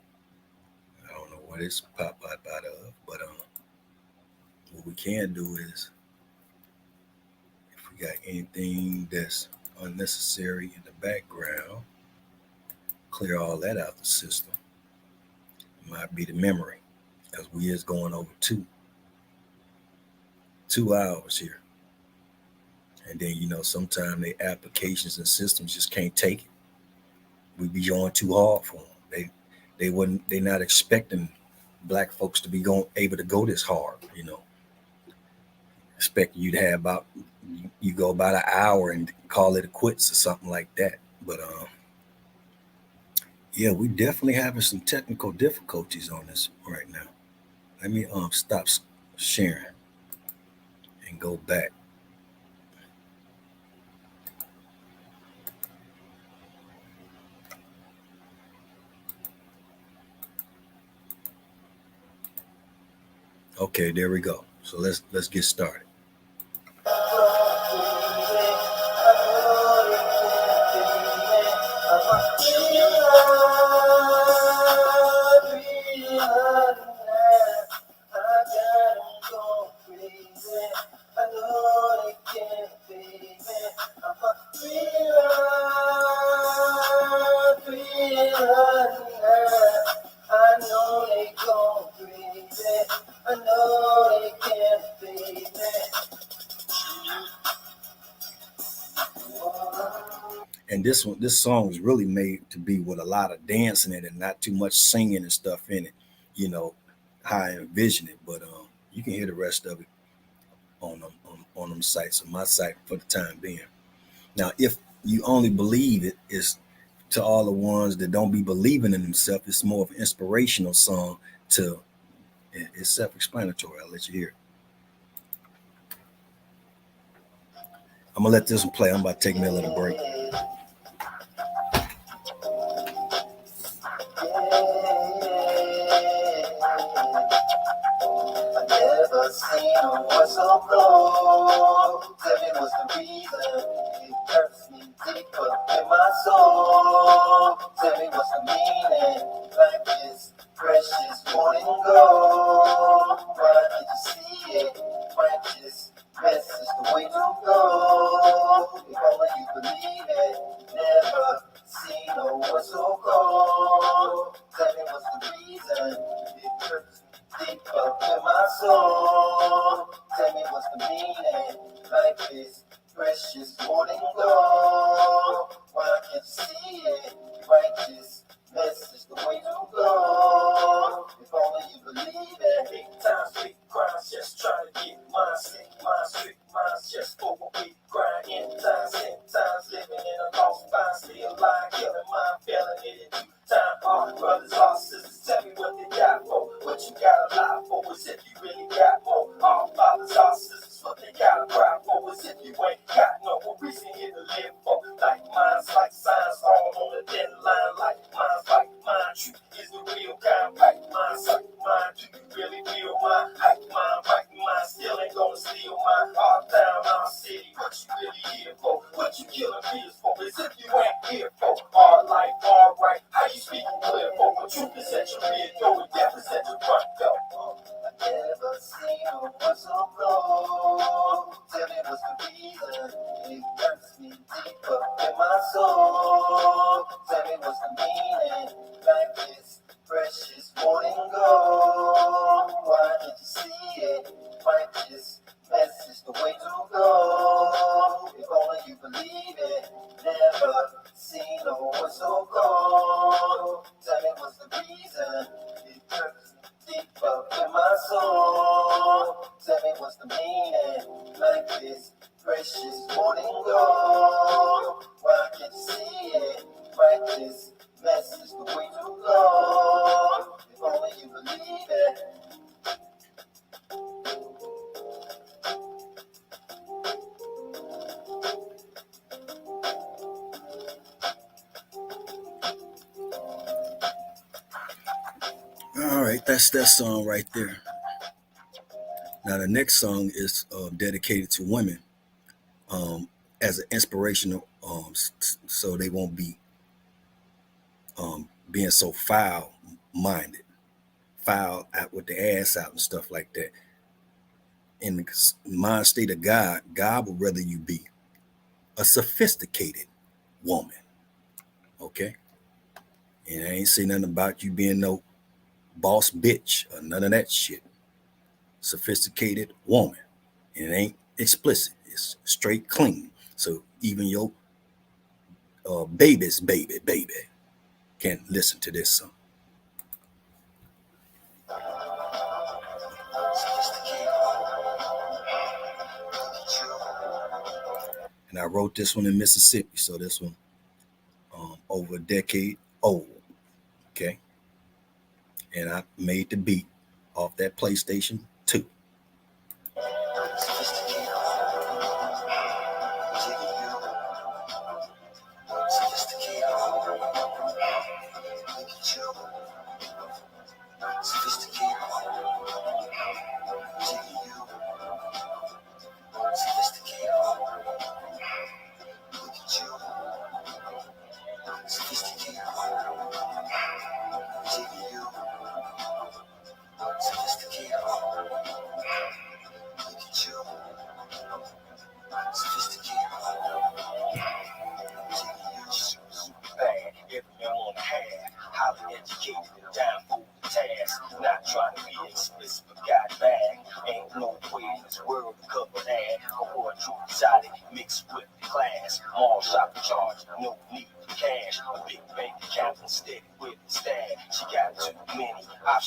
I don't know what it's popped out of, but what we can do is, if we got anything that's unnecessary in the background, clear all that out the system. It might be the memory, because we is going over 2 hours here. And then, sometimes the applications and systems just can't take it. We be going too hard for them. They're not expecting black folks to be able to go this hard, Expect you to have you go about an hour and call it a quits or something like that. But yeah, we definitely having some technical difficulties on this right now. Let me stop sharing and go back. Okay, there we go. So let's get started. And this song was really made to be with a lot of dancing in it and not too much singing and stuff in it, you know, how I envision it. But you can hear the rest of it on them sites, on my site for the time being. Now, if you only believe it, is to all the ones that don't be believing in themselves. It's more of an inspirational song. It's self-explanatory. I'll let you hear it. I'm gonna let this one play. I'm about to take me a little break. Never seen a one so cold. Tell me what's the reason. It hurts me deep up in my soul. Tell me what's the meaning. Life is precious, morning gold. Why can't you see it? Righteous message, the way to go. If only you believe it. Never seen no one so cold. Tell me what's the reason. It hurts deep up in my soul. Tell me what's the meaning. Life is precious, morning gold. Why can't you see it? Righteous message, the way to go. If only you believe it. Big times, big crimes, just trying to get mine. Sick minds, strict minds, just for a big grind. In times, living in a lost mind. Still lying, killing mind, failing it in due time. All the brothers, all sisters, tell me what they got for. What you got a lie for is if you really got more. All fathers, all sisters, what they got a cry for is if you ain't got no reason here to live for. Like minds, like signs, all on the deadline. Like minds, like mine. Truth is the real kind. Right minds, like mine. Do you really feel mine? Hype mine, right mine. Still ain't gonna steal mine. All down, all city. What you really here for? What you killing fears for? Is if you ain't here for. All life, all right. How you speaking clear for? The truth is at your rear door. And death is at your front door. I never seen a one so cold. Tell me what's the reason. It hurts me deep up in my soul. Tell me what's the meaning. Life is precious, morning gold. Why can't you see it? Righteous message, the way to go. If only you believe it. Never seen no one so cold. Tell me what's the reason. It hurts deep up in my soul. Tell me what's the meaning. Life is precious, morning gold. Why can't you see it? Righteous message, the way to go. If only you believe it. All right, that's that song right there. Now the next song is dedicated to women, as an inspirational, so they won't be being so foul-minded, foul out with the ass out and stuff like that. In the mind state of God, God would rather you be a sophisticated woman, okay? And I ain't say nothing about you being no boss bitch or none of that shit. Sophisticated woman. And it ain't explicit. It's straight clean. So even your baby's baby can listen to this song. And I wrote this one in Mississippi. So this one over a decade old. Okay. And I made the beat off that PlayStation 2.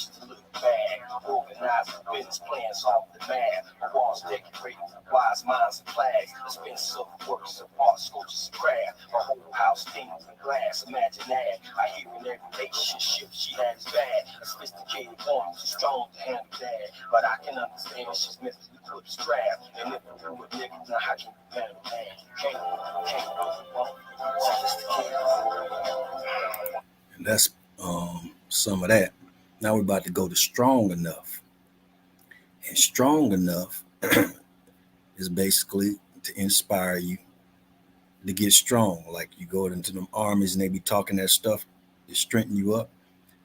used to look bad. Organized business plans off the man. The walls decorated with wise minds and flags. Expensive works of art, sculptures and craft. My whole house stained with glass. Imagine that. I hear in every relationship she had is bad. A sophisticated woman, too strong to handle that. But I can understand she's mentally put to strap. And if you do a nigga, now how can you handle that? Can't go wrong. And that's some of that. Now we're about to go to strong enough. And strong enough is basically to inspire you to get strong. Like you go into them armies and they be talking that stuff to strengthen you up.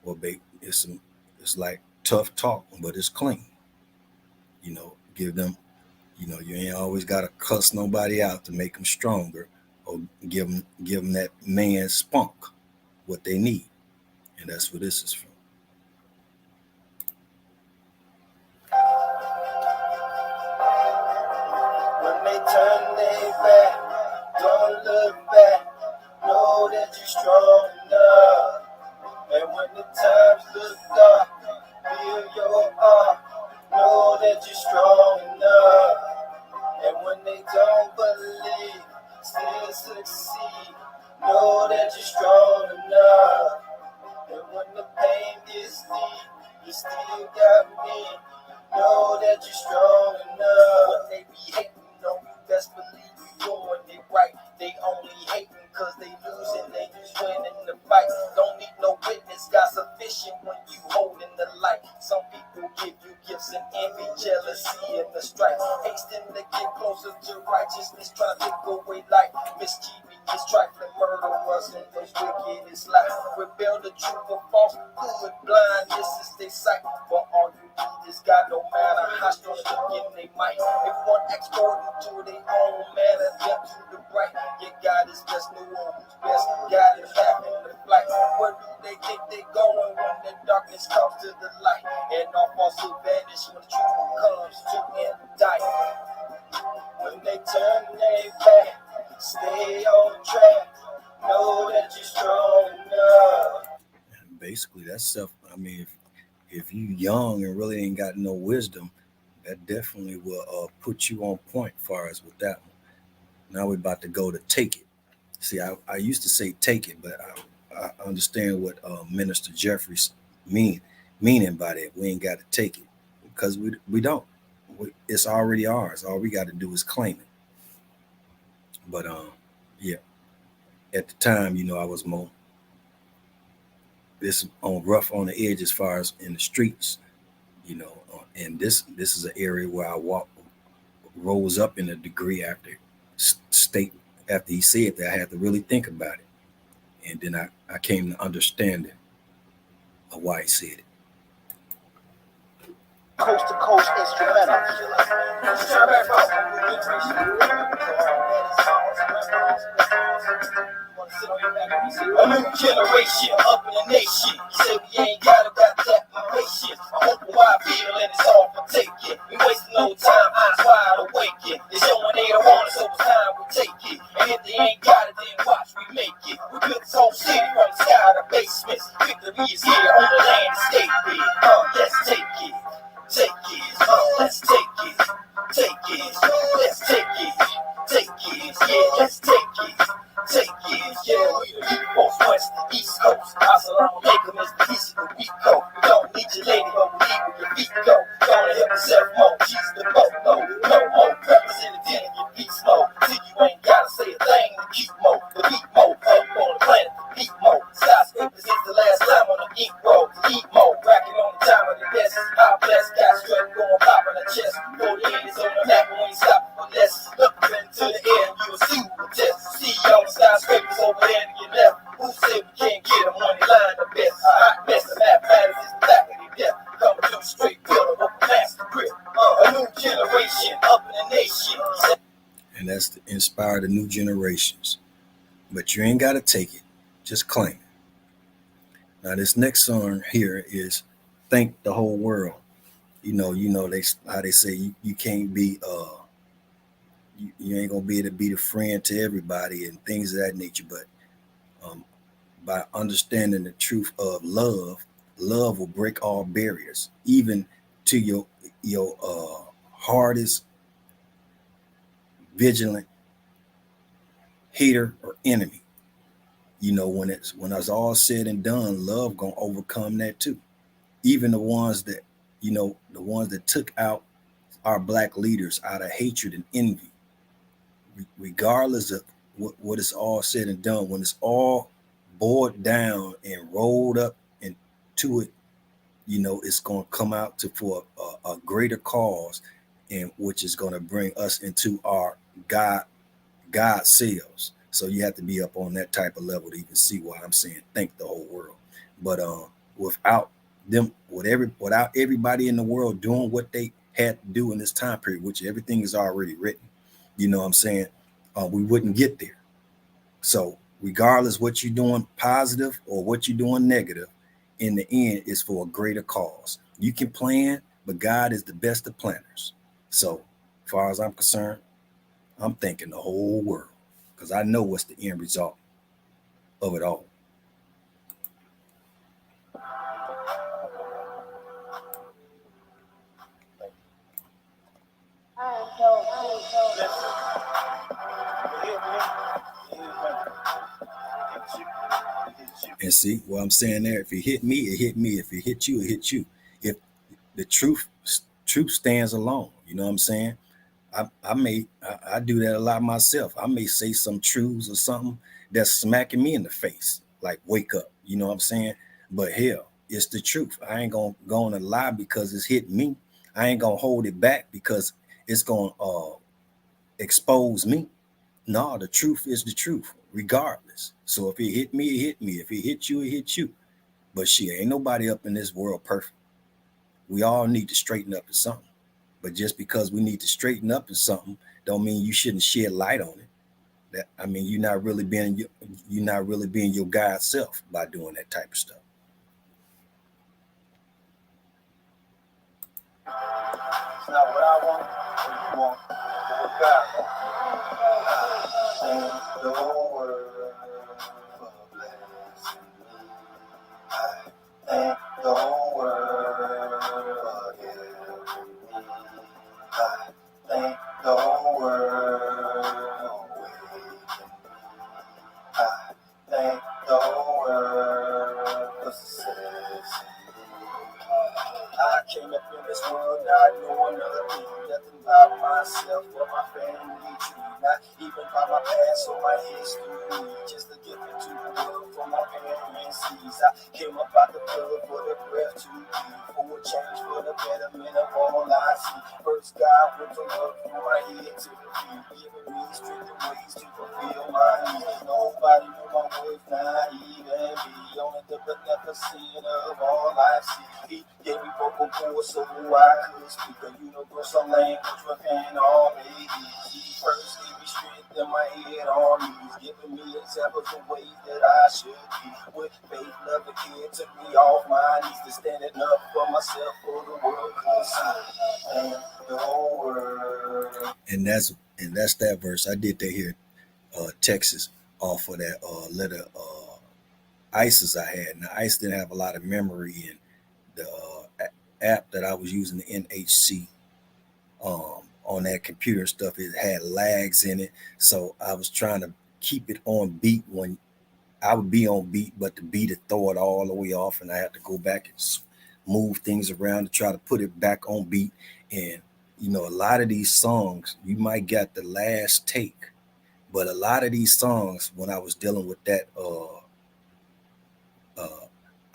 Well, it's like tough talk, but it's clean. You know, give them, you ain't always got to cuss nobody out to make them stronger, or give them that man spunk, what they need. And that's where this is from. When they turn their back, don't look back. Know that you're strong enough. And when the times look dark, feel your heart. Know that you're strong enough. And when they don't believe, still succeed. Know that you're strong enough. And when the pain gets deep, you still got me. Know that you're strong enough. When they be hating on you, best believe you doing it right. They only hating cause they losing, they just winning the fight. Don't need no witness, got sufficient when you holding the light. Some people give you gifts and envy, jealousy, and the strife. Hasting to get closer to righteousness, trying to take away life. Mischievous, trifling, murderers, and those wickedest life. Rebel the truth of false, good blindness is their sight. But all you need is God, no matter how strong they might. If one export into their own manner, them to the right. Yeah, God is best, no one who's best. God is having the flight. Where do they think they going when the darkness comes to the light? And all false will vanish when the truth comes to indict. When they turn their back, stay on track. Know that you're strong enough. And basically, that's stuff. I mean, if you young and really ain't got no wisdom, that definitely will put you on point far as with that one. Now we're about to go to take it. See, I used to say take it, but I understand what Minister Jeffries meaning by that. We ain't got to take it because we don't. It's already ours. All we got to do is claim it. But yeah, at the time, I was more rough on the edge as far as in the streets, and this is an area where I rose up in a degree after he said that. I had to really think about it, and then I came to understanding of why he said it. Coast to coast instrumental. A new generation up in the nation. You say we ain't got that impatient. I hope why I feel and it's all for taking. We wasting no time, eyes wide awake. It's showing they don't want it, so it's time we take it. And if they ain't got it, then watch we make it. We built this whole city from the sky to basements. Victory is here on the land escape it. Let's take it. Take it. Let's take it. Take it. Let's take it. Take it. Yeah, let's take it. Take it, yeah, we the East West, the East Coast. Assalamu alaikum is the piece of the week go. We don't need your lady, but we need where your feet go. Gonna help yourself more, she's the boat, no more. Represent the in your beast mode. See, you ain't gotta say a thing to keep more. The beat mode, up on the planet, the beat mode. Skyscrapers is the last time on the ink road. The heat mode, racking on the time of the best. High blessed, got straight going pop on the chest. 40 is on the map, we ain't stopping for less. Look into the air, you'll see what test. See y'all skyscrapers over there to your left. Who said we can't get them when they line the best? Hot mess of mathematics is the back of the death. Coming to the straight pillar with a master grip. A new generation up in the nation. And that's to inspire the new generations. But you ain't got to take it. Just claim it. Now, this next song here is Thank the Whole World. How they say you can't be you ain't gonna be able to be the friend to everybody and things of that nature, but by understanding the truth of love, love will break all barriers, even to your hardest vigilant hater or enemy. When it's all said and done, love gonna overcome that too. Even the ones that the ones that took out our black leaders out of hatred and envy, regardless of what is all said and done, when it's all boiled down and rolled up into it, it's going to come out for a greater cause, and which is going to bring us into our God selves. So you have to be up on that type of level to even see why I'm saying thank the whole world. But without everybody in the world doing what they had to do in this time period, which everything is already written, what I'm saying, we wouldn't get there. So regardless what you're doing positive or what you're doing negative, in the end is for a greater cause. You can plan, but God is the best of planners. So as far as I'm concerned, I'm thinking the whole world, because I know what's the end result of it all. And see what I'm saying there? If it hit me, it hit me. If it hit you, it hit you. If the truth stands alone, you know what I'm saying? I do that a lot myself. I may say some truths or something that's smacking me in the face, like wake up, you know what I'm saying? But hell, it's the truth. I ain't gonna lie because it's hit me. I ain't gonna hold it back because it's gonna expose me. No, the truth is the truth, regardless. So if it hit me, it hit me. If it hit you, it hit you. But shit, ain't nobody up in this world perfect. We all need to straighten up in something. But just because we need to straighten up in something, don't mean you shouldn't shed light on it. You're not really being your God self by doing that type of stuff. It's not what I want, what you want, but what God wants. Thank the world for blessing me. I thank the world for helping me. I thank the world for waking me. I thank the world for success in me. I came up in this world not knowing nothing about myself or my family tree, not even by my past or my history, just to give it to the world for my parents sees. I came up out the blood for the breath to breathe, for a change, for the betterment of all I see. First God went from up from my head to the feet, giving me strength and ways to fulfill my needs. Nobody knew my worth, not even me. Only the beneficent of all I see. He gave me vocal cords so I could speak a universal language within all babies. He first gave me strength in my head armies, giving me examples of ways that I should be. With faith, love, and care took me off my knees to standing up for myself, for the world could see. And the whole world. And that's that verse. I did that here, Texas, off of that letter ISIS I had. Now ISIS didn't have a lot of memory, and the app that I was using, the NHC, on that computer stuff, it had lags in it. So I was trying to keep it on beat when I would be on beat, but the beat would throw it all the way off, and I had to go back and move things around to try to put it back on beat. And a lot of these songs, you might get the last take, but a lot of these songs, when I was dealing with that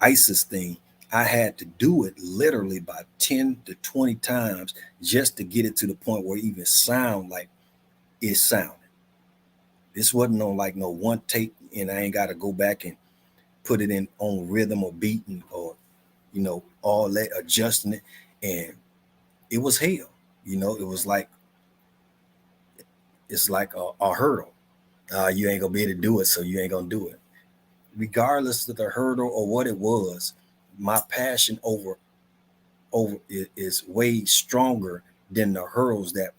ISIS thing, I had to do it literally about 10 to 20 times just to get it to the point where it even sound like it sounded. This wasn't on like no one take, and I ain't got to go back and put it in on rhythm or beat or all that, adjusting it. And it was hell. It was like, it's like a hurdle. You ain't gonna be able to do it, so you ain't gonna do it. Regardless of the hurdle or what it was, my passion over is way stronger than the hurdles that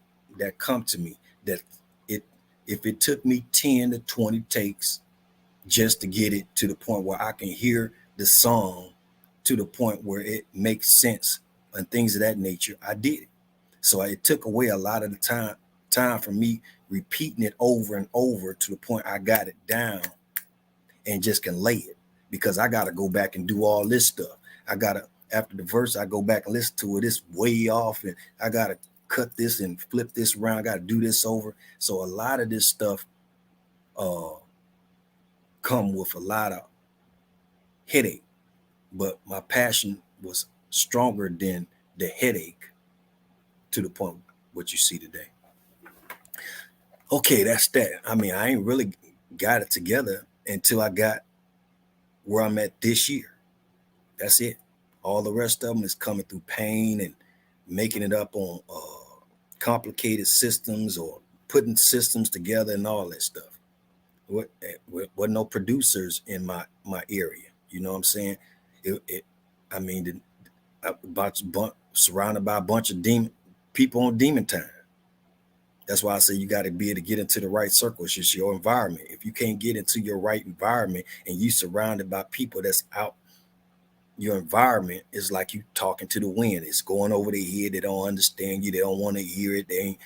come to me. That if it took me 10 to 20 takes just to get it to the point where I can hear the song to the point where it makes sense and things of that nature, I did it. So it took away a lot of the time for me repeating it over and over to the point I got it down and just can lay it, because I got to go back and do all this stuff. I got to, after the verse, I go back and listen to it. It's way off, and I got to cut this and flip this around. I got to do this over. So a lot of this stuff come with a lot of headache, but my passion was stronger than the headache to the point what you see today. Okay, that's that. I mean, I ain't really got it together until I got where I'm at this year. That's it. All the rest of them is coming through pain and making it up on complicated systems or putting systems together and all that stuff. Wasn't no producers in my area. You know what I'm saying? Surrounded by a bunch of people on demon time. That's why I say you got to be able to get into the right circle. It's just your environment. If you can't get into your right environment and you surrounded by people that's out, your environment is like you talking to the wind. It's going over their head. They don't understand you. They don't want to hear it.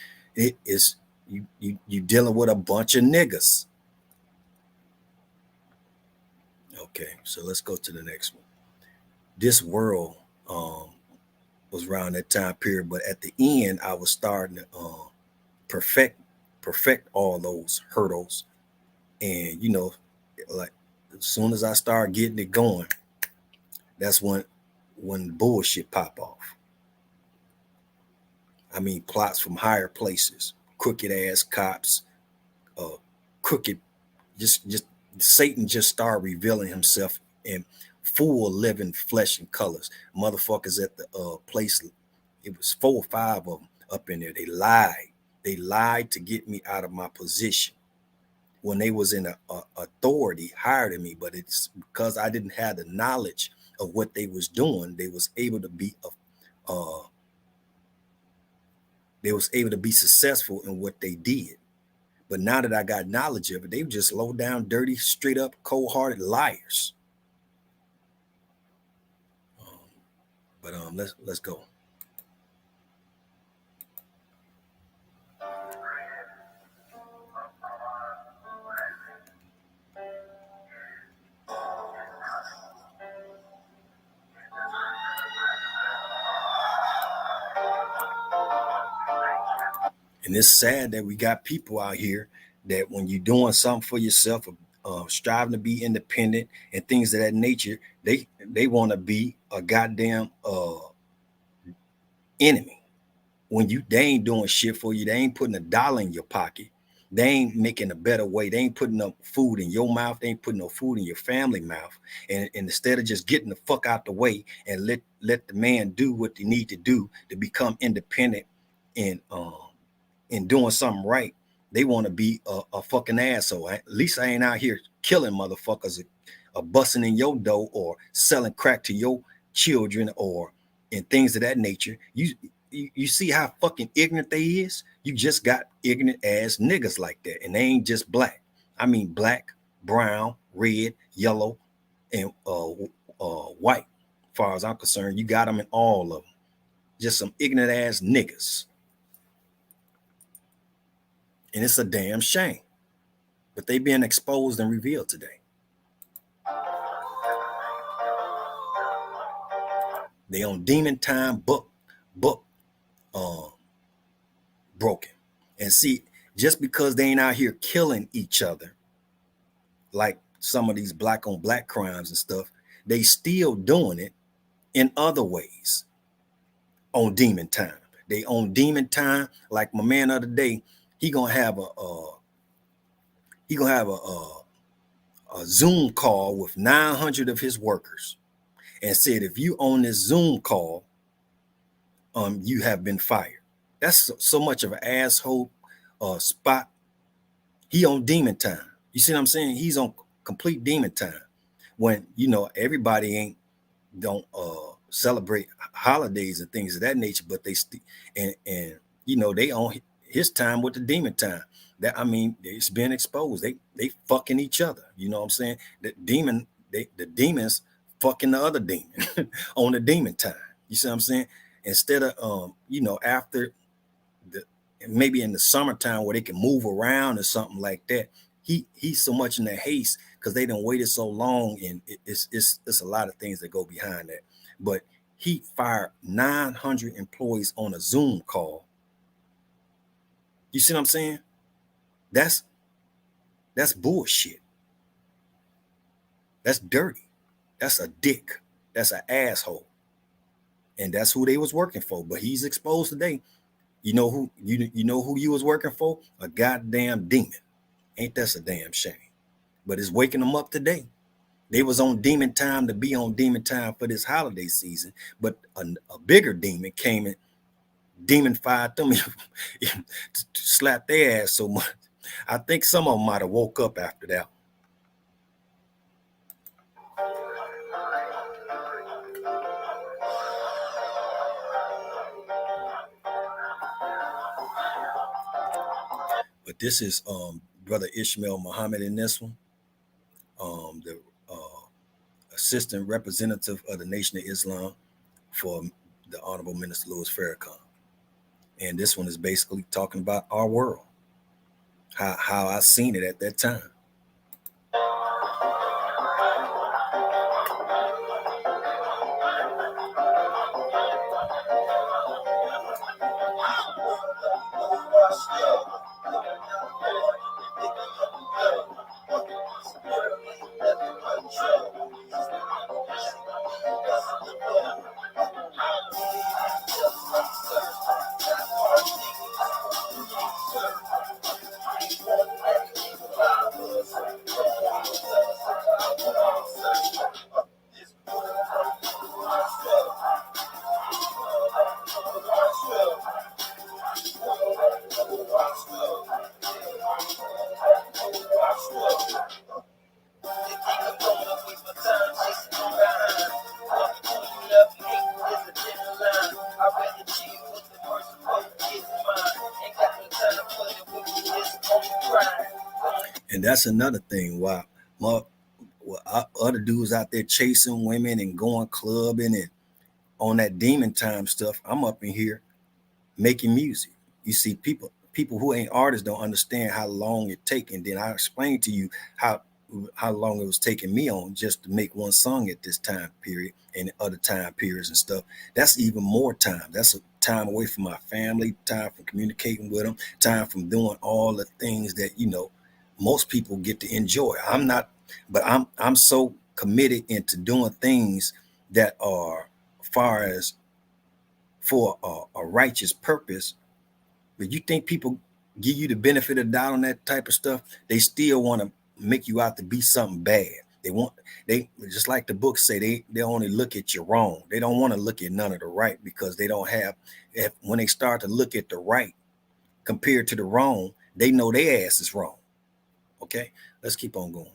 You dealing with a bunch of niggas. Okay, so let's go to the next one. This world was around that time period, but at the end, I was starting to perfect all those hurdles. And, you know, like as soon as I start getting it going, that's when the bullshit pop off. I mean, plots from higher places, crooked ass cops, crooked, just Satan just started revealing himself in full living flesh and colors. Motherfuckers at the place, it was 4 or 5 of them up in there. They lied to get me out of my position when they was in a authority higher than me, but it's because I didn't have the knowledge of what they was doing. They was able to be successful in what they did. But now that I got knowledge of it, they were just low down, dirty, straight up, cold-hearted liars. Let's go. And it's sad that we got people out here that when you're doing something for yourself, striving to be independent and things of that nature, they want to be a goddamn enemy. When they ain't doing shit for you, they ain't putting $1 in your pocket. They ain't making a better way. They ain't putting no food in your mouth. They ain't putting no food in your family mouth. And instead of just getting the fuck out the way and let the man do what they need to do to become independent and doing something right, they want to be a fucking asshole. At least I ain't out here killing motherfuckers or busting in your door or selling crack to your children and things of that nature. You see how fucking ignorant they is? You just got ignorant ass niggas like that. And they ain't just black. I mean black, brown, red, yellow, and white. As far as I'm concerned, you got them in all of them. Just some ignorant ass niggas. And it's a damn shame. But they being exposed and revealed today. They on demon time book broken. And see, just because they ain't out here killing each other, like some of these black on black crimes and stuff, they still doing it in other ways on demon time. They on demon time, like my man the other day, he gonna have a Zoom call with 900 of his workers and said, if you on this Zoom call, you have been fired. That's so much of an asshole spot. He on demon time. You see what I'm saying? He's on complete demon time. When, you know, everybody don't celebrate holidays and things of that nature, but they and you know, they on his time with the demon time. That, I mean, it's been exposed. They fucking each other. You know what I'm saying? The demons fucking the other demon on the demon time. You see what I'm saying? Instead of after maybe in the summertime where they can move around or something like that. He's so much in the haste because they done waited so long, and it's a lot of things that go behind that. But he fired 900 employees on a Zoom call. You see what I'm saying? That's bullshit. That's dirty. That's a dick. That's an asshole. And that's who they was working for. But he's exposed today. You know who you was working for? A goddamn demon. Ain't that a damn shame? But it's waking them up today. They was on demon time to be on demon time for this holiday season. But a bigger demon came and demon fired them to slap their ass so much. I think some of them might have woke up after that. But this is Brother Ishmael Muhammad in this one, the Assistant Representative of the Nation of Islam for the Honorable Minister Louis Farrakhan. And this one is basically talking about our world, how I seen it at that time. And that's another thing why other dudes out there chasing women and going clubbing and on that demon time stuff. I'm up in here making music. You see, people who ain't artists don't understand how long it takes. And then I explained to you how long it was taking me on just to make one song at this time period and other time periods and stuff. That's even more time. That's a time away from my family, time from communicating with them, time from doing all the things that, most people get to enjoy. I'm not, but I'm so committed into doing things that are far as for a righteous purpose. But you think people give you the benefit of the doubt on that type of stuff? They still want to make you out to be something bad. They just like the books say, they only look at your wrong. They don't want to look at none of the right because they don't have, when they start to look at the right compared to the wrong, they know their ass is wrong. Okay, let's keep on going.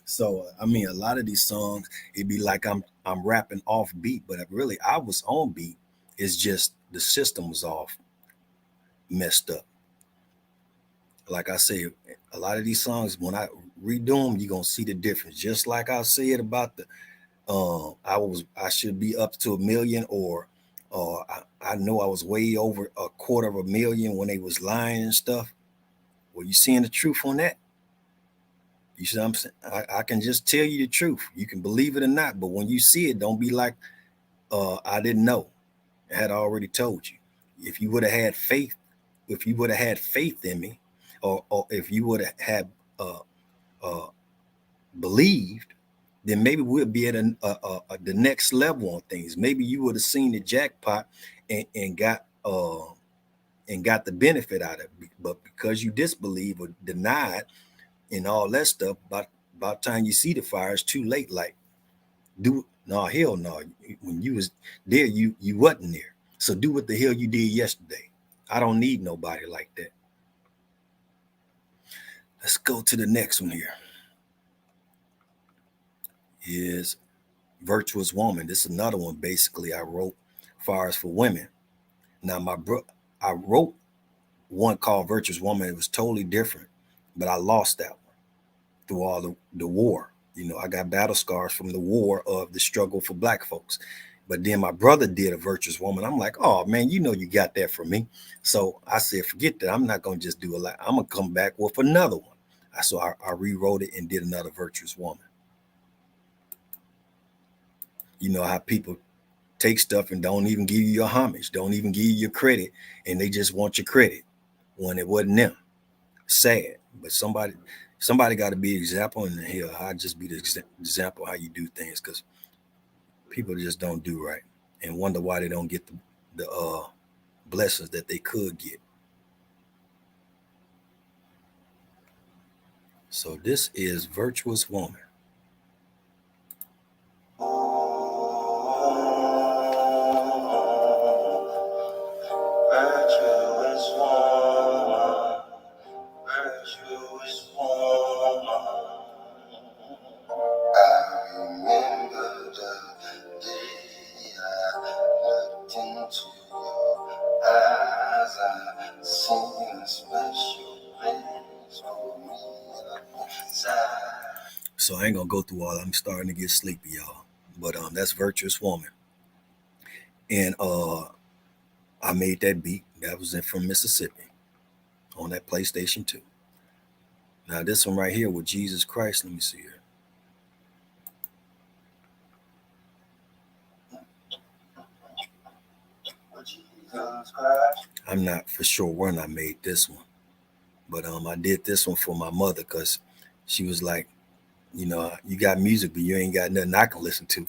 So I mean, a lot of these songs, it'd be like I'm rapping off beat, but really I was on beat. It's just the system was off, messed up. Like I say, a lot of these songs, when I redo them, you're gonna see the difference. Just like I said about the I should be up to 1 million, or I know I was way over 250,000 when they was lying and stuff. Well, you seeing the truth on that? You see what I'm saying? I can just tell you the truth. You can believe it or not, but when you see it, don't be like, I didn't know. I had already told you. If you would have had faith, in me, or if you would have had believed, then maybe we'll be at the next level on things. Maybe you would have seen the jackpot and got the benefit out of it. But because you disbelieve or denied and all that stuff, about time you see the fire, it's too late. Like, no, hell no. When you was there, you wasn't there. So do what the hell you did yesterday. I don't need nobody like that. Let's go to the next one here. Is Virtuous Woman. This is another one basically I wrote far as for women. Now I wrote one called Virtuous Woman. It was totally different, but I lost that one through all the war. You know, I got battle scars from the war of the struggle for black folks. But then my brother did a Virtuous Woman. I'm like, oh man, you know you got that from me. So I said, forget that. I'm not gonna just do a lot. I'm gonna come back with another one. So I rewrote it and did another Virtuous Woman. You know how people take stuff and don't even give you your homage, don't even give you your credit, and they just want your credit when it wasn't them. Sad, but somebody got to be an example, and hell, I'll just be the example how you do things, because people just don't do right and wonder why they don't get the blessings that they could get. So this is Virtuous Woman. Virtuous woman, virtuous woman. I remember the day I looked into your eyes. I seen a special place for me inside. So I ain't gonna go through all. I'm starting to get sleepy, y'all. But that's Virtuous Woman, and I made that beat. That was from Mississippi on that PlayStation 2. Now this one right here with Jesus Christ. Let me see here. I'm not for sure when I made this one, but I did this one for my mother because she was like, you know, you got music, but you ain't got nothing I can listen to.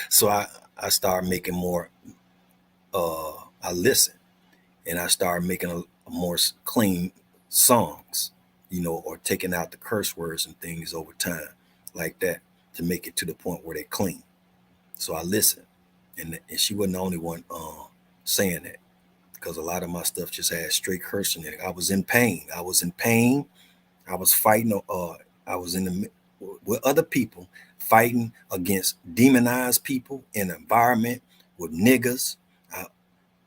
So I started making more. I listen, and I started making a more clean songs, you know, or taking out the curse words and things over time, like that, to make it to the point where they're clean. So I listened, and she wasn't the only one saying that, because a lot of my stuff just had straight cursing in it. I was in pain. I was fighting. I was with other people fighting against demonized people in an environment with niggas.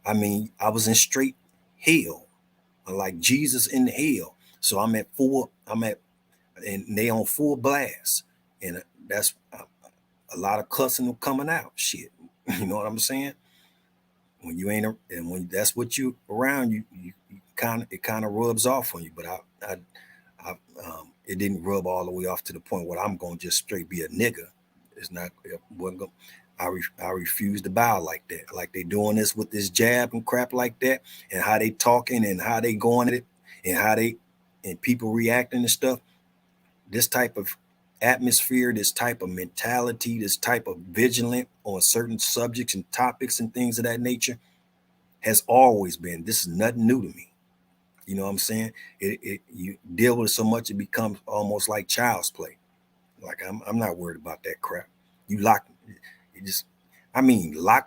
I mean, I was in straight hell, like Jesus in hell. So and they on full blast, and that's a lot of cussing coming out. Shit, you know what I'm saying? When you ain't, and when that's what you around, it kind of rubs off on you. But it didn't rub all the way off to the point where I'm gonna just straight be a nigga. It's not. It wasn't gonna, I refuse to bow like that. Like they doing this with this jab and crap like that, and how they talking and how they going at it, and people reacting and stuff. This type of atmosphere, this type of mentality, this type of vigilant on certain subjects and topics and things of that nature has always been. This is nothing new to me. You know what I'm saying? You deal with it so much it becomes almost like child's play. Like I'm not worried about that crap. Lock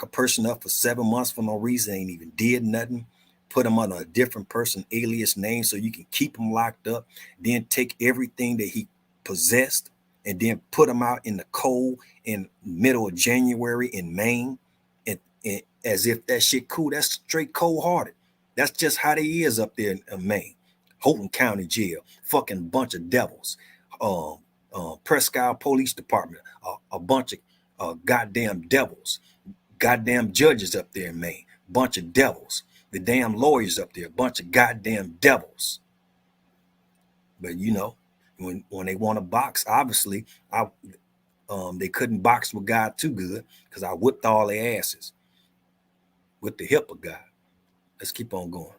a person up for 7 months for no reason, ain't even did nothing. Put them under a different person alias name so you can keep them locked up. Then take everything that he possessed and then put him out in the cold in middle of January in Maine, and as if that shit cool. That's straight cold-hearted. That's just how they is up there in Maine. Houghton County Jail, fucking bunch of devils. Presque Police Department, a bunch of goddamn devils. Goddamn judges up there in Maine, bunch of devils. The damn lawyers up there, bunch of goddamn devils. But you know, when they want to box, obviously, they couldn't box with God too good, because I whipped all their asses with the help of God. Let's keep on going.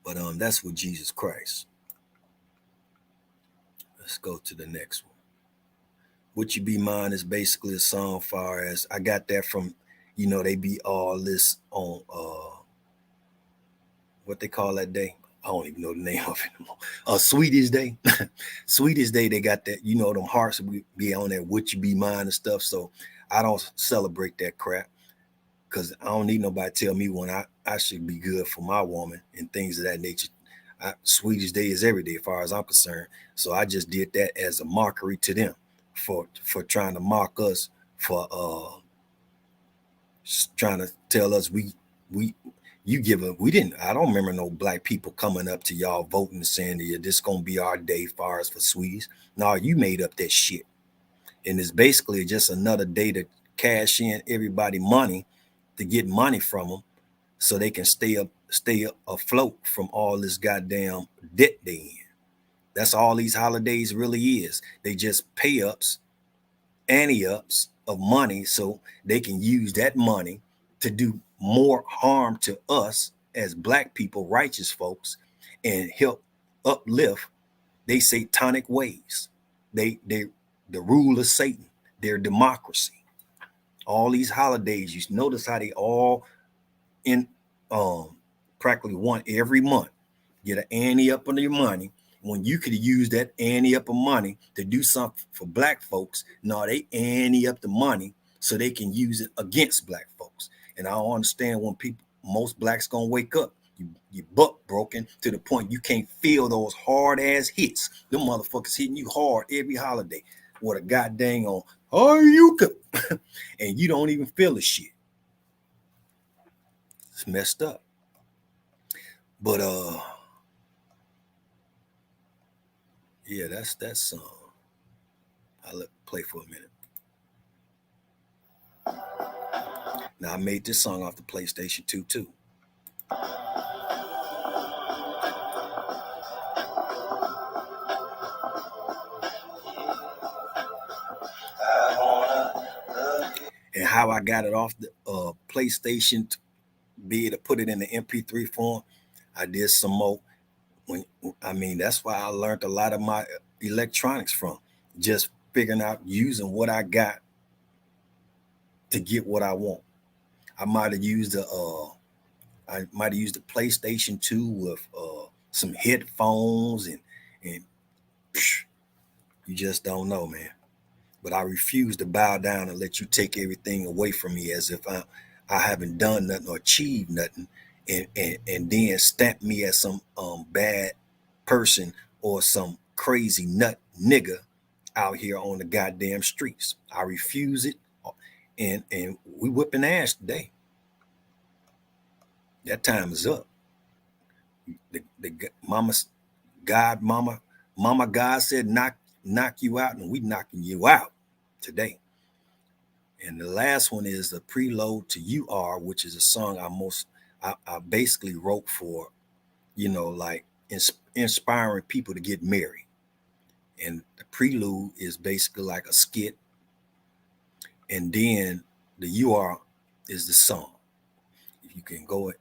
But that's with Jesus Christ. Let's go to the next one. Would You Be Mine is basically a song far as I got that from, they be all this on what they call that day. I don't even know the name of it anymore. Sweetest Day. Sweetest Day, they got that, them hearts be on there, Would You Be Mine and stuff. So I don't celebrate that crap because I don't need nobody to tell me when I should be good for my woman and things of that nature. Sweetest Day is every day as far as I'm concerned. So I just did that as a mockery to them for trying to mock us, for trying to tell us we didn't. I don't remember no black people coming up to y'all voting and saying that this gonna be our day far as for sweeties. No, you made up that shit. And it's basically just another day to cash in everybody money, to get money from them so they can stay afloat from all this goddamn debt they in. That's all these holidays really is. They just pay ups, ante ups of money so they can use that money to do more harm to us as black people, righteous folks, and help uplift they satanic ways. They the rule of Satan, their democracy. All these holidays, you notice how they all in practically one every month. Get an ante up on your money when you could use that ante up of money to do something for black folks. No, they ante up the money so they can use it against black folks. And I don't understand when most blacks gonna wake up, you butt broken to the point you can't feel those hard ass hits. Them motherfuckers hitting you hard every holiday with a goddamn on, oh, you could, and you don't even feel the shit. It's messed up. But yeah, that's that song. I'll let play for a minute. Now I made this song off the PlayStation 2 too. And how I got it off the PlayStation to be able to put it in the MP3 form, I did some more. That's why I learned a lot of my electronics from, just figuring out using what I got to get what I want. I might have used the PlayStation 2 with some headphones and you just don't know, man. But I refuse to bow down and let you take everything away from me as if I haven't done nothing or achieved nothing, and then stamp me as some bad person or some crazy nut nigga out here on the goddamn streets. I refuse it, and we whipping ass today. That time is up. The mama God said knock you out, and we knocking you out today. And the last one is the prelude to You Are, which is a song I basically wrote for, like inspiring people to get married. And the prelude is basically like a skit. And then the You Are is the song. If you can go,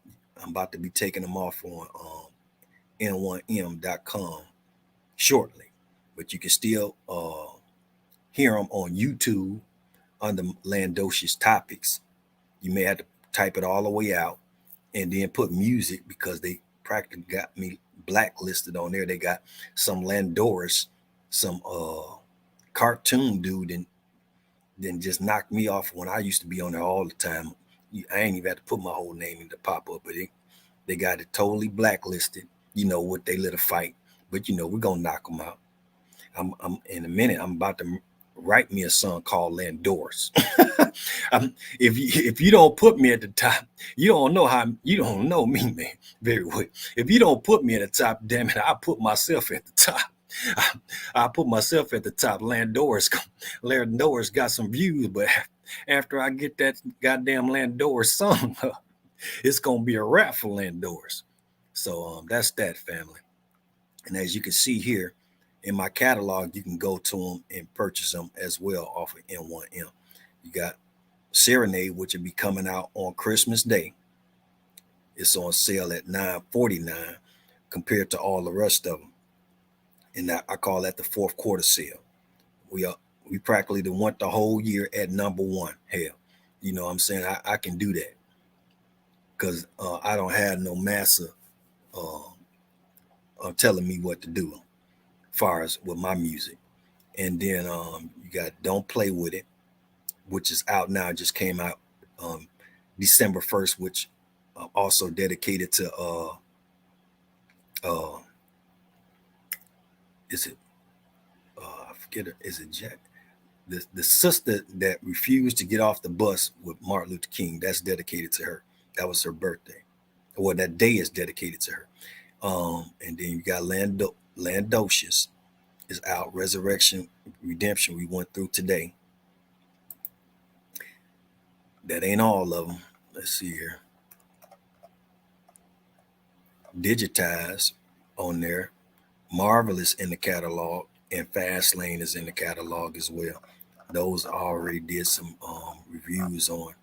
I'm about to be taking them off on n1m.com shortly, but you can still hear them on YouTube under Landosous topics. You may have to type it all the way out and then put music, because they practically got me blacklisted on there. They got some Landosous, some cartoon dude, and then just knocked me off when I used to be on there all the time. I ain't even had to put my whole name in the pop-up, but they got it totally blacklisted, with they little fight. But we're gonna knock them out. I'm in a minute, I'm about to write me a song called Landosous. If you don't put me at the top, you don't know me, man, very well. If you don't put me at the top, damn it, I put myself at the top. I put myself at the top. Landosous got some views, but after I get that goddamn Landosous song up, it's gonna be a wrap for Landosous. So that's that, family. And as you can see here in my catalog, you can go to them and purchase them as well off of N1M. You got Serenade, which will be coming out on Christmas Day. It's on sale at $9.49 compared to all the rest of them. And I call that the fourth quarter sale. We practically went the whole year at number one. Hell, you know what I'm saying? I can do that because I don't have no master telling me what to do as far as with my music. And then you got Don't Play With It, which is out now. It just came out December 1st, which also dedicated to is it I forget it, is it Jack? The sister that refused to get off the bus with Martin Luther King, that's dedicated to her. That was her birthday. Well, that day is dedicated to her. And then you got Landosous is out. Resurrection, Redemption, we went through today. That ain't all of them. Let's see here. Digitized on there. Marvelous in the catalog, and Fast Lane is in the catalog as well. Those I already did some reviews on.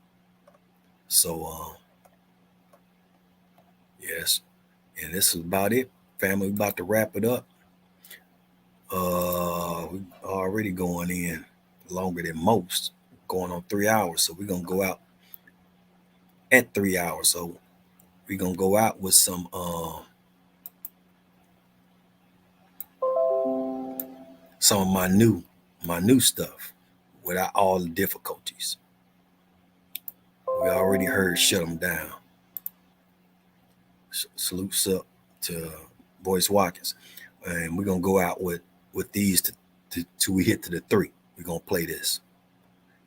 So yes, and this is about it, family. We're about to wrap it up. We already going in longer than most, going on 3 hours. So we're gonna go out at 3 hours. So we're gonna go out with some of my new stuff without all the difficulties. We already heard Shut Them Down. Salutes up to Boyce Watkins. And we're going to go out with these till we hit to the 3. We're going to play this.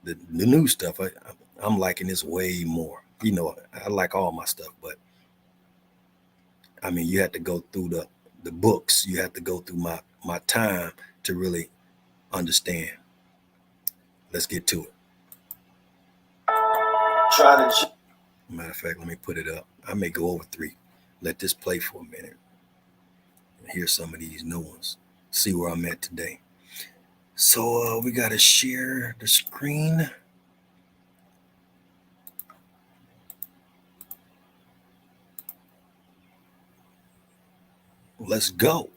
The new stuff, I'm liking this way more. You know, I like all my stuff, but I mean, you have to go through the books. You have to go through my time to really understand. Let's get to it. Matter of fact, let me put it up. I may go over 3. Let this play for a minute and hear some of these new ones. See where I'm at today. So we got to share the screen. Let's go,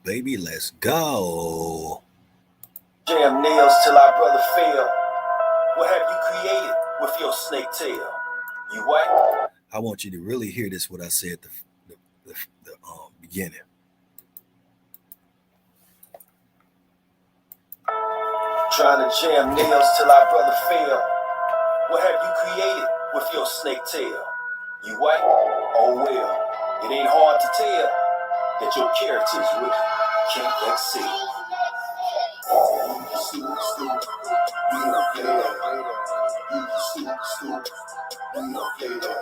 baby. Let's go. Jam nails till our brother fail. What have you created with your snake tail? You what? I want you to really hear this, what I said at the beginning. Trying to jam nails till our brother fail. What have you created with your snake tail? You what? Oh well, it ain't hard to tell that your character's rookie. Can't exceed. We don't play that. You be stupid. We don't play that.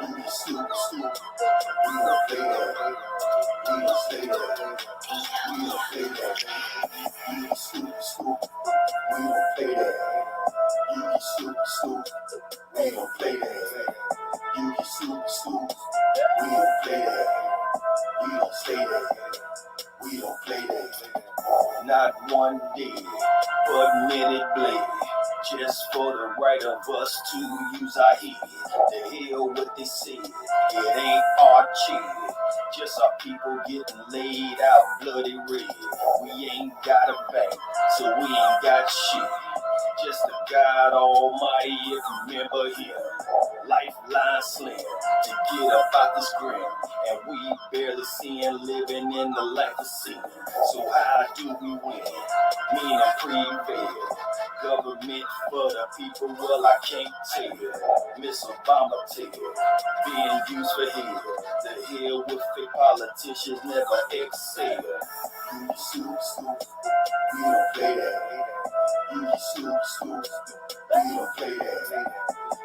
You be stupid. We don't play that. We don't play that. We don't play that. You be stupid. We don't play that. You be stupid. We don't play that. You be stupid. We don't play that. We don't stay there. We don't play that. Not one day, but many blade. Just for the right of us to use our head. The hell what they said, it ain't our cheer. Just our people getting laid out bloody red. We ain't got a bank, so we ain't got shit. Just the God Almighty, if you remember him. Lifeline slim to get up out this grim. And we barely seeing living in the life of sin. So how do we win? Meaning prevail. Government for the people, well I can't tell. Miss Obama tell. Being used for hell. The hell with fake politicians never excel. You be stupid. We don't play that. You be stupid. We don't play that.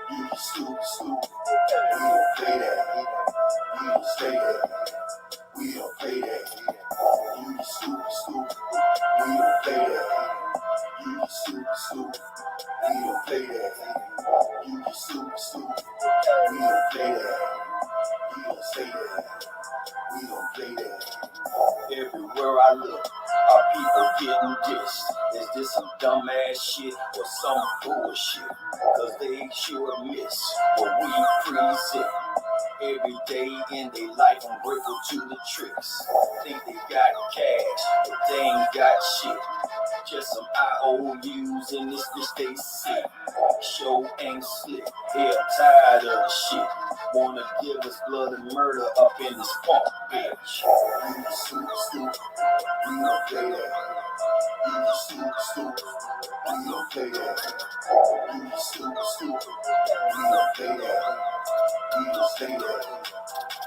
You be stupid. We don't play that. We don't stay there. We don't play that. You be stupid. We don't play that. You be stupid. We don't play that. You be stupid. We don't play that. We don't stay there. We don't play that. Everywhere I look, our people getting dissed. Is this some dumbass shit or some bullshit? Cause they sure miss what we present. Every day in their life, I'm grateful to the tricks. Think they got cash, but they ain't got shit. Just some IOUs in this bitch they sick. Show ain't slick, hell tired of the shit. Wanna give us blood and murder up in this funk, bitch. You stupid, we don't play that. You stupid, we don't play that. You stupid, we don't play that. We don't play that.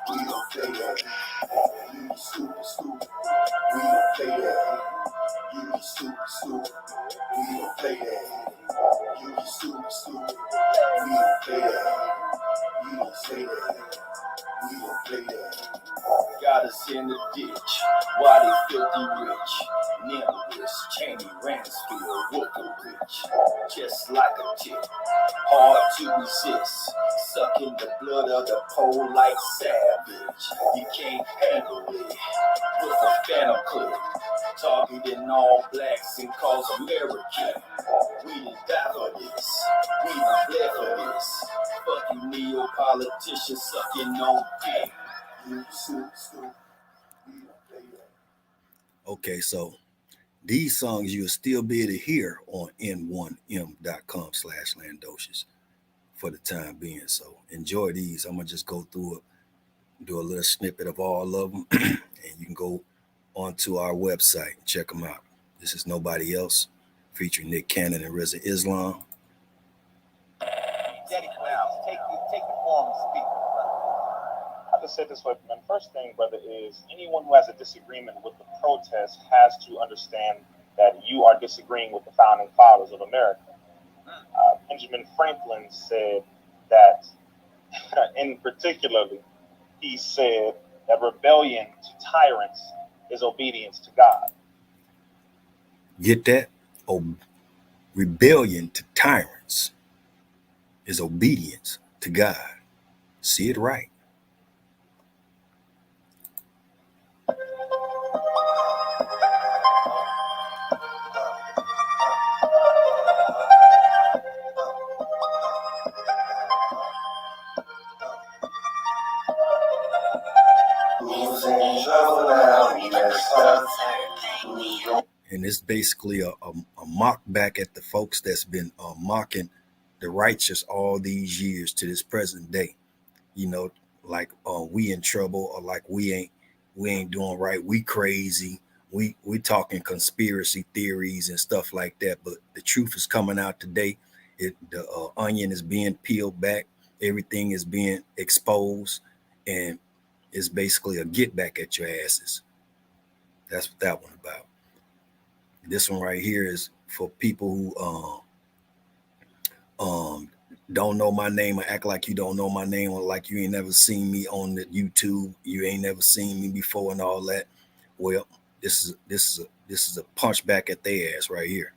We don't play that. You stupid, we don't play that. You stupid, we don't play that. You stupid, we don't play that. You don't say that. We don't play that. Got us in the ditch. Why they filthy rich? Nimbus, Cheney, Ransfield, Wolfowitz. Just like a tick. Hard to resist. Sucking the blood of the pole like savage. You can't handle it with a phantom clip. Targeting all blacks and cause American. We done die for this. We done bled for this. Fucking neo-politicians sucking on dick. You stupid. We don't play that. Okay, so these songs you'll still be able to hear on n1m.com/Landosous for the time being. So enjoy these. I'm gonna just go through it, do a little snippet of all of them, and you can go onto our website and check them out. This is Nobody Else, featuring Nick Cannon and Reza Islam. Daddy Clowns, take the form and speak. I just said this way, man. First thing, brother, is anyone who has a disagreement with the protest has to understand that you are disagreeing with the founding fathers of America. Benjamin Franklin said that, in particularly, he said that rebellion to tyrants is obedience to God. Get that? Rebellion to tyrants is obedience to God. See it right. And it's basically a mock back at the folks that's been mocking the righteous all these years to this present day. You know, like we in trouble, or like we ain't doing right. We crazy. We talking conspiracy theories and stuff like that. But the truth is coming out today. The onion is being peeled back. Everything is being exposed, and it's basically a get back at your asses. That's what that one about. This one right here is for people who don't know my name, or act like you don't know my name, or like you ain't never seen me on the YouTube, you ain't never seen me before and all that. Well, this is a punch back at their ass right here.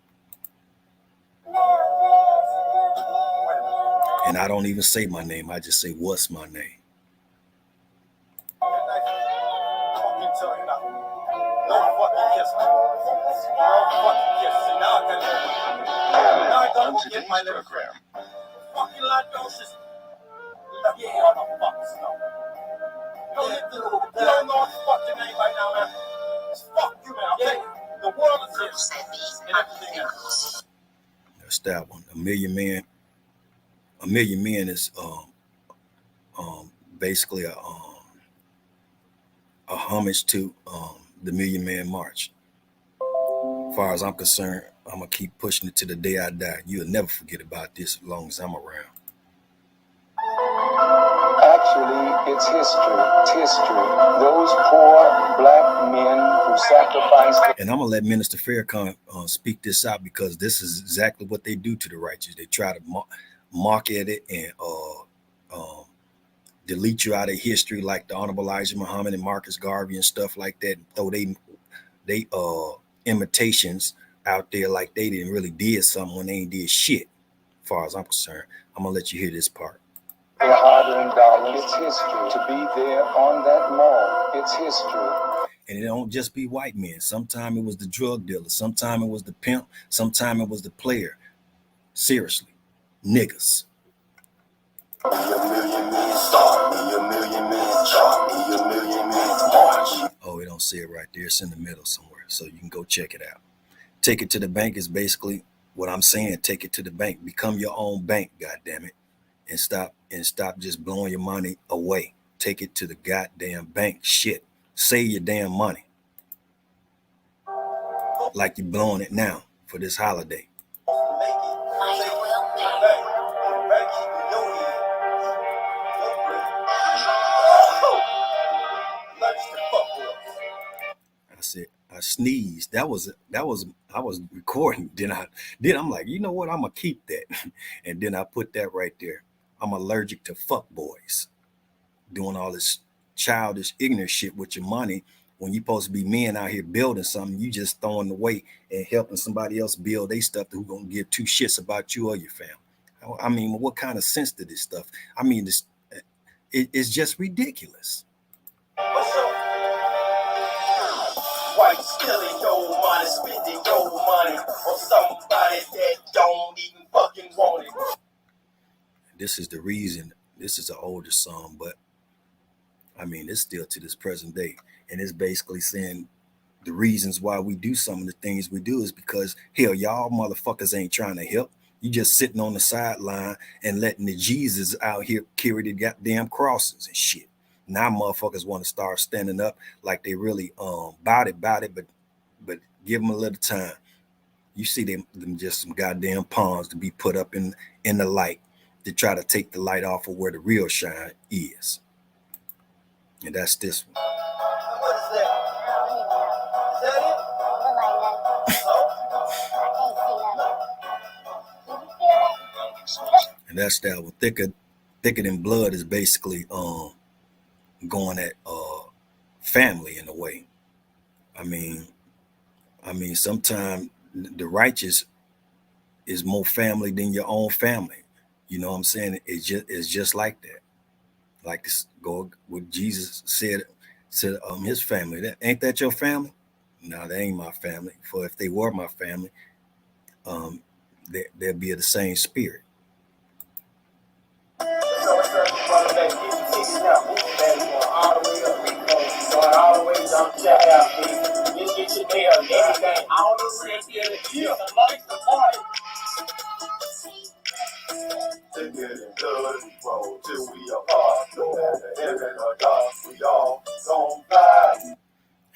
And I don't even say my name, I just say what's my name. On today's program. Fucking Landosous. Yeah, I'm a fucking snow. You don't know what fucking name right now, man. It's fuck you, man. Okay? The world is this and everything else. That's that one. A Million Men is basically a homage to the Million Man March. As far as I'm concerned, I'm gonna keep pushing it to the day I die. You'll never forget about this as long as I'm around. Actually, it's history. It's history. Those poor black men who sacrificed. And I'm gonna let Minister Farrakhan speak this out, because this is exactly what they do to the righteous. They try to mock at it and delete you out of history, like the Honorable Elijah Muhammad and Marcus Garvey and stuff like that. And throw they imitations out there like they didn't really did something when they ain't did shit. As far as I'm concerned, I'm gonna let you hear this part. They're hard-earned dollars. It's history. To be there on that mall, it's history. And it don't just be white men. Sometimes it was the drug dealer. Sometimes it was the pimp. Sometimes it was the player. Seriously, niggas. Be a million men star. Be a it don't say it right there. It's in the middle somewhere, so you can go check it out. Take it to the bank is basically what I'm saying. Take it to the bank. Become your own bank, goddamn it, and stop just blowing your money away. Take it to the goddamn bank. Shit, save your damn money, like you're blowing it now for this holiday. I said, I sneezed. That was I was recording. Then I'm like, you know what? I'm gonna keep that. And then I put that right there. I'm allergic to fuck boys doing all this childish, ignorant shit with your money when you're supposed to be men out here building something. You just throwing away and helping somebody else build their stuff who gonna give two shits about you or your family. I mean, what kind of sense to this stuff? I mean, it's just ridiculous. Why you stealing your money, spending your money on somebody that don't even fucking want it? This is the reason. This is an older song, but I mean, it's still to this present day. And it's basically saying the reasons why we do some of the things we do is because, hell, y'all motherfuckers ain't trying to help. You just sitting on the sideline and letting the Jesus out here carry the goddamn crosses and shit. Now motherfuckers want to start standing up like they really about it, but give them a little time. You see them just some goddamn pawns to be put up in the light to try to take the light off of where the real shine is. And that's this one. What is that? Is that it? And that's that one. Thicker than blood is basically going at family in a way. I mean sometimes the righteous is more family than your own family. You know what I'm saying? It's just like that. Like this, go what Jesus said his family. That ain't that your family? No, that ain't my family. For if they were my family, they'd be of the same spirit.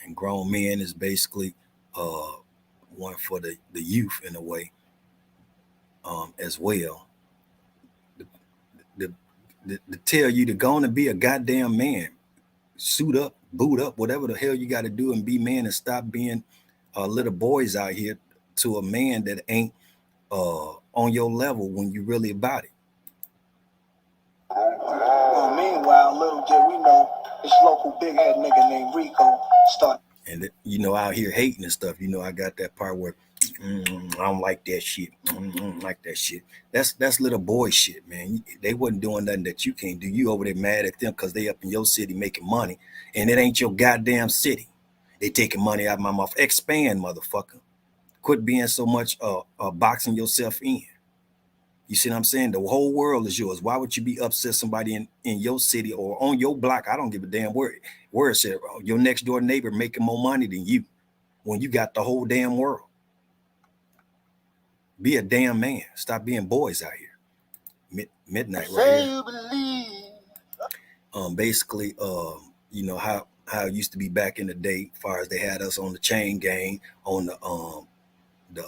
And grown men is basically one for the youth in a way as well. To tell you to go on and be a goddamn man, suit up, boot up, whatever the hell you got to do and be man and stop being little boys out here to a man that ain't on your level when you really about it. Well, meanwhile, little did we know this local big head nigga named Rico start. And out here hating and stuff. I got that part where I don't like that shit. Like that shit. That's little boy shit, man. They wasn't doing nothing that you can't do. You over there mad at them because they up in your city making money, and it ain't your goddamn city. They taking money out of my mouth. Expand, motherfucker. Quit being so much boxing yourself in. You see what I'm saying? The whole world is yours. Why would you be upset somebody in your city or on your block? I don't give a damn where it's at. Your next door neighbor making more money than you when you got the whole damn world. Be a damn man. Stop being boys out here. Midnight right here. Basically, how it used to be back in the day, as far as they had us on the chain gang, on the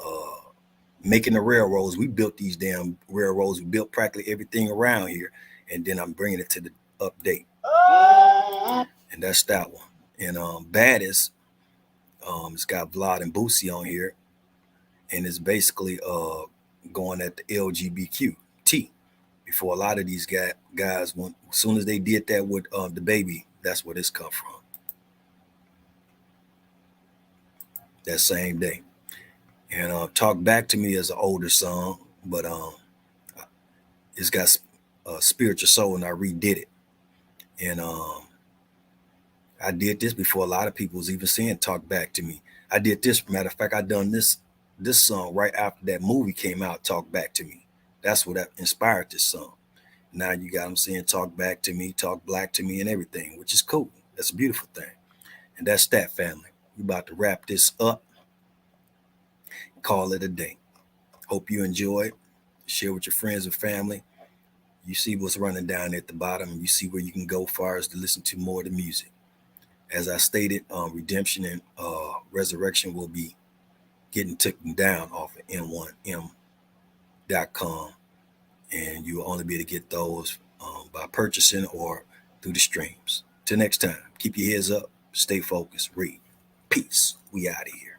making the railroads. We built these damn railroads. We built practically everything around here. And then I'm bringing it to the update. And that's that one. And Baddest, it's got Vlad and Boosie on here. And it's basically going at the LGBTQ. Before a lot of these guys, as soon as they did that with the baby, that's where this come from. That same day. And Talk Back to Me is an older song, but it's got Spiritual Soul, and I redid it. And I did this before a lot of people was even saying Talk Back to Me. I did this, matter of fact, I done this song right after that movie came out, Talk Back to Me. That's what inspired this song. Now you got them saying Talk Back to Me, Talk Black to Me, and everything, which is cool. That's a beautiful thing. And that's that, family. We're about to wrap this up. Call it a day. Hope you enjoy it. Share with your friends and family. You see what's running down at the bottom, and you see where you can go far as to listen to more of the music. As I stated, Redemption and Resurrection will be getting taken down off of n1m.com, and you will only be able to get those by purchasing or through the streams. Till next time, keep your heads up, stay focused, read. Peace. We out of here.